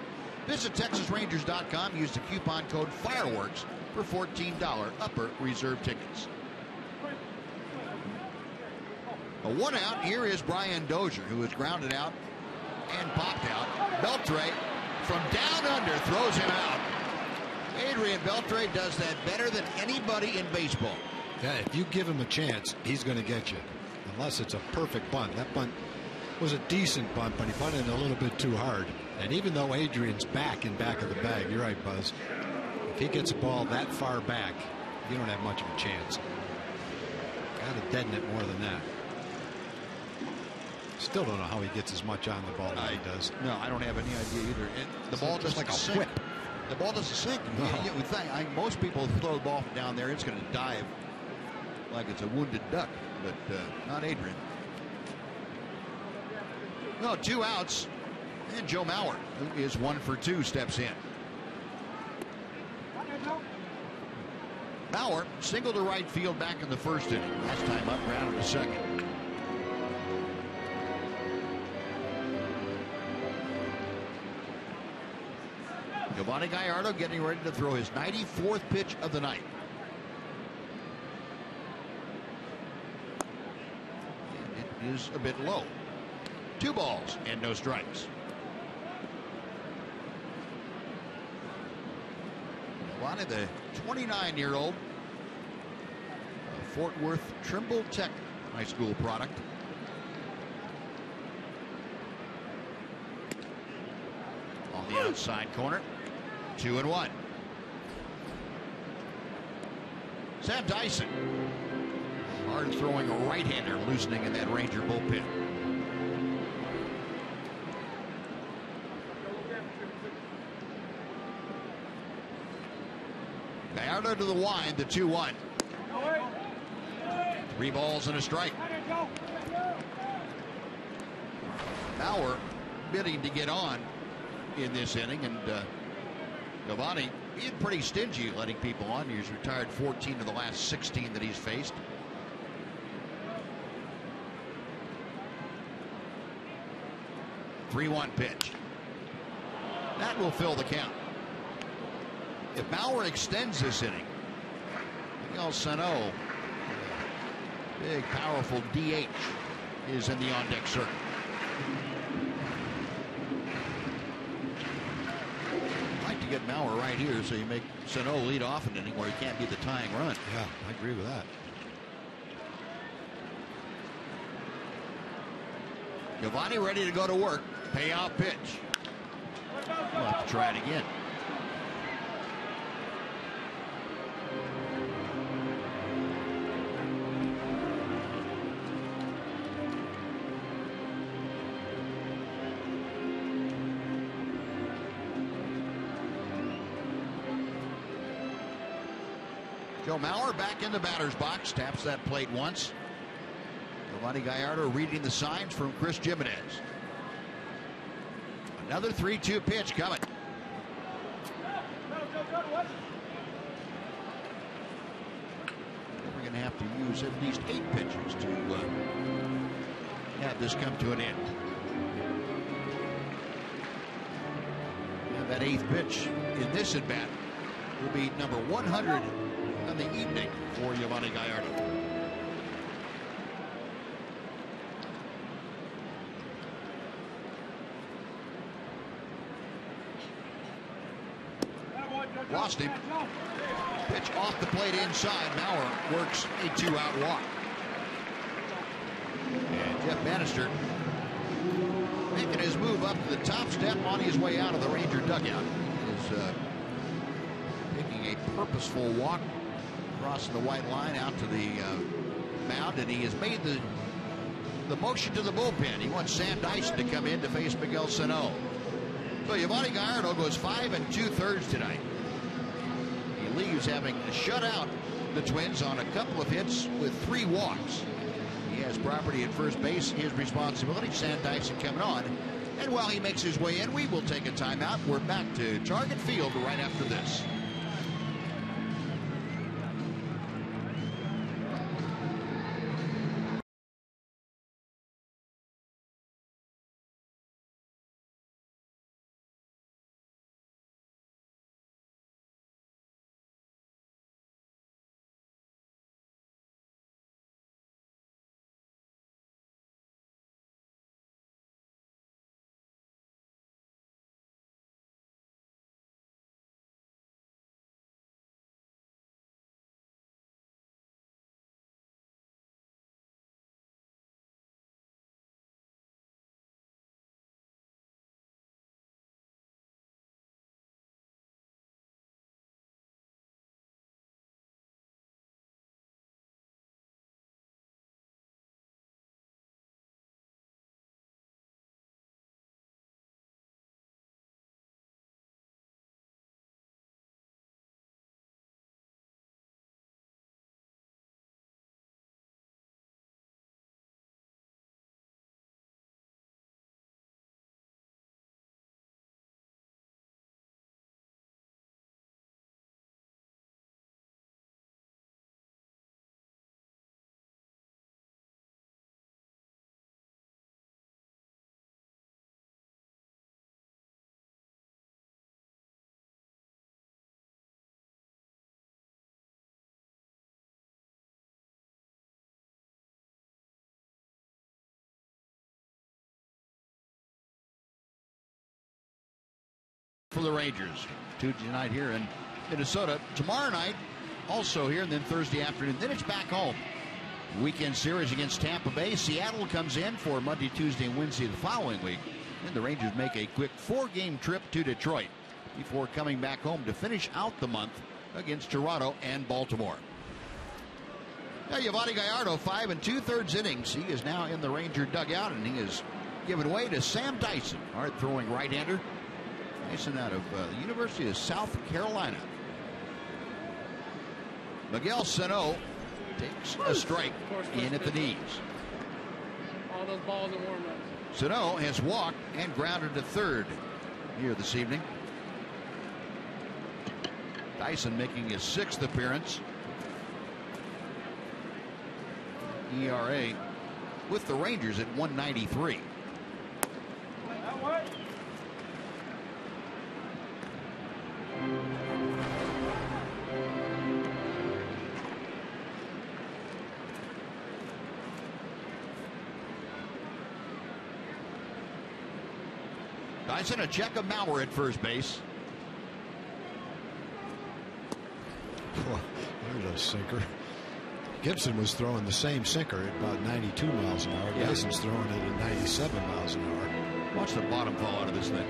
E: Visit TexasRangers.com. Use the coupon code FIREWORKS for $14 upper reserve tickets. A 1 out. Here is Brian Dozier, who is grounded out and popped out. Beltre from down under throws him out. Adrian Beltre does that better than anybody in baseball.
F: Yeah, if you give him a chance, he's going to get you. Unless it's a perfect bunt. That bunt was a decent bunt, but he bunted it a little bit too hard. And even though Adrian's back in back of the bag, you're right, Buzz. If he gets a ball that far back, you don't have much of a chance. Got to deaden it more than that. Still don't know how he gets as much on the ball as he does.
E: No, I don't have any idea either. The ball just like a sink. Whip. The ball doesn't sink. No. You think, most people throw the ball down there, it's going to dive like it's a wounded duck, but not Adrian. No, 2 outs, and Joe Mauer, who is 1 for 2, steps in. Mauer single to right field back in the first inning. Last time up, ground in the second. Giovanni Gallardo getting ready to throw his 94th pitch of the night. And it is a bit low. 2 balls and no strikes. Giovanni, the 29-year-old, Fort Worth Trimble Tech high school product. On the outside corner. 2-1. Sam Dyson, hard throwing a right-hander, loosening in that Ranger bullpen. Gallardo to the wind, the 2-1. 3 balls and a strike. Mauer bidding to get on in this inning, and Giovanni being pretty stingy letting people on. He's retired 14 of the last 16 that he's faced. The 3-1 pitch. That will fill the count. If Mauer extends this inning, Miguel Sano, big powerful DH, is in the on-deck circle. Get Mauer right here, so you make Sano lead off an inning where he can't be the tying run.
F: Yeah, I agree with that.
E: Giovanni ready to go to work. Payoff pitch. We'll have to try it again. Joe Mauer back in the batter's box, taps that plate once. Giovanni Gallardo reading the signs from Chris Jimenez. Another 3-2 pitch coming. We're going to have to use at least 8 pitches to have this come to an end. And that 8th pitch in this at bat will be number 100 on the evening for Yovani Gallardo. Lost him. Pitch off the plate inside. Mauer works a 2-out walk. And Jeff Bannister making his move up to the top step on his way out of the Ranger dugout. Is taking a purposeful walk crossing the white line out to the mound, and he has made the motion to the bullpen. He wants Sam Dyson to come in to face Miguel Sano. So Yovani Gallardo goes 5 2/3 tonight. He leaves having shut out the Twins on a couple of hits with 3 walks. He has property at first base, his responsibility. Sam Dyson coming on. And while he makes his way in, we will take a timeout. We're back to Target Field right after this. For the Rangers. Tuesday night here in Minnesota. Tomorrow night also here, and then Thursday afternoon. Then it's back home. Weekend series against Tampa Bay. Seattle comes in for Monday, Tuesday, and Wednesday the following week. Then the Rangers make a quick 4-game trip to Detroit before coming back home to finish out the month against Toronto and Baltimore. Now, Yovani Gallardo, 5 2/3 innings. He is now in the Ranger dugout, and he is given way to Sam Dyson, hard-throwing right-hander. Dyson out of the University of South Carolina. Miguel Sano takes a strike in at the knees.
G: All those balls in warm-ups.
E: Sano has walked and grounded to third here this evening. Dyson making his 6th appearance. ERA with the Rangers at 193. Dyson, a check of Mauer at first base.
F: Oh, there's a sinker. Gibson was throwing the same sinker at about 92 miles an hour. Dyson's throwing it at 97 miles an hour.
E: Watch the bottom fall out of this thing.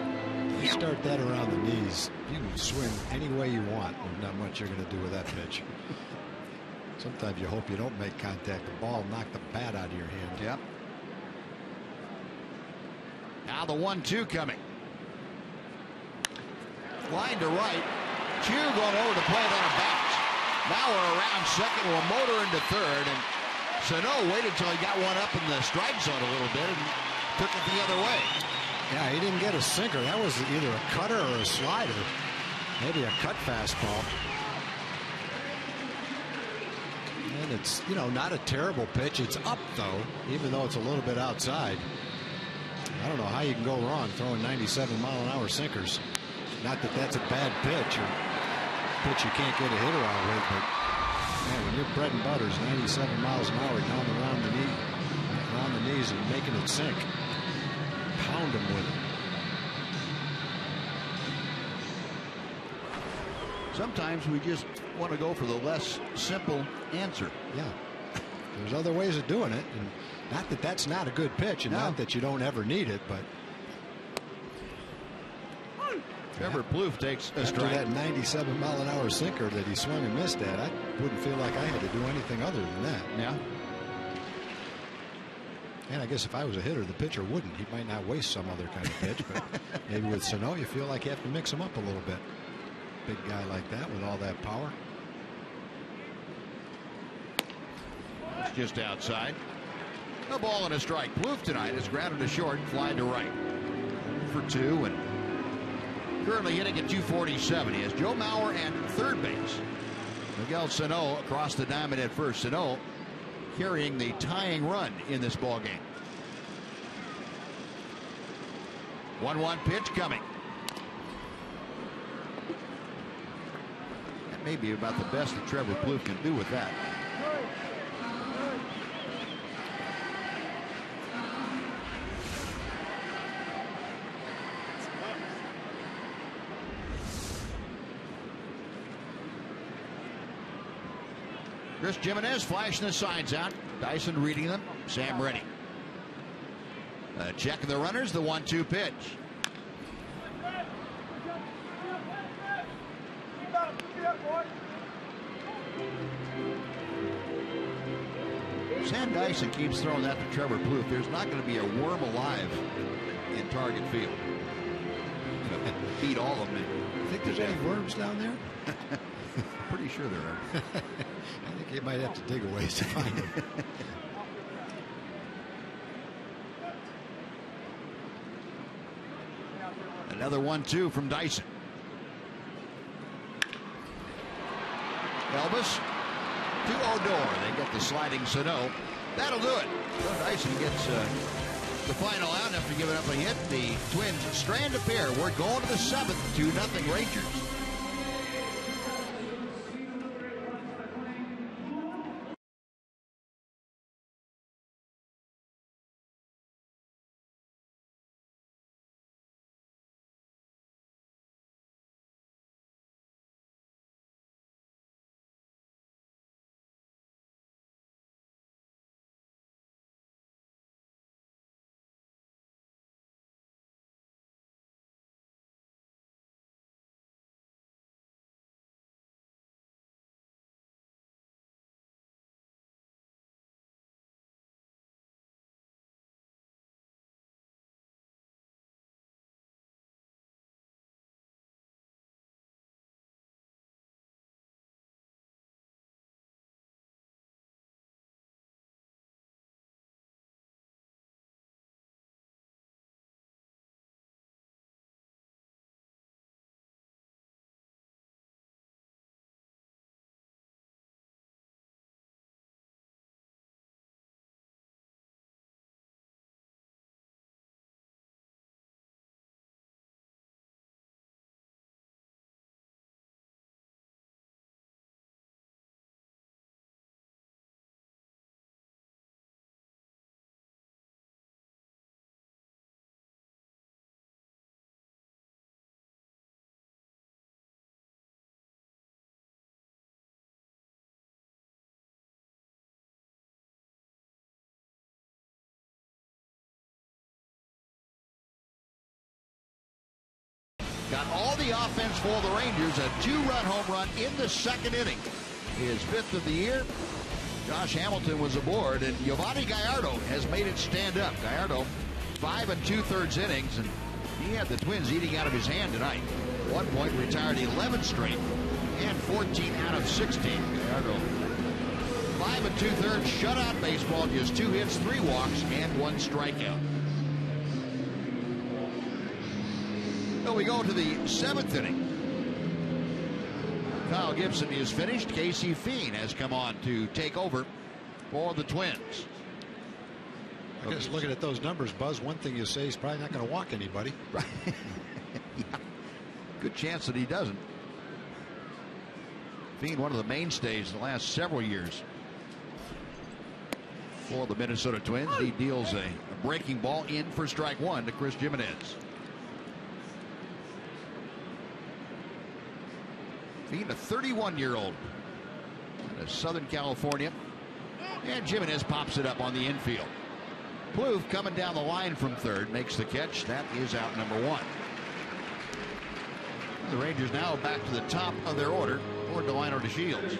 F: You start that around the knees, you can swing any way you want. There's not much you're going to do with that pitch. Sometimes you hope you don't make contact. The ball knocked the bat out of your hand.
E: Yep. Now the 1-2 coming. Line to right. Chu going over to play it on a bounce. Mauer around second, will motor into third, and Sano waited till he got one up in the strike zone a little bit and took it the other way.
F: Yeah, he didn't get a sinker. That was either a cutter or a slider. Maybe a cut fastball. And it's, you know, not a terrible pitch. It's up, though, even though it's a little bit outside. I don't know how you can go wrong throwing 97-mile-an-hour sinkers. Not that that's a bad pitch. pitch you can't get a hit around with, but man, when your bread and butter is 97 miles an hour down around the knees and making it sink, pound them with it.
E: Sometimes we just want to go for the less simple answer.
F: Yeah. There's other ways of doing it, and not that that's not a good pitch, and not that you don't ever need it, but
E: Trevor Plouffe takes a
F: after
E: strike.
F: that 97-mile-an-hour sinker that he swung and missed at, I wouldn't feel like I had to do anything other than that.
E: Yeah.
F: And I guess if I was a hitter, the pitcher wouldn't. He might not waste some other kind of pitch, but maybe with Sano, you feel like you have to mix him up a little bit. Big guy like that with all that power.
E: It's just outside. A ball and a strike. Plouffe tonight is grounded to short, fly to right. For 2, and currently hitting at 247. He has Joe Mauer at third base. Miguel Sano across the diamond at first. Sano carrying the tying run in this ball game. 1-1 pitch coming. That may be about the best that Trevor Plouffe can do with that. Chris Jimenez flashing the signs out. Dyson reading them. Sam ready. Checking the runners. The 1-2 pitch. Sam Dyson keeps throwing that to Trevor Plouffe. There's not going to be a worm alive in target field. Beat all of them.
F: Think there's any worms down there?
E: Pretty sure there are.
F: I think you might have to dig a ways to find them.
E: Another 1-2 from Dyson. Elvis to Odor. They get the sliding Sano. That'll do it. So Dyson gets the final out after giving up a hit. The Twins strand a pair. We're going to the 7th, 2-0 Rangers. Got all the offense for the Rangers. A 2-run home run in the 2nd inning. His 5th of the year. Josh Hamilton was aboard, and Giovanni Gallardo has made it stand up. Gallardo, 5 2/3 innings, and he had the Twins eating out of his hand tonight. At one point retired 11 straight and 14 out of 16. Gallardo, 5 2/3 shutout baseball, just 2 hits, 3 walks, and 1 strikeout. So we go to the 7th inning. Kyle Gibson is finished. Casey Fiend has come on to take over for the Twins.
F: I guess looking at those numbers, Buzz, one thing you say, he's probably not going to walk anybody.
E: Right. Yeah. Good chance that he doesn't. Being one of the mainstays the last several years for the Minnesota Twins. He deals a breaking ball in for strike one to Chris Gimenez. Being a 31-year-old out of Southern California. And Gimenez pops it up on the infield. Plouffe coming down the line from third makes the catch. That is out number one. The Rangers now back to the top of their order for Delino DeShields.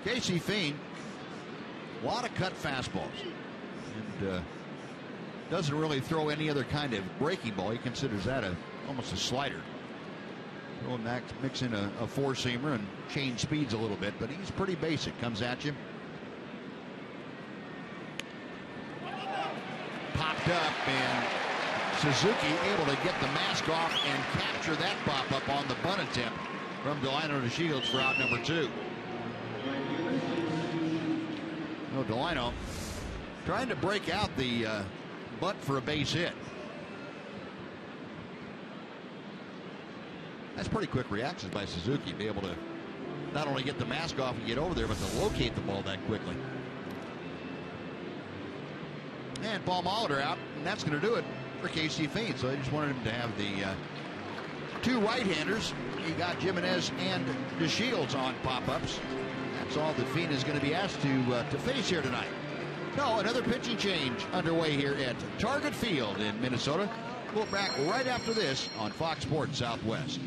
E: Casey Fiend, a lot of cut fastballs, and doesn't really throw any other kind of breaking ball. He considers that almost a slider. Throwing back, mix in a four-seamer and change speeds a little bit, but he's pretty basic. Comes at you. Popped up, and Suzuki able to get the mask off and capture that pop-up on the bunt attempt from Delino DeShields for out number two. No, Delino trying to break out the bunt for a base hit. That's pretty quick reactions by Suzuki, be able to not only get the mask off and get over there, but to locate the ball that quickly. And Paul Molitor out, and that's going to do it for Casey Fiend. So they just wanted him to have the two right-handers. He got Gimenez and DeShields on pop-ups. That's all that Fiend is going to be asked to face here tonight. No, another pitching change underway here at Target Field in Minnesota. We'll be back right after this on Fox Sports Southwest.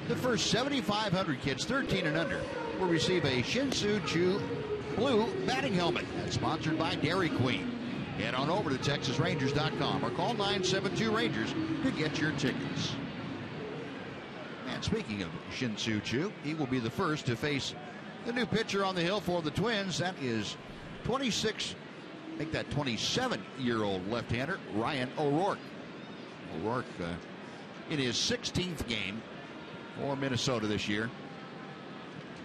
E: The first 7,500 kids 13 and under will receive a Shin-Soo Choo blue batting helmet. That's sponsored by Dairy Queen. Head on over to TexasRangers.com or call 972-RANGERS to get your tickets. And speaking of Shin-Soo Choo, he will be the first to face the new pitcher on the hill for the Twins. That is 27-year-old left-hander Ryan O'Rourke. O'Rourke in his 16th game for Minnesota this year.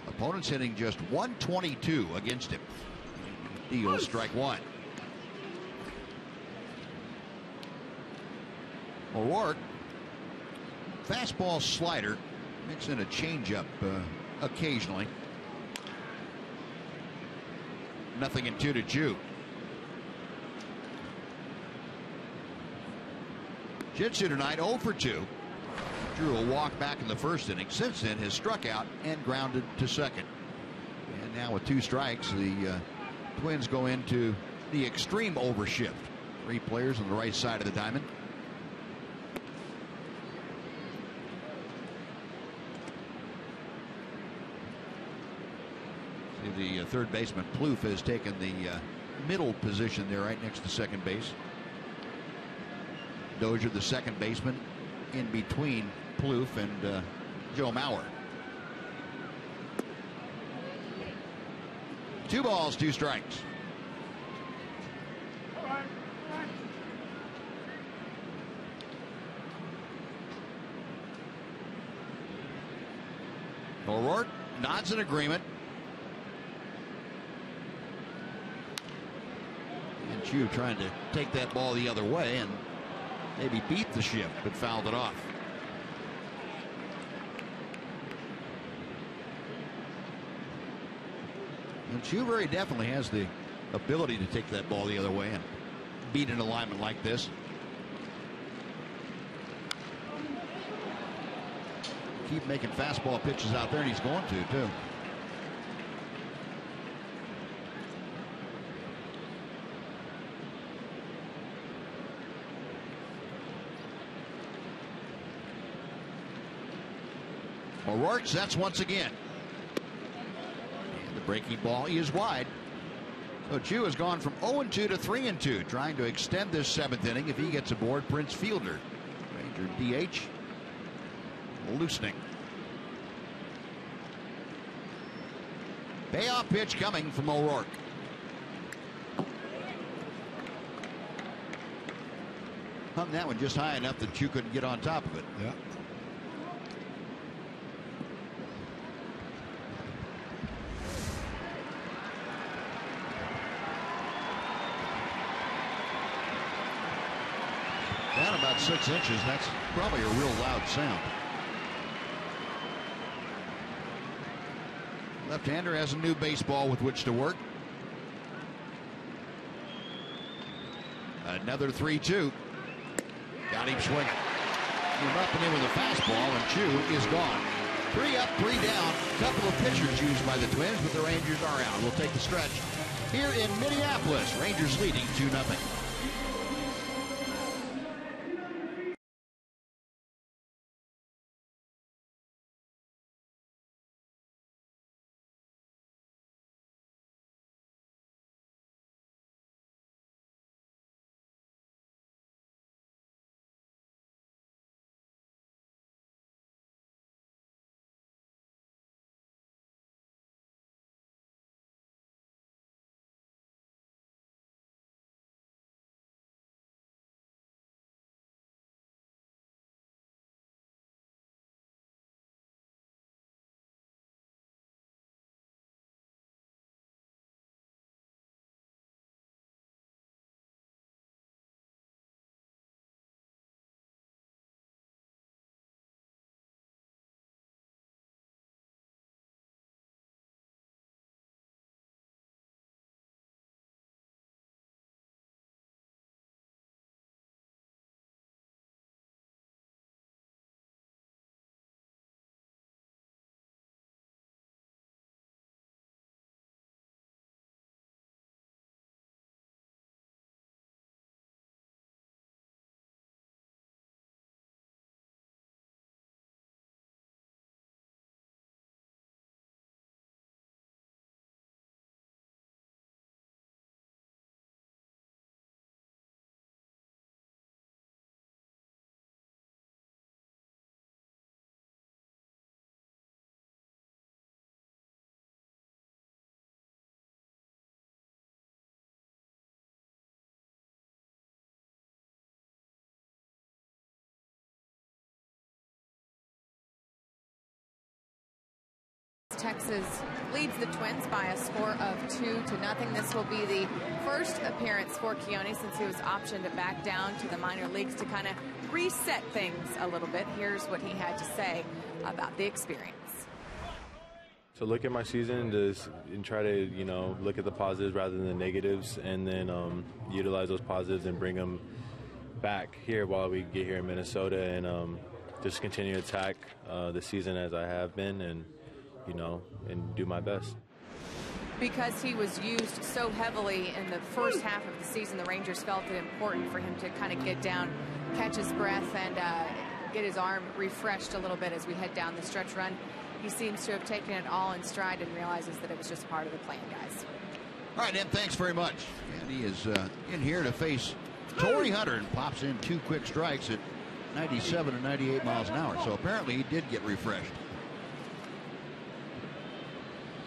E: Opponents hitting just 122 against him. Deal strike one. O'Rourke, fastball slider, mix in a changeup occasionally. 0-2 to Choo. Jitsu tonight 0 for 2. Drew a walk back in the first inning. Since then has struck out and grounded to second. And now with 2 strikes, the Twins go into the extreme overshift. 3 players on the right side of the diamond. See, the third baseman Plouffe has taken the middle position there right next to second base. Dozier, the second baseman, in between Plouffe and Joe Mauer. 2 balls, 2 strikes. O'Rourke nods in agreement. And Choo trying to take that ball the other way and maybe beat the shift, but fouled it off. And Choo very definitely has the ability to take that ball the other way and beat an alignment like this. Keep making fastball pitches out there, and he's going to, too. O'Rourke sets once again. And the breaking ball is wide. So Choo has gone from 0-2 to 3-2, trying to extend this 7th inning if he gets aboard Prince Fielder. Ranger DH. Loosening. Payoff pitch coming from O'Rourke. Hung that one just high enough that Choo couldn't get on top of it.
F: Yeah.
E: Down about 6 inches. That's probably a real loud sound. Left-hander has a new baseball with which to work. Another 3-2. Got him swinging. He's up and in with a fastball, and Choo is gone. 3 up, 3 down. Couple of pitchers used by the Twins, but the Rangers are out. We'll take the stretch here in Minneapolis. Rangers leading 2-0.
C: Texas leads the Twins by a score of 2-0. This will be the first appearance for Keone since he was optioned to back down to the minor leagues to kind of reset things a little bit. Here's what he had to say about the experience.
H: So look at my season and try to, look at the positives rather than the negatives, and then utilize those positives and bring them back here while we get here in Minnesota, and just continue to attack the season as I have been, and do my best.
C: Because he was used so heavily in the first half of the season, the Rangers felt it important for him to kind of get down, catch his breath, and get his arm refreshed a little bit as we head down the stretch run. He seems to have taken it all in stride and realizes that it was just part of the plan, guys.
E: All right, Ed, thanks very much. And he is in here to face Torrey Hunter and pops in 2 quick strikes at 97 and 98 miles an hour. So apparently he did get refreshed.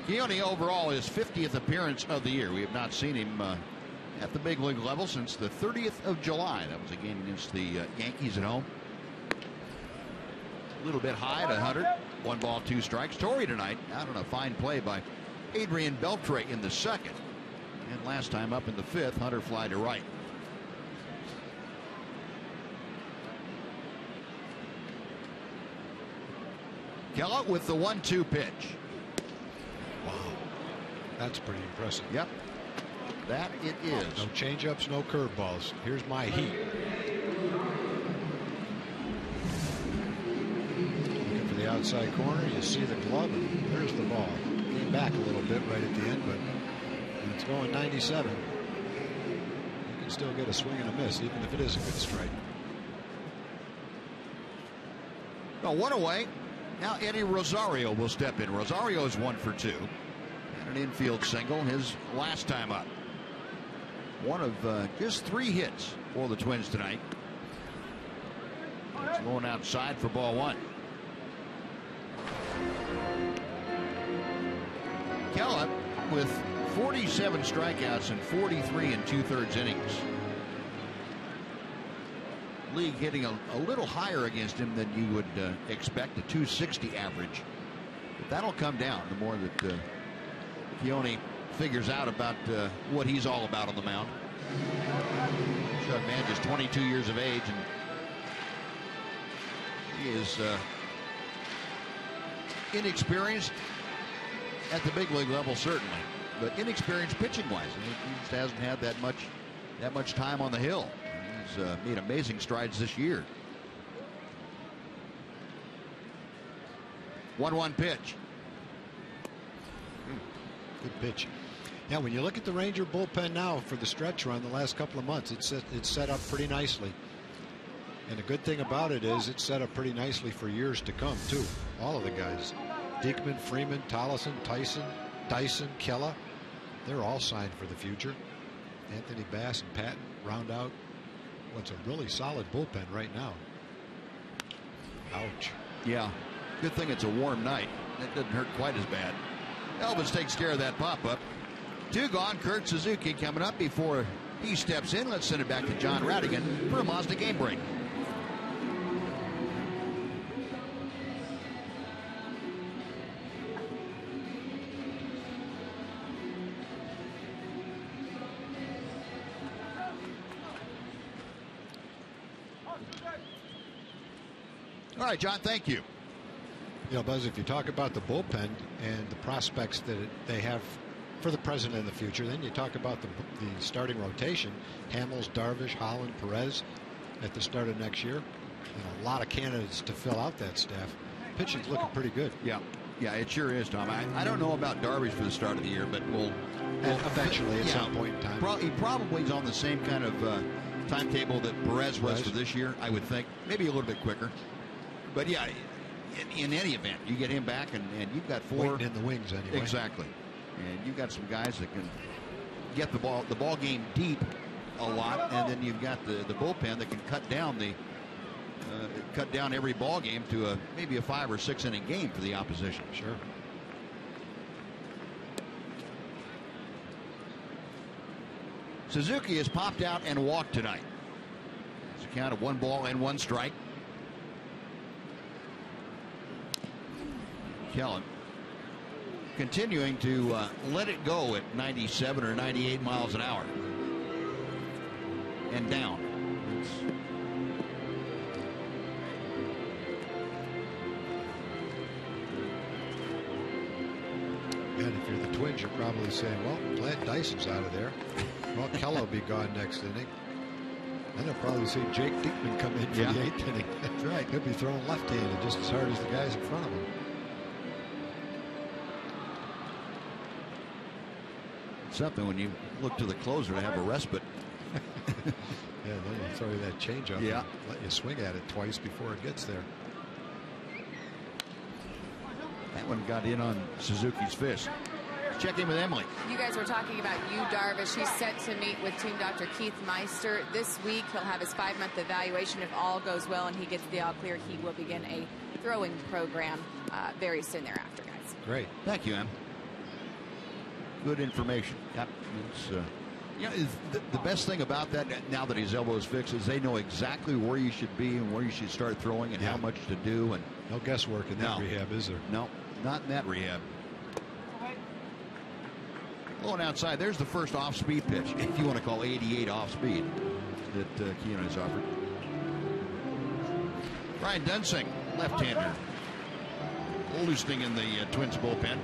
E: Keone overall his 50th appearance of the year. We have not seen him at the big league level since the 30th of July. That was a game against the Yankees at home. A little bit high at 100. 1 ball, 2 strikes. Torrey tonight out on a fine play by Adrian Beltre in the second. And last time up in the 5th, Hunter fly to right. Kellogg with the 1-2 pitch.
F: Wow. That's pretty impressive.
E: Yep. That it is.
F: No changeups, no curveballs. Here's my heat. Looking for the outside corner. You see the glove, and there's the ball. Came back a little bit right at the end, but when it's going 97, you can still get a swing and a miss, even if it is a good strike.
E: Well, 1 away. Now Eddie Rosario will step in. Rosario is 1 for 2. And an infield single his last time up. One of just 3 hits for the Twins tonight. It's going outside for ball 1. Kellogg with 47 strikeouts and 43 2/3 innings. League hitting a little higher against him than you would expect, a 260 average. But that'll come down the more that Keone figures out about what he's all about on the mound. Young man, just 22 years of age, and he is inexperienced at the big league level, certainly, but inexperienced pitching wise. He just hasn't had that much time on the hill. He's made amazing strides this year. 1-1 pitch.
F: Good pitch. Yeah, when you look at the Ranger bullpen now for the stretch run the last couple of months, it's set up pretty nicely. And the good thing about it is it's set up pretty nicely for years to come, too. All of the guys. Diekman, Freeman, Tollison, Tyson, Dyson, Kella. They're all signed for the future. Anthony Bass and Patton round out what's a really solid bullpen right now. Ouch.
E: Yeah. Good thing it's a warm night. That doesn't hurt quite as bad. Elvis takes care of that pop-up. 2 gone. Kurt Suzuki coming up before he steps in. Let's send it back to John Radigan for a Mazda game break. All right, John, thank you.
F: You know, Buzz, if you talk about the bullpen and the prospects that they have for the present and the future, then you talk about the starting rotation. Hamels, Darvish, Holland, Perez at the start of next year. And a lot of candidates to fill out that staff. Pitching's looking pretty good.
E: Yeah, it sure is, Tom. I don't know about Darvish for the start of the year, but we'll
F: eventually at some point in time.
E: He probably is on the same kind of timetable that Perez was for this year, I would think. Maybe a little bit quicker. But yeah, in any event, you get him back, and you've got 4
F: waiting in the wings anyway.
E: Exactly, and you've got some guys that can get the ball game deep a lot, and then you've got the bullpen that can cut down every ball game to maybe a 5 or 6 inning game for the opposition.
F: Sure.
E: Suzuki has popped out and walked tonight. It's a count of 1 ball and 1 strike. Kellen continuing to let it go at 97 or 98 miles an hour and down.
F: And if you're the Twins, you're probably saying, well, glad Dyson's out of there. Well, Keller will be gone next inning. Then they'll probably see Jake Diekman come in for the 8th inning.
E: That's right.
F: He'll be throwing left-handed just as hard as the guys in front of him.
E: Something when you look to the closer to have a respite.
F: Yeah, then you throw you that changeup.
E: Yeah.
F: Let you swing at it twice before it gets there.
E: That one got in on Suzuki's fist. check in with Emily.
C: You guys were talking about Yu Darvish. He's set to meet with team Dr. Keith Meister this week. He'll have his 5-month evaluation. If all goes well and he gets the all clear, he will begin a throwing program very soon thereafter, guys.
F: Great.
E: Thank you, Em. Good information. Yep. The best thing about that, now that his elbow is fixed, is they know exactly where you should be and where you should start throwing and how much to do. And
F: no guesswork in that rehab, is there?
E: No, not in that rehab. Going outside, there's the first off-speed pitch, if you want to call 88 off-speed that Keone has offered. Ryan Dunsing, left-hander, loosening in the Twins bullpen.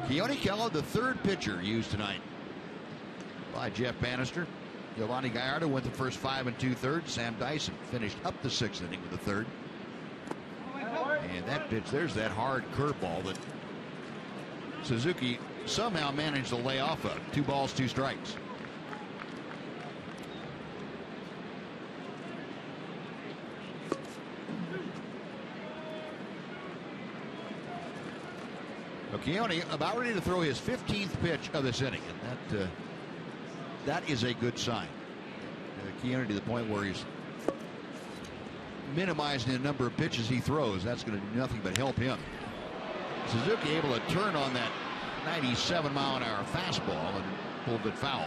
E: Keone Kela, the third pitcher used tonight by Jeff Bannister. Giovanni Gallardo went the first 5 2/3. Sam Dyson finished up the 6th inning with the third. And that pitch, there's that hard curveball that Suzuki somehow managed to lay off of. 2 balls, 2 strikes. Keone about ready to throw his 15th pitch of this inning, and that is a good sign. Keone to the point where he's minimizing the number of pitches he throws. That's going to do nothing but help him. Suzuki able to turn on that 97-mile-an-hour fastball and pulled it foul.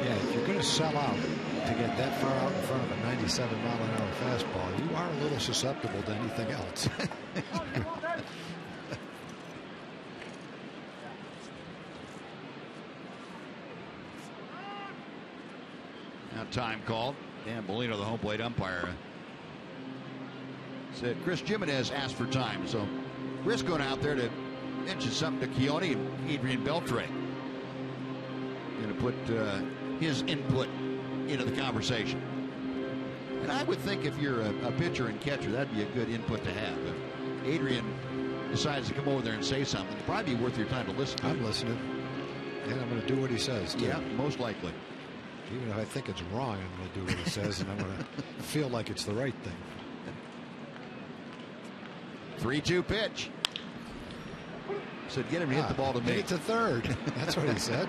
F: Yeah, if you're going to sell out to get that far out in front of a 97-mile-an-hour fastball, you are a little susceptible to anything else.
E: Now time called. Dan Bellino, the home plate umpire, said Chris Jimenez asked for time. So Chris going out there to mention something to Keone and Adrian Beltre. Going to put his input into the conversation. And I would think if you're a pitcher and catcher, that'd be a good input to have. If Adrian decides to come over there and say something, it'd probably be worth your time to listen to.
F: I'm listening. And I'm going to do what he says, too.
E: Yeah, most likely.
F: Even if I think it's wrong, I'm going to do what he says, and I'm going to feel like it's the right thing.
E: 3-2 pitch. Said, get him to hit the ball to me.
F: Hit it to third. That's what he said.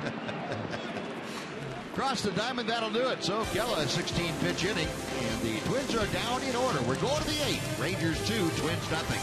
E: Cross the diamond, that'll do it. So Kela, a 16-pitch inning, and the Twins are down in order. We're going to the 8th. Rangers 2, Twins nothing.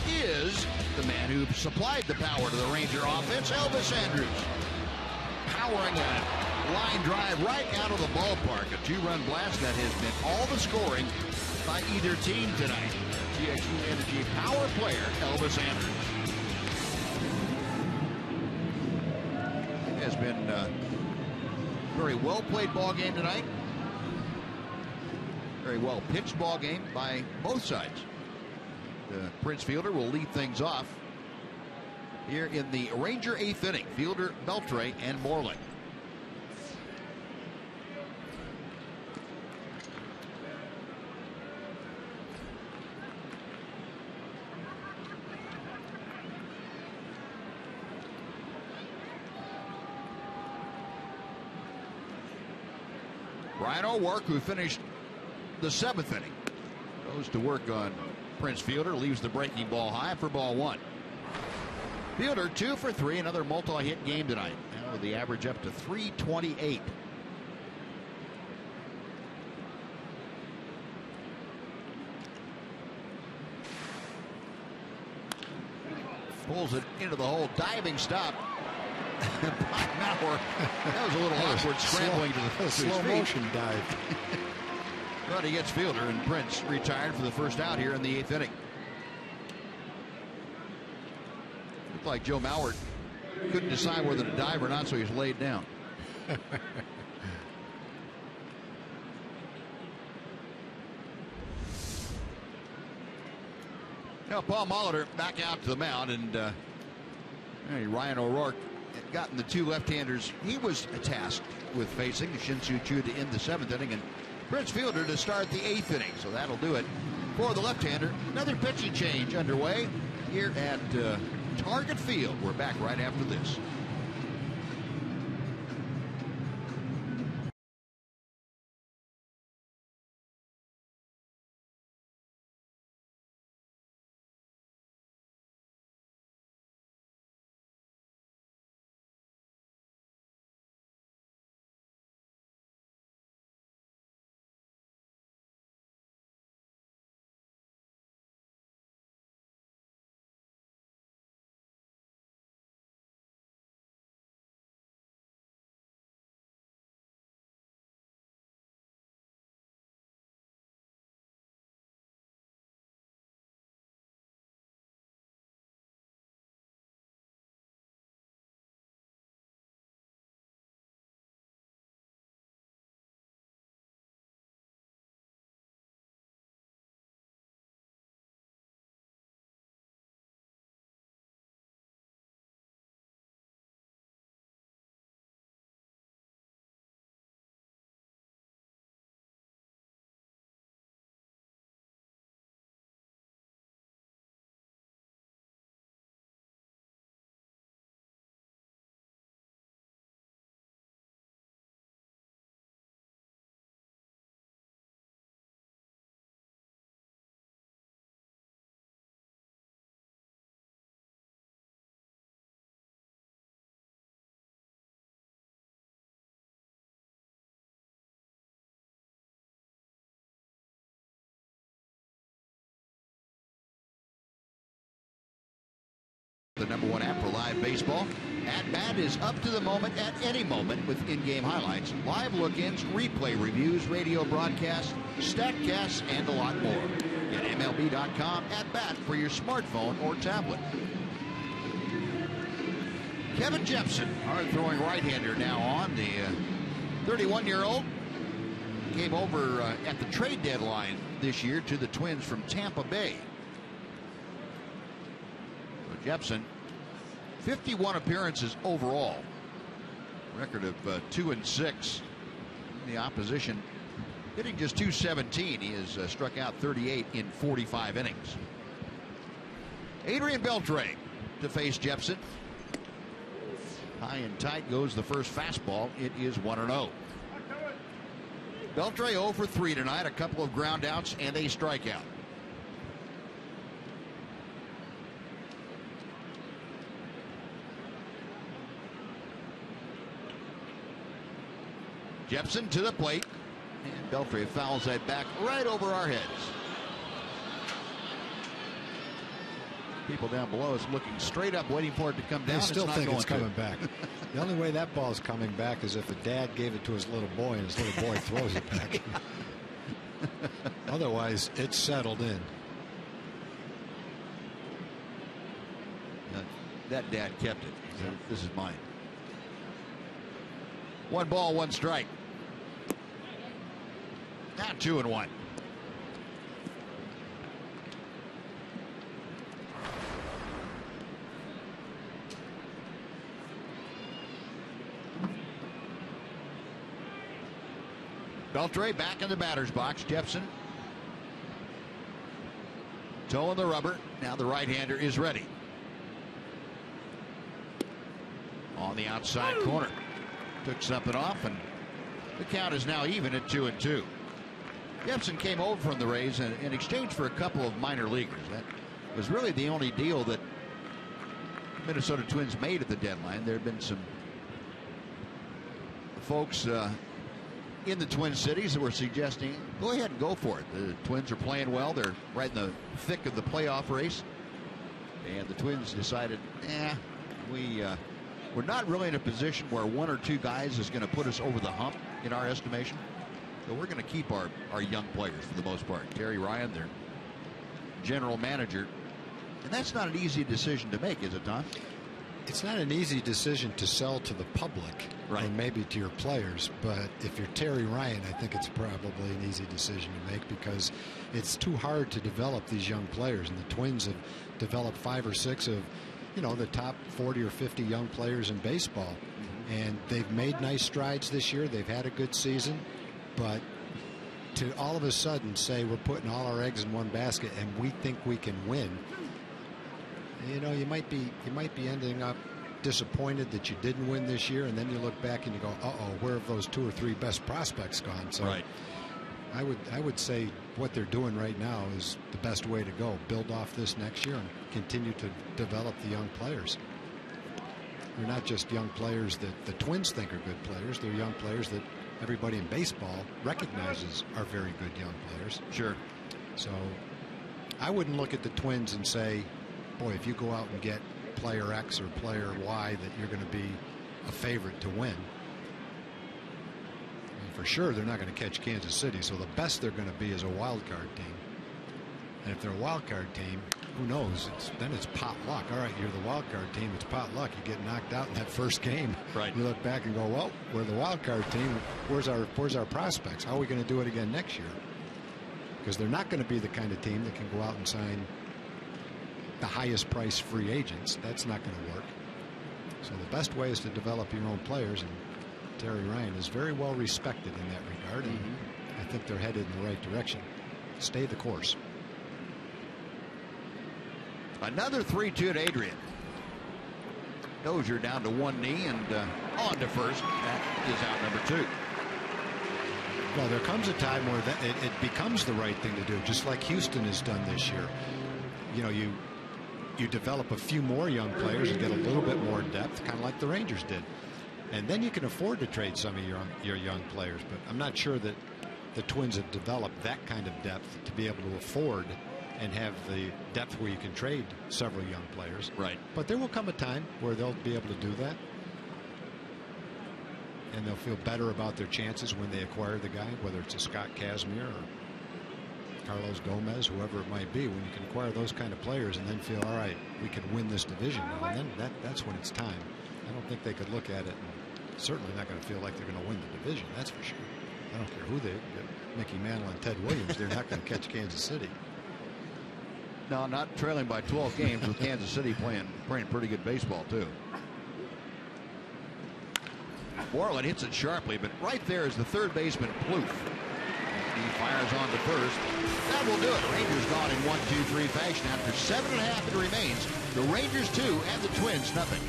E: Is the man who supplied the power to the Ranger offense, Elvis Andrus. Powering a line drive right out of the ballpark. A 2-run blast that has been all the scoring by either team tonight. TXU Energy power player, Elvis Andrus. It has been a very well played ball game tonight. Very well pitched ball game by both sides. Prince Fielder will lead things off here in the Ranger 8th inning. Fielder, Beltre, and Moreland. Ryan O'Rourke, who finished the 7th inning, goes to work on Prince Fielder, leaves the breaking ball high for ball 1. Fielder 2 for 3, another multi-hit game tonight. Now with the average up to 328. Pulls it into the hole, diving stop. Mauer, that was a little awkward, scrambling to the
F: slow motion dive.
E: But he gets Fielder, and Prince retired for the first out here in the 8th inning. Looked like Joe Mauer couldn't decide whether to dive or not, so he's laid down. Now Paul Molitor back out to the mound, and Ryan O'Rourke had gotten the 2 left-handers he was tasked with facing, Shin-Soo Choo to end the 7th inning, and Prince Fielder to start the 8th inning. So that'll do it for the left-hander. Another pitching change underway here at Target Field. We're back right after this. The #1 app for live baseball. At Bat is up to the moment at any moment with in-game highlights, live look-ins, replay reviews, radio broadcasts, StatCasts, and a lot more. Get MLB.com at Bat for your smartphone or tablet. Kevin Jepsen, hard-throwing right-hander now on. The 31-year-old came over at the trade deadline this year to the Twins from Tampa Bay. Jepsen, 51 appearances overall. Record of 2-6. The opposition hitting just .217. He has struck out 38 in 45 innings. Adrian Beltre to face Jepsen. High and tight goes the first fastball. It is 1-0. Beltre 0 for 3 tonight. A couple of ground outs and a strikeout. Jepsen to the plate, and Beltre fouls that back right over our heads. People down below us looking straight up, waiting for it to come down.
F: I still think it's coming
E: to.
F: back. The only way that ball is coming back is if a dad gave it to his little boy and his little boy throws it back. Otherwise, it's settled in.
E: That dad kept it. So this is mine. 1 ball, 1 strike. Now 2-1. Beltre back in the batter's box. Jepson toeing the rubber. Now the right-hander is ready. On the outside corner. Took something off, and the count is now even at 2-2. Jepson came over from the Rays in exchange for a couple of minor leaguers. That was really the only deal that Minnesota Twins made at the deadline. There have been some folks in the Twin Cities that were suggesting, go ahead and go for it. The Twins are playing well. They're right in the thick of the playoff race. And the Twins decided, we're not really in a position where one or two guys is going to put us over the hump in our estimation. So we're going to keep our young players for the most part. Terry Ryan, their general manager. And that's not an easy decision to make, is it, Tom?
F: It's not an easy decision to sell to the public, right, or maybe to your players. But if you're Terry Ryan, I think it's probably an easy decision to make, because it's too hard to develop these young players. And the Twins have developed 5 or 6 of, the top 40 or 50 young players in baseball. And they've made nice strides this year. They've had a good season. But to all of a sudden say we're putting all our eggs in one basket and we think we can win, you might be ending up disappointed that you didn't win this year, and then you look back and you go, where have those 2 or 3 best prospects gone? So
E: right.
F: I would say what they're doing right now is the best way to go. Build off this next year and continue to develop the young players. They're not just young players that the Twins think are good players. They're young players that everybody in baseball recognizes are very good young players.
E: Sure.
F: So I wouldn't look at the Twins and say, boy, if you go out and get player X or player Y, that you're going to be a favorite to win. And for sure, they're not going to catch Kansas City. So the best they're going to be is a wild card team. And if they're a wild card team, who knows? Then it's pot luck. All right, you're the wild card team. It's pot luck. You get knocked out in that first game.
E: Right.
F: You look back and go, well, we're the wild card team. Where's our prospects? How are we going to do it again next year? Because they're not going to be the kind of team that can go out and sign the highest price free agents. That's not going to work. So the best way is to develop your own players, and Terry Ryan is very well respected in that regard, and I think they're headed in the right direction. Stay the course.
E: Another 3-2 to Adrian. Dozier down to one knee and on to first. That is out number 2.
F: Well, there comes a time where it becomes the right thing to do, just like Houston has done this year. You develop a few more young players and get a little bit more depth, kind of like the Rangers did. And then you can afford to trade some of your young players. But I'm not sure that the Twins have developed that kind of depth to be able to afford and have the depth where you can trade several young players.
E: Right.
F: But there will come a time where they'll be able to do that. And they'll feel better about their chances when they acquire the guy, whether it's a Scott Kazmir or Carlos Gomez, whoever it might be. When you can acquire those kind of players and then feel, all right, we can win this division now, and then that's when it's time. I don't think they could look at it and certainly not going to feel like they're going to win the division. That's for sure. I don't care who they get, Mickey Mantle and Ted Williams. They're not going to catch Kansas City.
E: No, not trailing by 12 games with Kansas City playing pretty good baseball too. Moreland hits it sharply, but right there is the third baseman Plouffe. He fires on to first. That will do it. Rangers gone in 1-2-3 fashion. After 7.5 it remains. The Rangers 2 and the Twins nothing.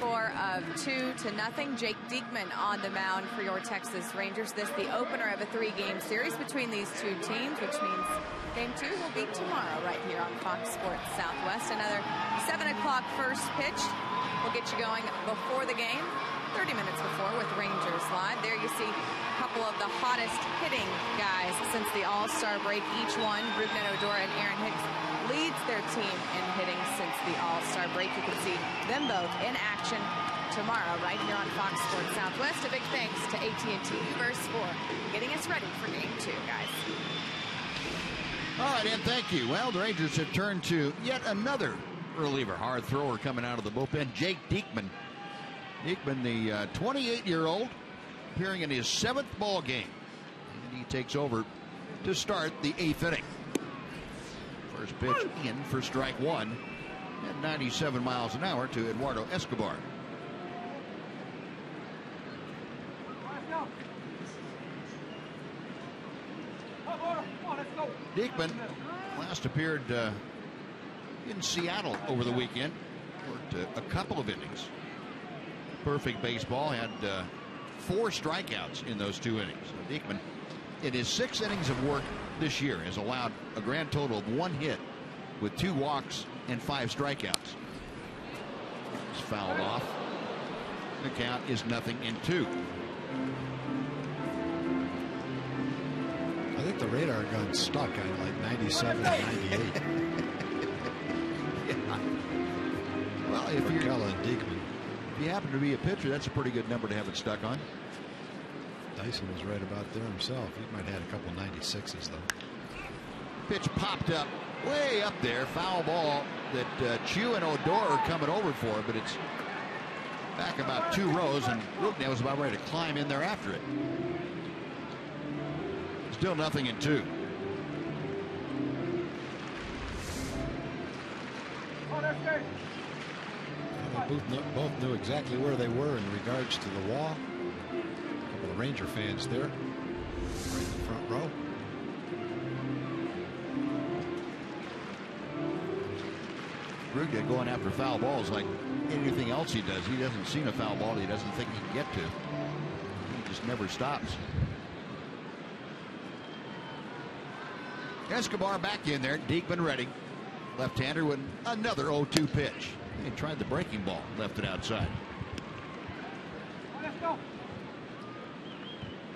C: score of 2-0. Jake Diekman on the mound for your Texas Rangers. This the opener of a 3-game series between these two teams, which means Game 2 will be tomorrow right here on Fox Sports Southwest. Another 7 o'clock first pitch. We'll get you going before the game, 30 minutes before with Rangers Live. There you see a couple of the hottest hitting guys since the All-Star break. Each one, Rougned Odor and Aaron Hicks, leads their team in hitting since the All-Star break. You can see them both in action tomorrow right here on Fox Sports Southwest. A big thanks to AT&T Uverse for getting us ready for Game 2, guys.
E: All right, and thank you. Well, the Rangers have turned to yet another reliever, hard thrower coming out of the bullpen, Jake Diekman. Diekman, the 28-year-old, appearing in his 7th ball game. And he takes over to start the 8th inning. First pitch in for strike 1 at 97 miles an hour to Eduardo Escobar. Diekman last appeared in Seattle over the weekend. Worked a couple of innings. Perfect baseball. Had 4 strikeouts in those 2 innings. So Diekman, in his 6 innings of work this year, has allowed a grand total of 1 hit with 2 walks and 5 strikeouts. It's fouled off. The count is 0-2.
F: I think the radar gun's stuck at like 97, 98.
E: Yeah. Well, if you're
F: Diekman.
E: If you happen to be a pitcher, that's a pretty good number to have it stuck on.
F: Dyson was right about there himself. He might have had a couple 96s though.
E: Pitch popped up way up there. Foul ball that Chu and Odor are coming over for, but it's back about 2 rows, and Rougned was about ready to climb in there after it. Still 0-2.
F: Both knew exactly where they were in regards to the wall. A couple of Ranger fans there, right in the front row.
E: Rougned going after foul balls like anything else he does. He doesn't see a foul ball that he doesn't think he can get to. He just never stops. Escobar back in there. Diekman ready. Left-hander with another 0-2 pitch. He tried the breaking ball, left it outside.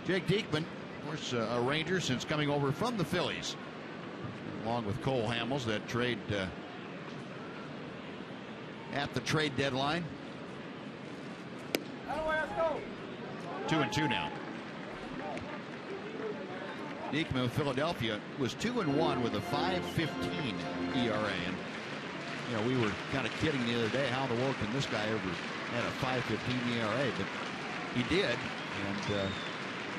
E: Jake Diekman, of course, a Ranger since coming over from the Phillies, along with Cole Hamels. That trade at the trade deadline. 2-2 now. Diekman with Philadelphia was 2-1 with a 5.15 ERA. And you know, we were kind of kidding the other day, how in the world can this guy ever had a 5.15 ERA? But he did, and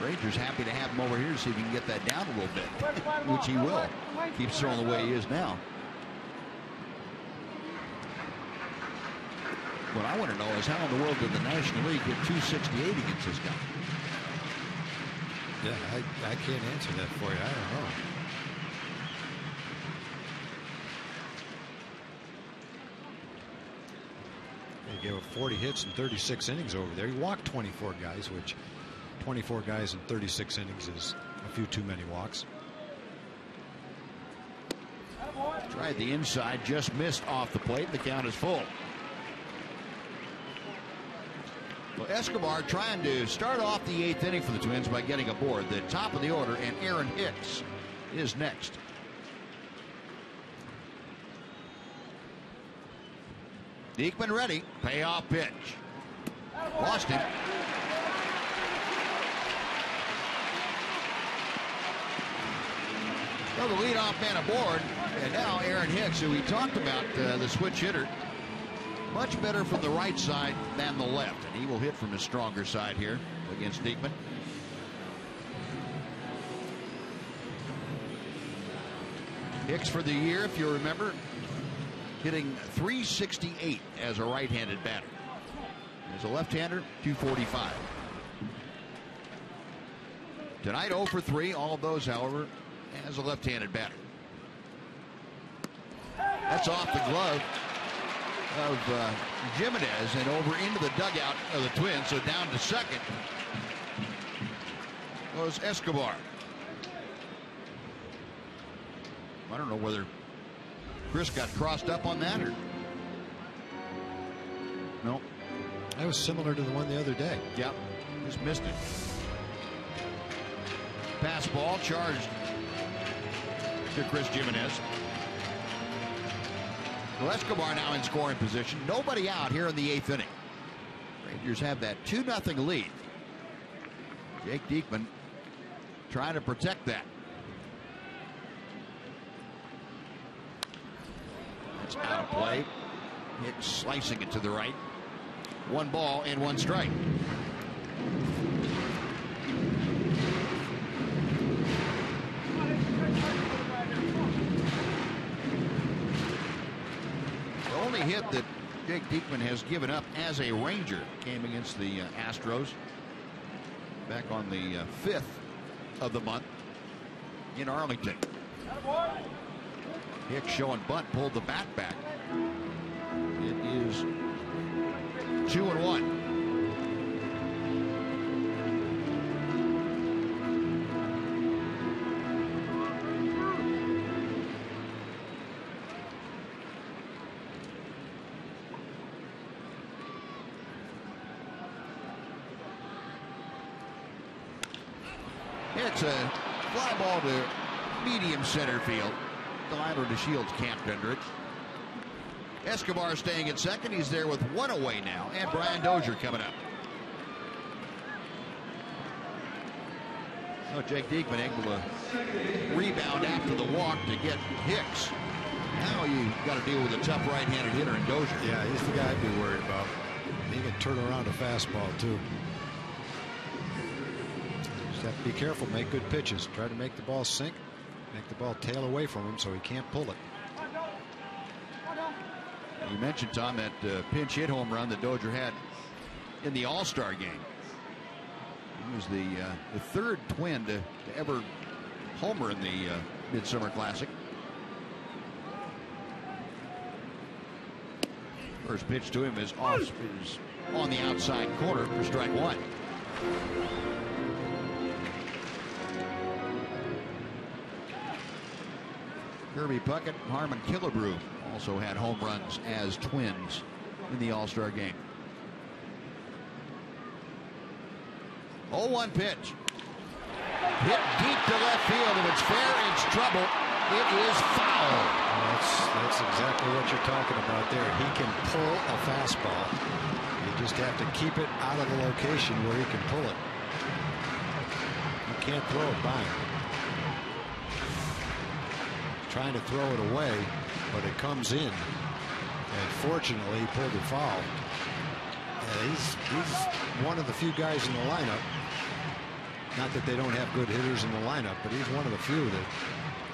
E: Rangers happy to have him over here to see if he can get that down a little bit, which he will. Keeps throwing the way he is now. What I want to know is how in the world did the National League get 268 against this guy?
F: Yeah, I can't answer that for you. I don't know. He gave up 40 hits in 36 innings over there. He walked 24 guys, which 24 guys in 36 innings is a few too many walks.
E: Tried the inside, just missed off the plate. The count is full. Well, Escobar trying to start off the 8th inning for the Twins by getting aboard the top of the order, and Aaron Hicks is next. Diekman ready. Payoff pitch. Lost him. Well, the leadoff man aboard, and now Aaron Hicks, who we talked about, the switch hitter, much better from the right side than the left, and he will hit from his stronger side here against Diekman. Hicks for the year, if you remember, hitting .368 as a right-handed batter. As a left-hander, .245. Tonight 0 for 3, all of those, however, as a left-handed batter. That's off the glove. of Jimenez and over into the dugout of the Twins. So down to second goes Escobar. I don't know whether Chris got crossed up on that or no.
F: That was similar to the one the other day.
E: Yep, just missed it. Pass ball charged to Chris Jimenez. Well, Escobar now in scoring position. Nobody out here in the 8th inning. Rangers have that 2-0 lead. Jake Diekman trying to protect that. That's out of play. Hit slicing it to the right. 1 ball and 1 strike. The only hit that Jake Diekman has given up as a Ranger came against the Astros back on the 5th of the month in Arlington. Hicks showing bunt, pulled the bat back. It is 2-1. It's a fly ball to medium center field. Delino DeShields camped under it. Escobar staying at second. He's there with 1 away now. And Brian Dozier coming up. Oh, Jake Diekman able to rebound after the walk to get Hicks. Now you got to deal with a tough right-handed hitter in Dozier.
F: Yeah, he's the guy I'd be worried about. He can turn around a fastball, too. Just have to be careful, make good pitches. Try to make the ball sink, make the ball tail away from him so he can't pull it.
E: You mentioned, Tom, that pinch hit home run that Dozier had in the All-Star game. He was the 3rd Twin to ever homer in the Midsummer Classic. First pitch to him is on the outside corner for strike 1. Kirby Puckett, Harmon Killebrew also had home runs as Twins in the All-Star game. 0-1 pitch. Hit deep to left field. If it's fair, it's trouble. It is foul.
F: That's exactly what you're talking about there. He can pull a fastball. You just have to keep it out of the location where he can pull it. You can't throw it by him. Trying to throw it away, but it comes in. And fortunately, he pulled it foul. He's one of the few guys in the lineup. Not that they don't have good hitters in the lineup, but he's one of the few that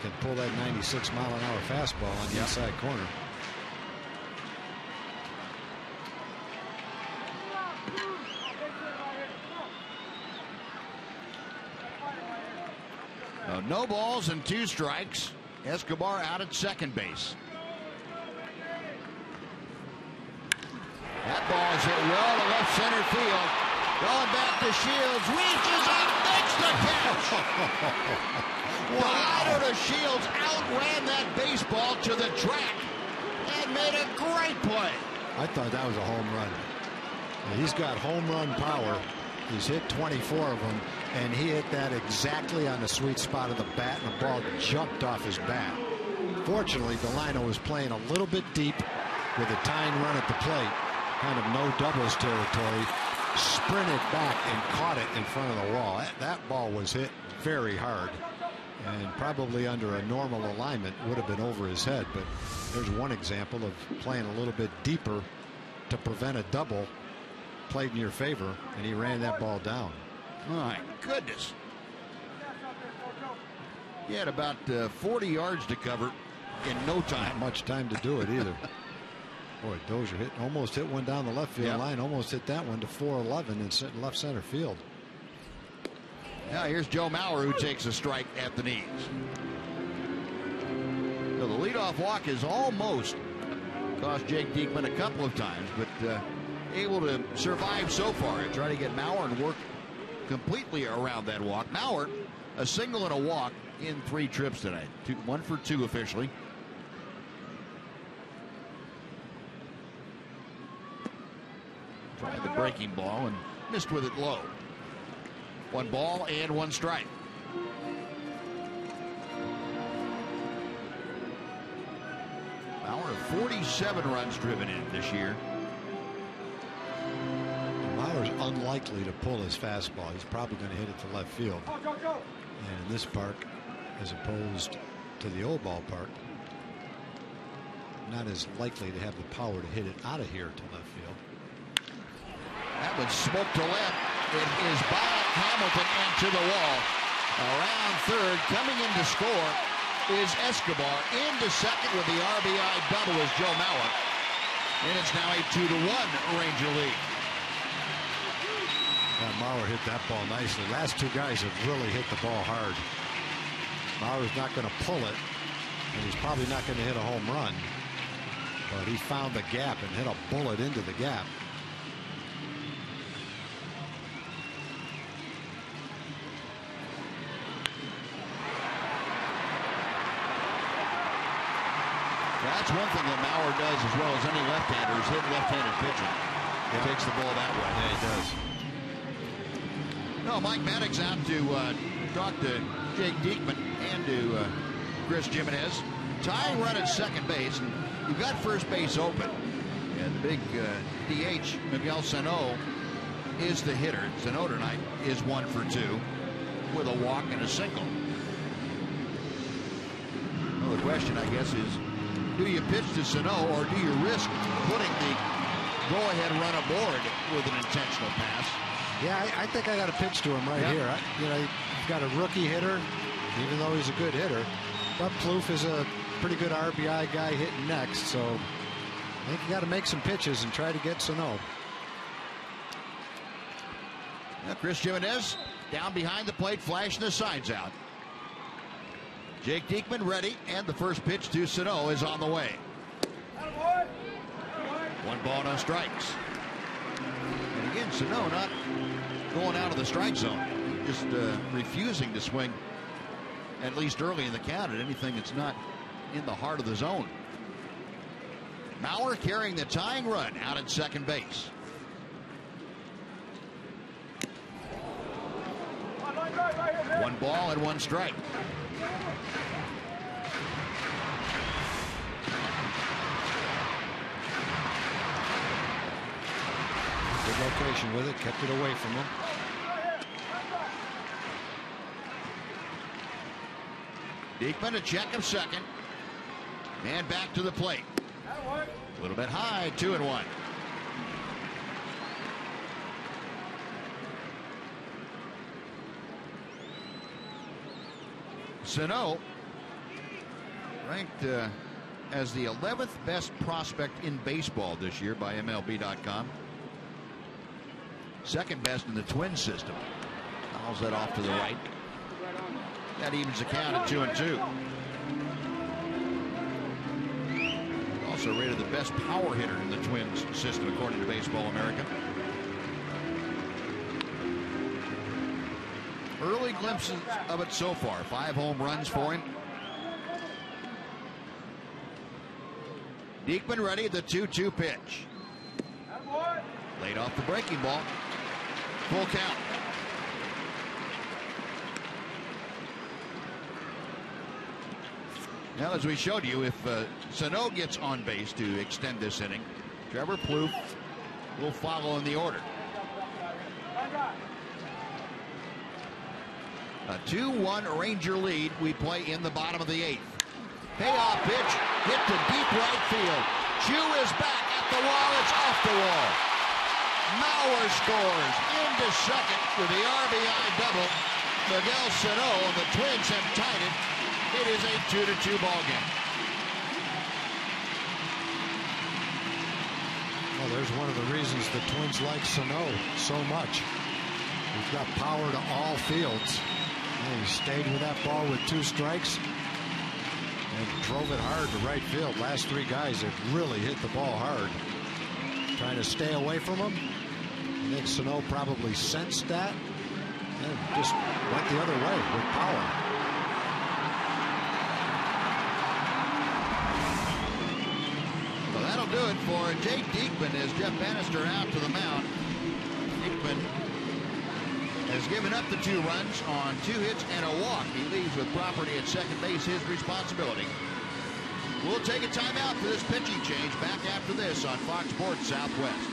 F: can pull that 96-mile-an-hour fastball on the inside corner.
E: No balls and 2 strikes. Escobar out at second base. That ball is hit well to left center field. Going back to Shields. Reaches up, makes the catch. Delino DeShields outran that baseball to the track and made a great play.
F: I thought that was a home run. He's got home run power. He's hit 24 of them, and he hit that exactly on the sweet spot of the bat, and the ball jumped off his bat. Fortunately, Delino was playing a little bit deep with a tying run at the plate, kind of no doubles territory, sprinted back and caught it in front of the wall. That ball was hit very hard, and probably under a normal alignment would have been over his head, but there's one example of playing a little bit deeper to prevent a double. Played in your favor, and he ran that ball down.
E: My goodness. He had about 40 yards to cover in no time.
F: Not much time to do it either. Boy, Dozier almost hit one down the left field line, almost hit that one to 411 and sit in left center field.
E: Now here's Joe Mauer, who takes a strike at the knees. So the leadoff walk is almost Cost Jake Diekman a couple of times, but able to survive so far and try to get Maurer and work completely around that walk. Maurer, a single and a walk in 3 trips tonight. 1 for 2 officially. Tried the breaking ball and missed with it low. 1 ball and 1 strike. Maurer, 47 runs driven in this year.
F: Maurer's unlikely to pull his fastball. He's probably going to hit it to left field. And in this park, as opposed to the old ballpark, not as likely to have the power to hit it out of here to left field.
E: That one smoked to left. It is by Hamilton and to the wall. Around third, coming in to score is Escobar. Into second with the RBI double is Joe Mauer. And it's now a 2-1 Ranger lead.
F: Mauer hit that ball nicely. Last 2 guys have really hit the ball hard. Maurer's not going to pull it, and he's probably not going to hit a home run. But he found the gap and hit a bullet into the gap.
E: That's one thing that Mauer does as well as any left-hander is hit left-handed pitching. He takes the ball that way.
F: Yeah, he does.
E: No, Mike Maddox out to talk to Jake Diekman and to Chris Jimenez. Tying run at second base, and you've got first base open. And the big DH, Miguel Sano, is the hitter. Sano tonight is 1 for 2 with a walk and a single. Well, the question, I guess, is do you pitch to Sano or do you risk putting the go-ahead run aboard with an intentional pass?
F: Yeah, I think I got to pitch to him right here. You've got a rookie hitter, even though he's a good hitter. But Plouffe is a pretty good RBI guy hitting next, so I think you got to make some pitches and try to get Sano.
E: Chris Jimenez down behind the plate, flashing the signs out. Jake Diekman ready, and the first pitch to Sano is on the way. 1 ball, no strikes. And again, Sano not going out of the strike zone, just refusing to swing, at least early in the count, at anything that's not in the heart of the zone. Mauer carrying the tying run out at second base. One ball and 1 strike.
F: Good location with it, kept it away from him.
E: Diekman a check of second. Man back to the plate. A little bit high, 2-1. Sano ranked as the 11th best prospect in baseball this year by MLB.com. Second best in the Twins system. Fouls that off to the right. That evens the count at 2-2. Also rated the best power hitter in the Twins system according to Baseball America. Early glimpses of it so far. 5 home runs for him. Diekman ready, the 2-2 pitch. Laid off the breaking ball. Full count. Now, as we showed you, if Sano gets on base to extend this inning, Trevor Plouffe will follow in the order. A 2-1 Ranger lead. We play in the bottom of the 8th. Payoff pitch hit to deep right field. Chu is back at the wall. It's off the wall. Mauer scores into second with the RBI double. Miguel Sano, and the Twins have tied it. It is a 2-2 ball game.
F: Well, there's one of the reasons the Twins like Sano so much. He's got power to all fields. And he stayed with that ball with 2 strikes. and drove it hard to right field. Last three guys have really hit the ball hard, trying to stay away from him. I think Sano probably sensed that and just went the other way with power.
E: Well, that'll do it for Jake Diekman as Jeff Bannister out to the mound. Diekman has given up the 2 runs on 2 hits and a walk. He leaves with property at second base, his responsibility. We'll take a timeout for this pitching change. Back after this on Fox Sports Southwest.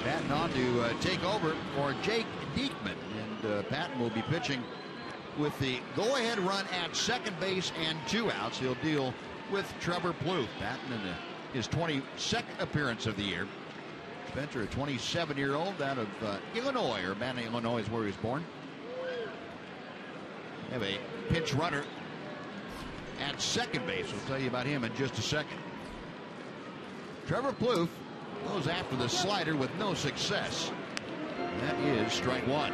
E: Patton on to take over for Jake Diekman. And Patton will be pitching with the go-ahead run at second base and 2 outs. He'll deal with Trevor Plouffe. Patton in his 22nd appearance of the year. Spencer, a 27-year-old out of Illinois, Urbana, Illinois is where he was born. Have a pinch runner at second base. We'll tell you about him in just a second. Trevor Plouffe goes after the slider with no success. That is strike 1.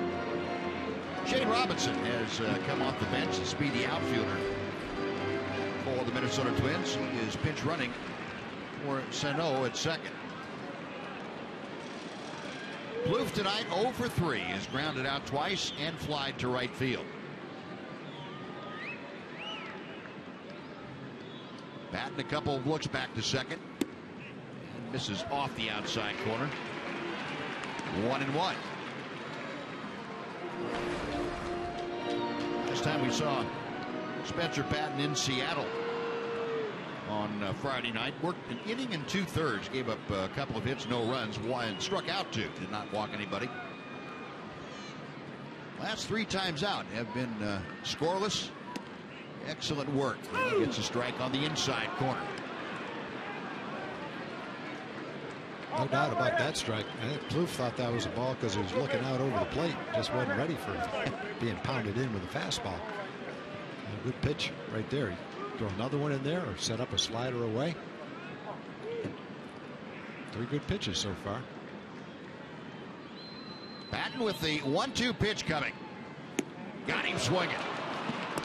E: Shane Robinson has come off the bench, the speedy outfielder for the Minnesota Twins. He is pinch running for Sano at second. Plouffe tonight 0 for 3, is grounded out twice and flied to right field. Patton a couple of looks back to second. Misses off the outside corner. 1-1. Last time we saw Spencer Patton in Seattle on Friday night, worked an inning and 2/3, gave up a couple of hits, no runs, struck out 2, did not walk anybody. Last 3 times out have been scoreless. Excellent work. He gets a strike on the inside corner.
F: No doubt about that strike. I think Plouffe thought that was a ball because he was looking out over the plate. Just wasn't ready for it. Being pounded in with a fastball. A good pitch right there. Throw another one in there or set up a slider away. 3 good pitches so far.
E: Patton with the 1-2 pitch coming. Got him swinging.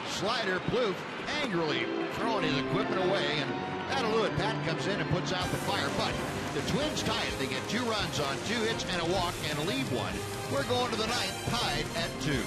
E: Slider, Plouffe angrily throwing his equipment away, and that'll do it. Patton comes in and puts out the fire, but the Twins tie it. They get 2 runs on 2 hits and a walk and leave 1. We're going to the 9th tied at 2.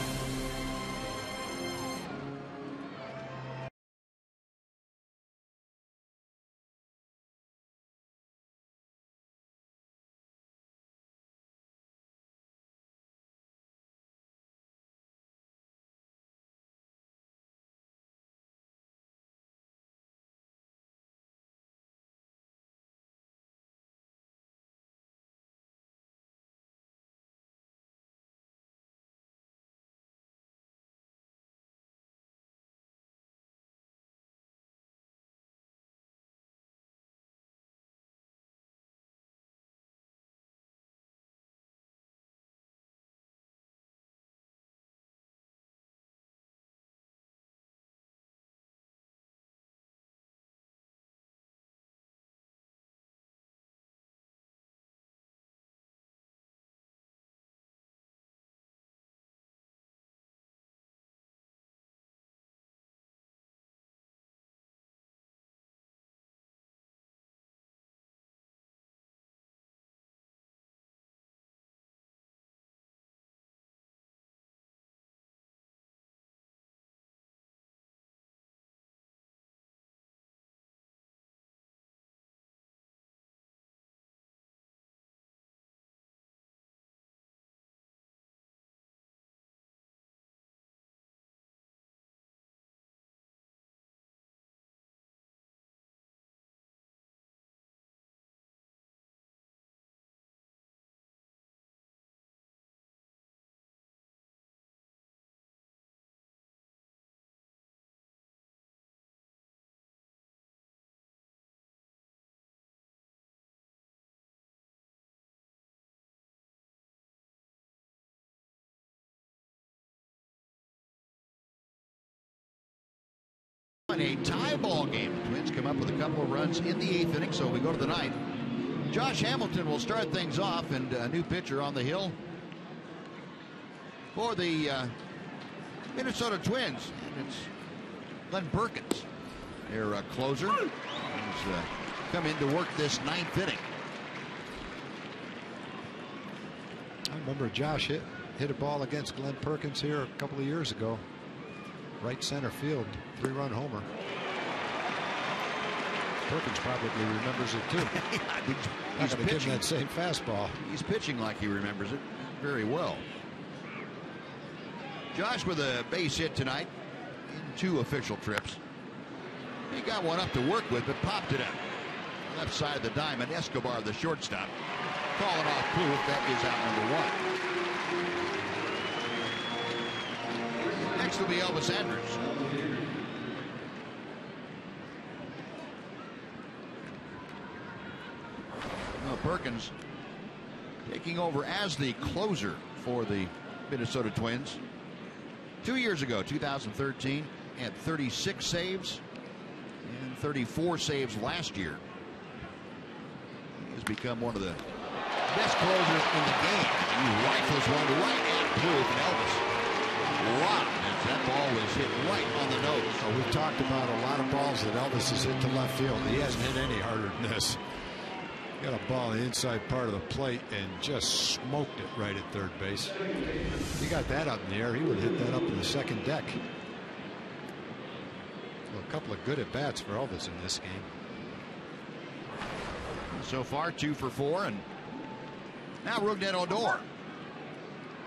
E: in a tie ball game. The Twins come up with a couple of runs in the 8th inning, so we go to the 9th. Josh Hamilton will start things off, and a new pitcher on the hill for the Minnesota Twins. And it's Glenn Perkins, their closer, who's come in to work this 9th inning.
F: I remember Josh hit a ball against Glenn Perkins here a couple of years ago. Right center field, 3-run homer. Perkins probably remembers it too. He's going to give him that same fastball.
E: He's pitching like he remembers it very well. Josh with a base hit tonight in 2 official trips. He got one up to work with, but popped it up. Left side of the diamond, Escobar, the shortstop, calling off Plouffe. That is out number 1. Next will be Elvis Andrus. Perkins taking over as the closer for the Minnesota Twins. 2 years ago, 2013, had 36 saves and 34 saves last year. He has become one of the best closers in the game. He rifles one to right at Plouffe, and Elvis rocked as that ball was hit right on the nose.
F: So we've talked about a lot of balls that Elvis has hit to left field. He hasn't hit any harder than this. Got a ball in the inside part of the plate and just smoked it right at third base. He got that up in the air. He would have hit that up in the second deck. Well, a couple of good at bats for Elvis in this game.
E: So far, 2 for 4, and now Rougned Odor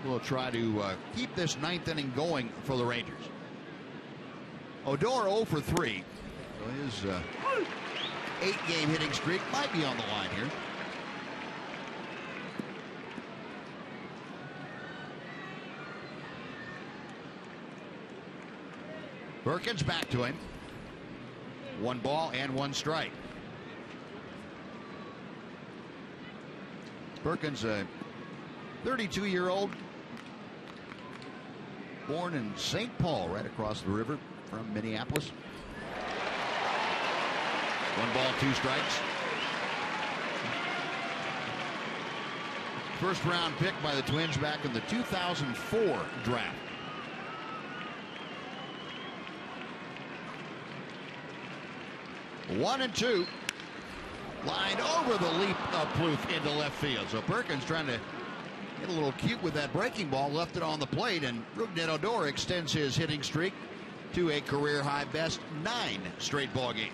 E: will try to keep this 9th inning going for the Rangers. Odor 0 for 3. So his 8-game hitting streak might be on the line here. Perkins back to him. 1 ball and 1 strike. Perkins, a 32-year-old, born in St. Paul, right across the river from Minneapolis. 1 ball, 2 strikes. First round pick by the Twins back in the 2004 draft. One and 2. Lined over the leap of Plouffe into left field. So Perkins trying to get a little cute with that breaking ball, left it on the plate, and Rougned Odor extends his hitting streak to a career high best 9 straight ball games.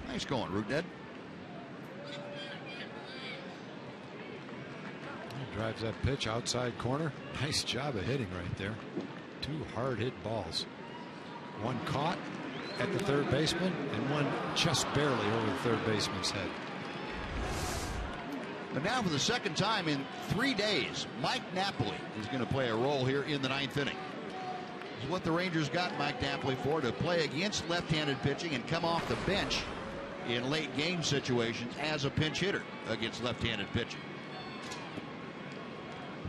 E: Nice going, Rougned.
F: Drives that pitch outside corner. Nice job of hitting right there. 2 hard hit balls. 1 caught at the third baseman and 1 just barely over the third baseman's head.
E: But now for the second time in 3 days, Mike Napoli is going to play a role here in the 9th inning. This is what the Rangers got Mike Napoli for, to play against left-handed pitching and come off the bench in late game situations as a pinch hitter against left-handed pitching.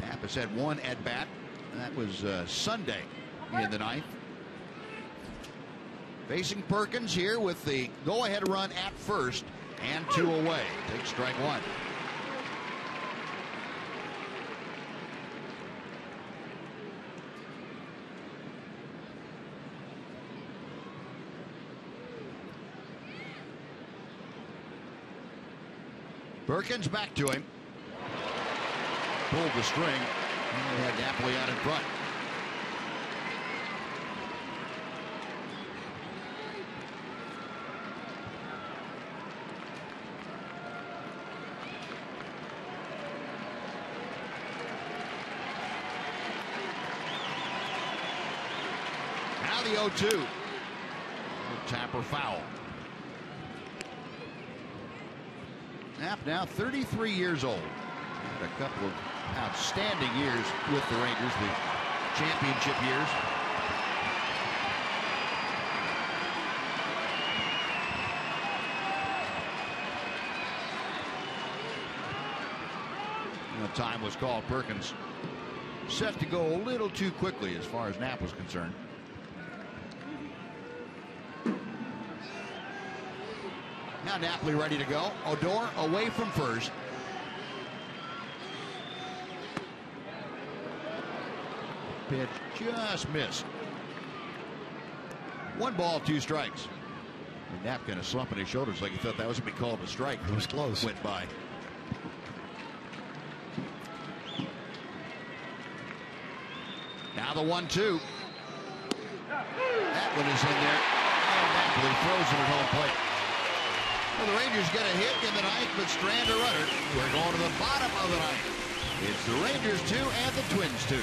E: Knapp has had 1 at bat, and that was Sunday in the 9th. Facing Perkins here with the go-ahead run at first and 2 away. Takes strike 1. Perkins back to him. Pulled the string. And they had Napoli out in front. Now the 0-2. Tapper foul. Knapp now 33 years old. Had a couple of outstanding years with the Rangers, the championship years. And the time was called. Perkins set to go a little too quickly as far as Knapp was concerned. Now Napoli ready to go. Odor away from first. Pitch just missed. 1 ball, 2 strikes. And Knapp kind of slumping his shoulders like he thought that was going to be called a strike.
F: It was close.
E: Went by. Now the 1-2. That one is in there. And Napoli throws it at home plate. Well, the Rangers get a hit in the ninth, but strand a runner. We're going to the bottom of the ninth. It's the Rangers 2 and the Twins 2.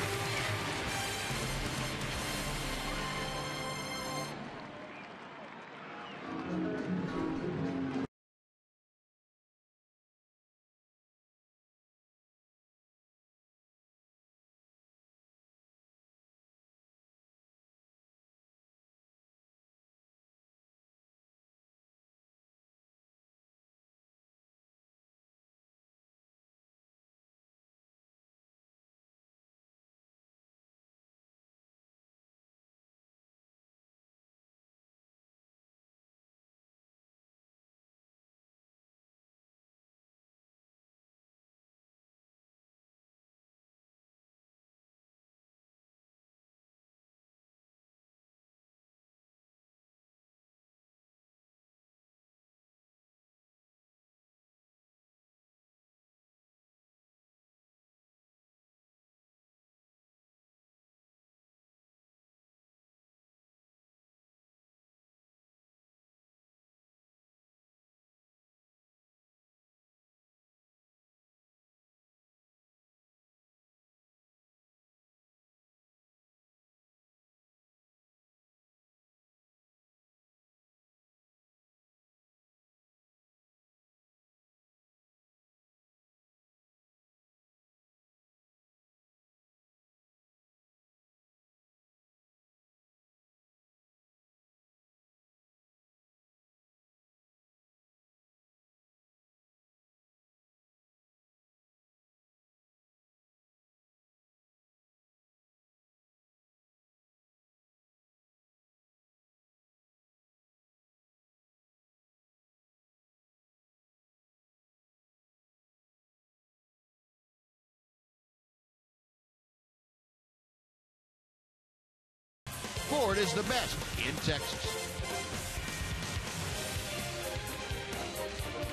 E: Ford is the best in Texas.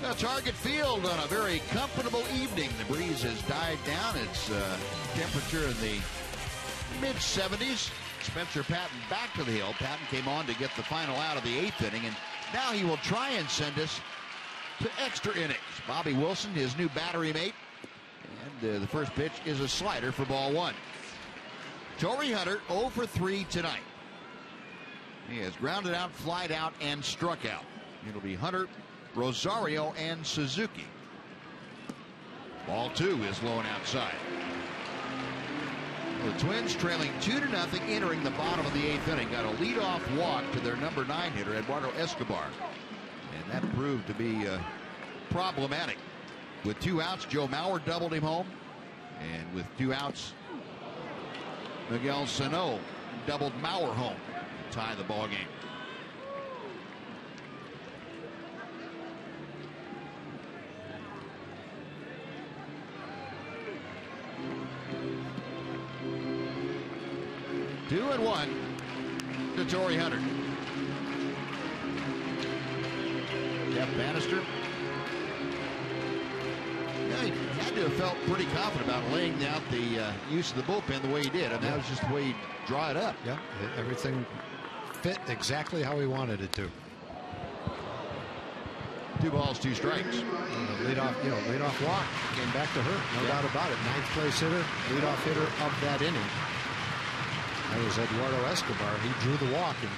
E: Now, Target Field on a very comfortable evening. The breeze has died down. It's temperature in the mid-70s. Spencer Patton back to the hill. Patton came on to get the final out of the 8th inning, and now he will try and send us to extra innings. Bobby Wilson, his new battery mate, and the first pitch is a slider for ball 1. Torrey Hunter 0 for 3 tonight. He has grounded out, flied out, and struck out. It'll be Hunter, Rosario, and Suzuki. Ball 2 is low and outside. The Twins trailing 2-0 entering the bottom of the 8th inning. Got a leadoff walk to their number 9 hitter, Eduardo Escobar. And that proved to be problematic. With 2 outs, Joe Mauer doubled him home. And with 2 outs, Miguel Sano doubled Mauer home to tie the ball game. Two and 1 to Torrey Hunter. Jeff Bannister. Yeah, he had to have felt pretty confident about laying out the use of the bullpen the way he did. I mean, that was just the way he draw it up.
F: Yeah, everything fit exactly how he wanted it to.
E: 2 balls, 2 strikes.
F: Leadoff walk came back to hurt, no doubt about it. 9th place hitter, leadoff hitter of that inning. That was Eduardo Escobar. He drew the walk, and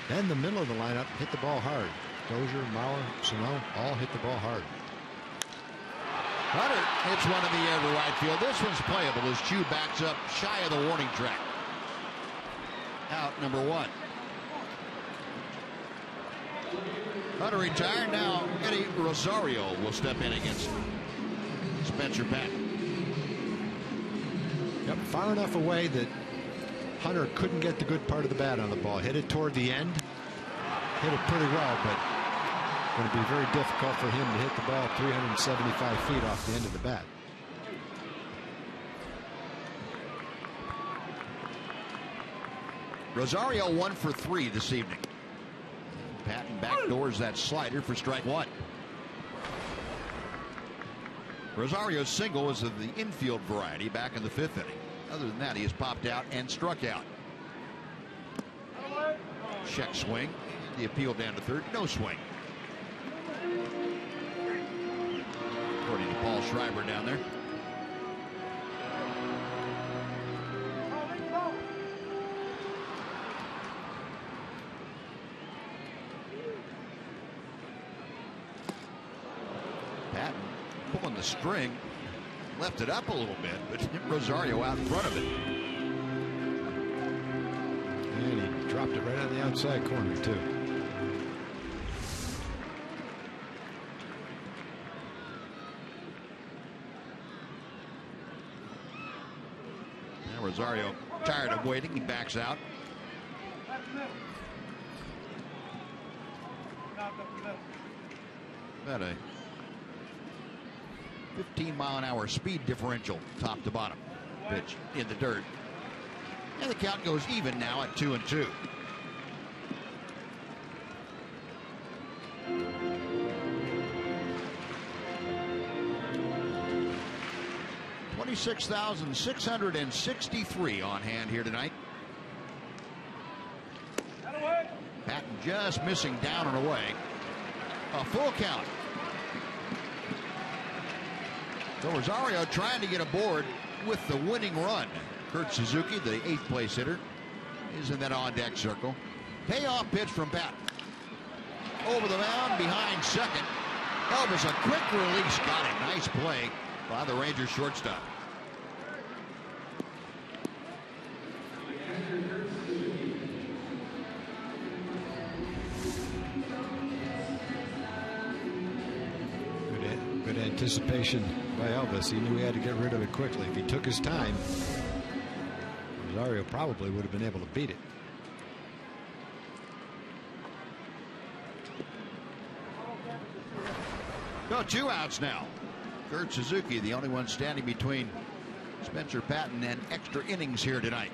F: then the middle of the lineup hit the ball hard. Dozier, Mauer, Sano all hit the ball hard.
E: Hunter hits one in the air to right field. This one's playable as Chu backs up shy of the warning track. Out number 1. Hunter retired. Now Eddie Rosario will step in against Spencer Patton.
F: Yep, far enough away that Hunter couldn't get the good part of the bat on the ball. Hit it toward the end. Hit it pretty well, but going to be very difficult for him to hit the ball 375 feet off the end of the bat.
E: Rosario 1 for 3 this evening. Patton backdoors that slider for strike 1. Rosario's single was of the infield variety back in the 5th inning. Other than that, he has popped out and struck out. Check swing. The appeal down to third. No swing. According to Paul Schreiber down there. Patton pulling the string. Left it up a little bit, but Rosario out in front of it.
F: And he dropped it right on the outside corner, too.
E: Now Rosario, tired of waiting, he backs out. About a 15-mile-an-hour speed differential, top to bottom. Pitch in the dirt. And the count goes even now at 2-2. $26,663 on hand here tonight. Patton just missing down and away. A full count. So Rosario trying to get aboard with the winning run. Kurt Suzuki, the 8th place hitter, is in that on-deck circle. Payoff pitch from Patton. Over the mound, behind second. Elvis, a quick release, got it. Nice play by the Rangers shortstop.
F: Good anticipation by Elvis. He knew he had to get rid of it quickly. If he took his time, Rosario probably would have been able to beat it.
E: No, 2 outs now. Kurt Suzuki, the only one standing between Spencer Patton and extra innings here tonight.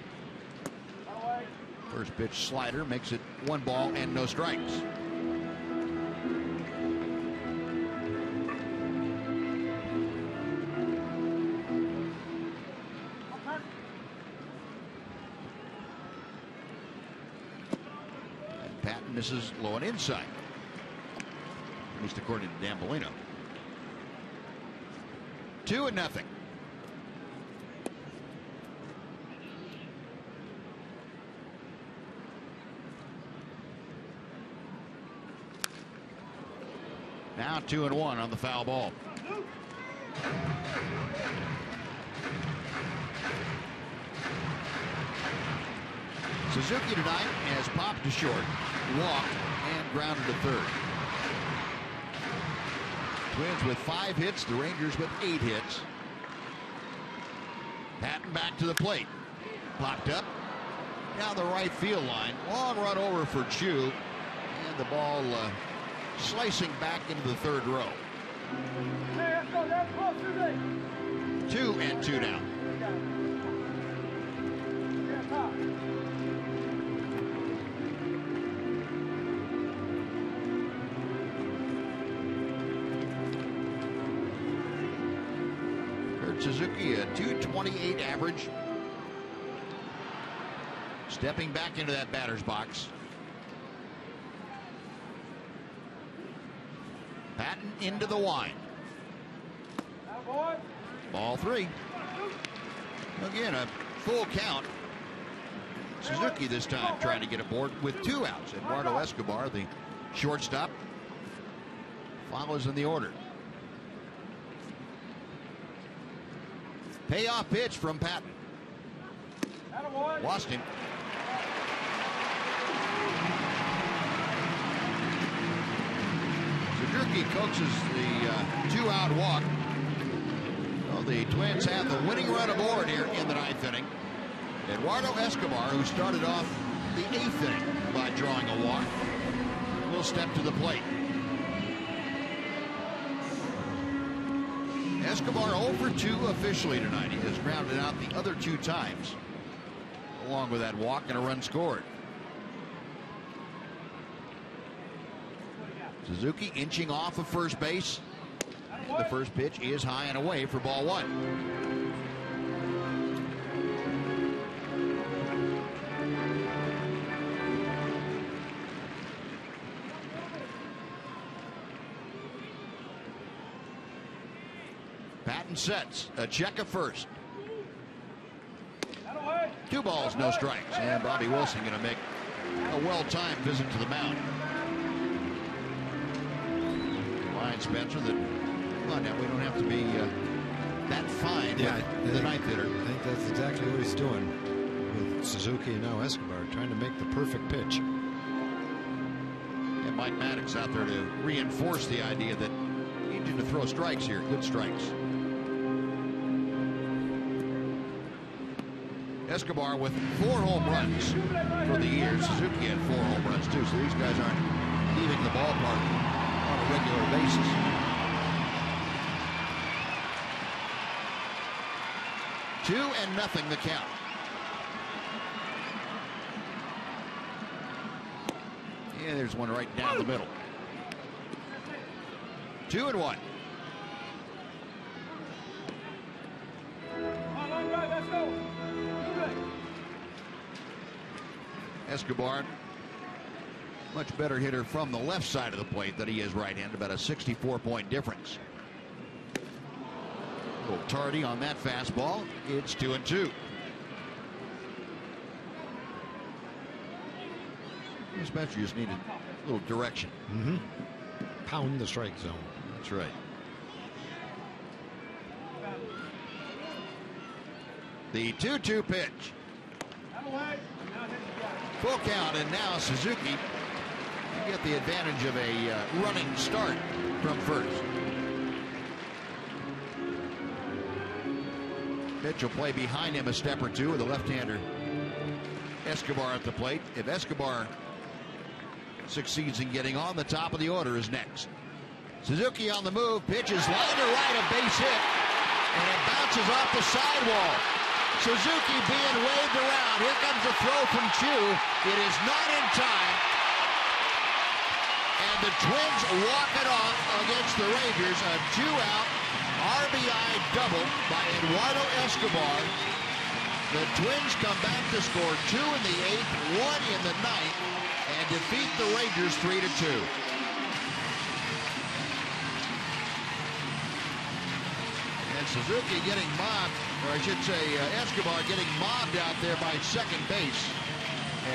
E: First pitch slider makes it 1 ball and no strikes. Misses low and inside, at least according to Dan Bellino. 2-0. Now 2-1 on the foul ball. Suzuki tonight has popped to short, walked, and grounded to third. Twins with 5 hits, the Rangers with 8 hits. Patton back to the plate. Popped up down the right field line. Long run over for Chu, and the ball slicing back into the third row. 2-2 now. Suzuki, a .228 average. Stepping back into that batter's box. Patton into the wind. Ball 3. Again, a full count. Suzuki this time trying to get aboard with 2 outs. Eduardo Escobar, the shortstop, follows in the order. Payoff pitch from Patton. Lost him. Suzuki coaxes the 2-out walk. Well, the Twins have the winning run aboard here in the 9th inning. Eduardo Escobar, who started off the 8th inning by drawing a walk, will step to the plate. Escobar 0 for 2 officially tonight. He has grounded out the other 2 times, along with that walk and a run scored. Suzuki inching off of first base. And the first pitch is high and away for ball 1. Patton sets. A check of first. 2 balls, no strikes. And Bobby Wilson going to make a well-timed visit to the mound. Ryan Spencer that, well, now we don't have to be that fine with the 9th hitter.
F: I think that's exactly what he's doing with Suzuki and now Escobar, trying to make the perfect pitch.
E: And Mike Maddox out there to reinforce the idea that you need to throw strikes here, good strikes. Escobar with 4 home runs for the year. Suzuki had 4 home runs too, so these guys aren't leaving the ballpark on a regular basis. Two and nothing the count. Yeah, there's one right down the middle. 2-1. Escobar, much better hitter from the left side of the plate than he is right-handed, about a 64-point difference. A little tardy on that fastball. It's 2-2. Spencer just needed a little direction.
F: Pound the strike zone.
E: That's right. The 2-2 pitch. Full count, and now Suzuki get the advantage of a running start from first. Pitch will play behind him a step or two with the left-hander Escobar at the plate. If Escobar succeeds in getting on, the top of the order is next. Suzuki on the move, pitches line to right, a base hit, and it bounces off the sidewall. Suzuki being waved around. Here comes the throw from Chu. It is not in time. And the Twins walk it off against the Rangers. A 2-out RBI double by Eduardo Escobar. The Twins come back to score 2 in the 8th, 1 in the 9th, and defeat the Rangers 3-2. And Suzuki getting mobbed, or I should say Escobar getting mobbed out there by second base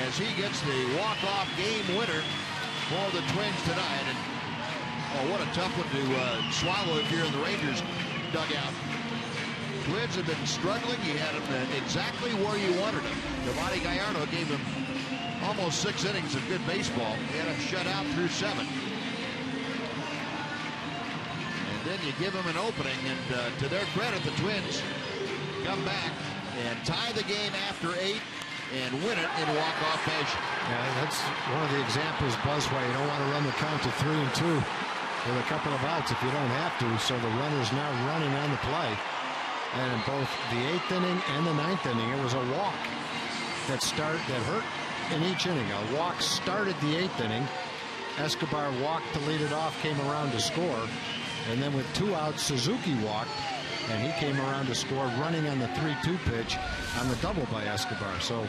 E: as he gets the walk-off game winner for the Twins tonight. And oh, what a tough one to swallow if you're in the Rangers dugout. Twins have been struggling. You had them exactly where you wanted them. Giovanni Gallardo gave them almost 6 innings of good baseball. He had them shut out through 7. And then you give them an opening, and to their credit, the Twins come back and tie the game after 8 and win it in walk-off fashion.
F: Yeah, that's one of the examples, Buzz, why you don't want to run the count to 3-2 with a couple of outs if you don't have to. So the runner's now running on the play. And in both the 8th inning and the 9th inning, it was a walk that hurt in each inning. A walk started the 8th inning. Escobar walked to lead it off, came around to score. And then with 2 outs, Suzuki walked, and he came around to score, running on the 3-2 pitch on the double by Escobar. So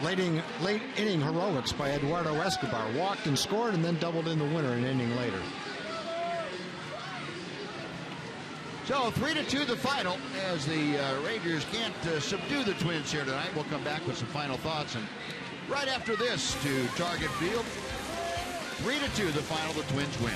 F: late inning heroics by Eduardo Escobar. Walked and scored and then doubled in the winner an inning later.
E: So 3-2 the final, as the Rangers can't subdue the Twins here tonight. We'll come back with some final thoughts, and right after this to Target Field. 3-2 the final, the Twins win.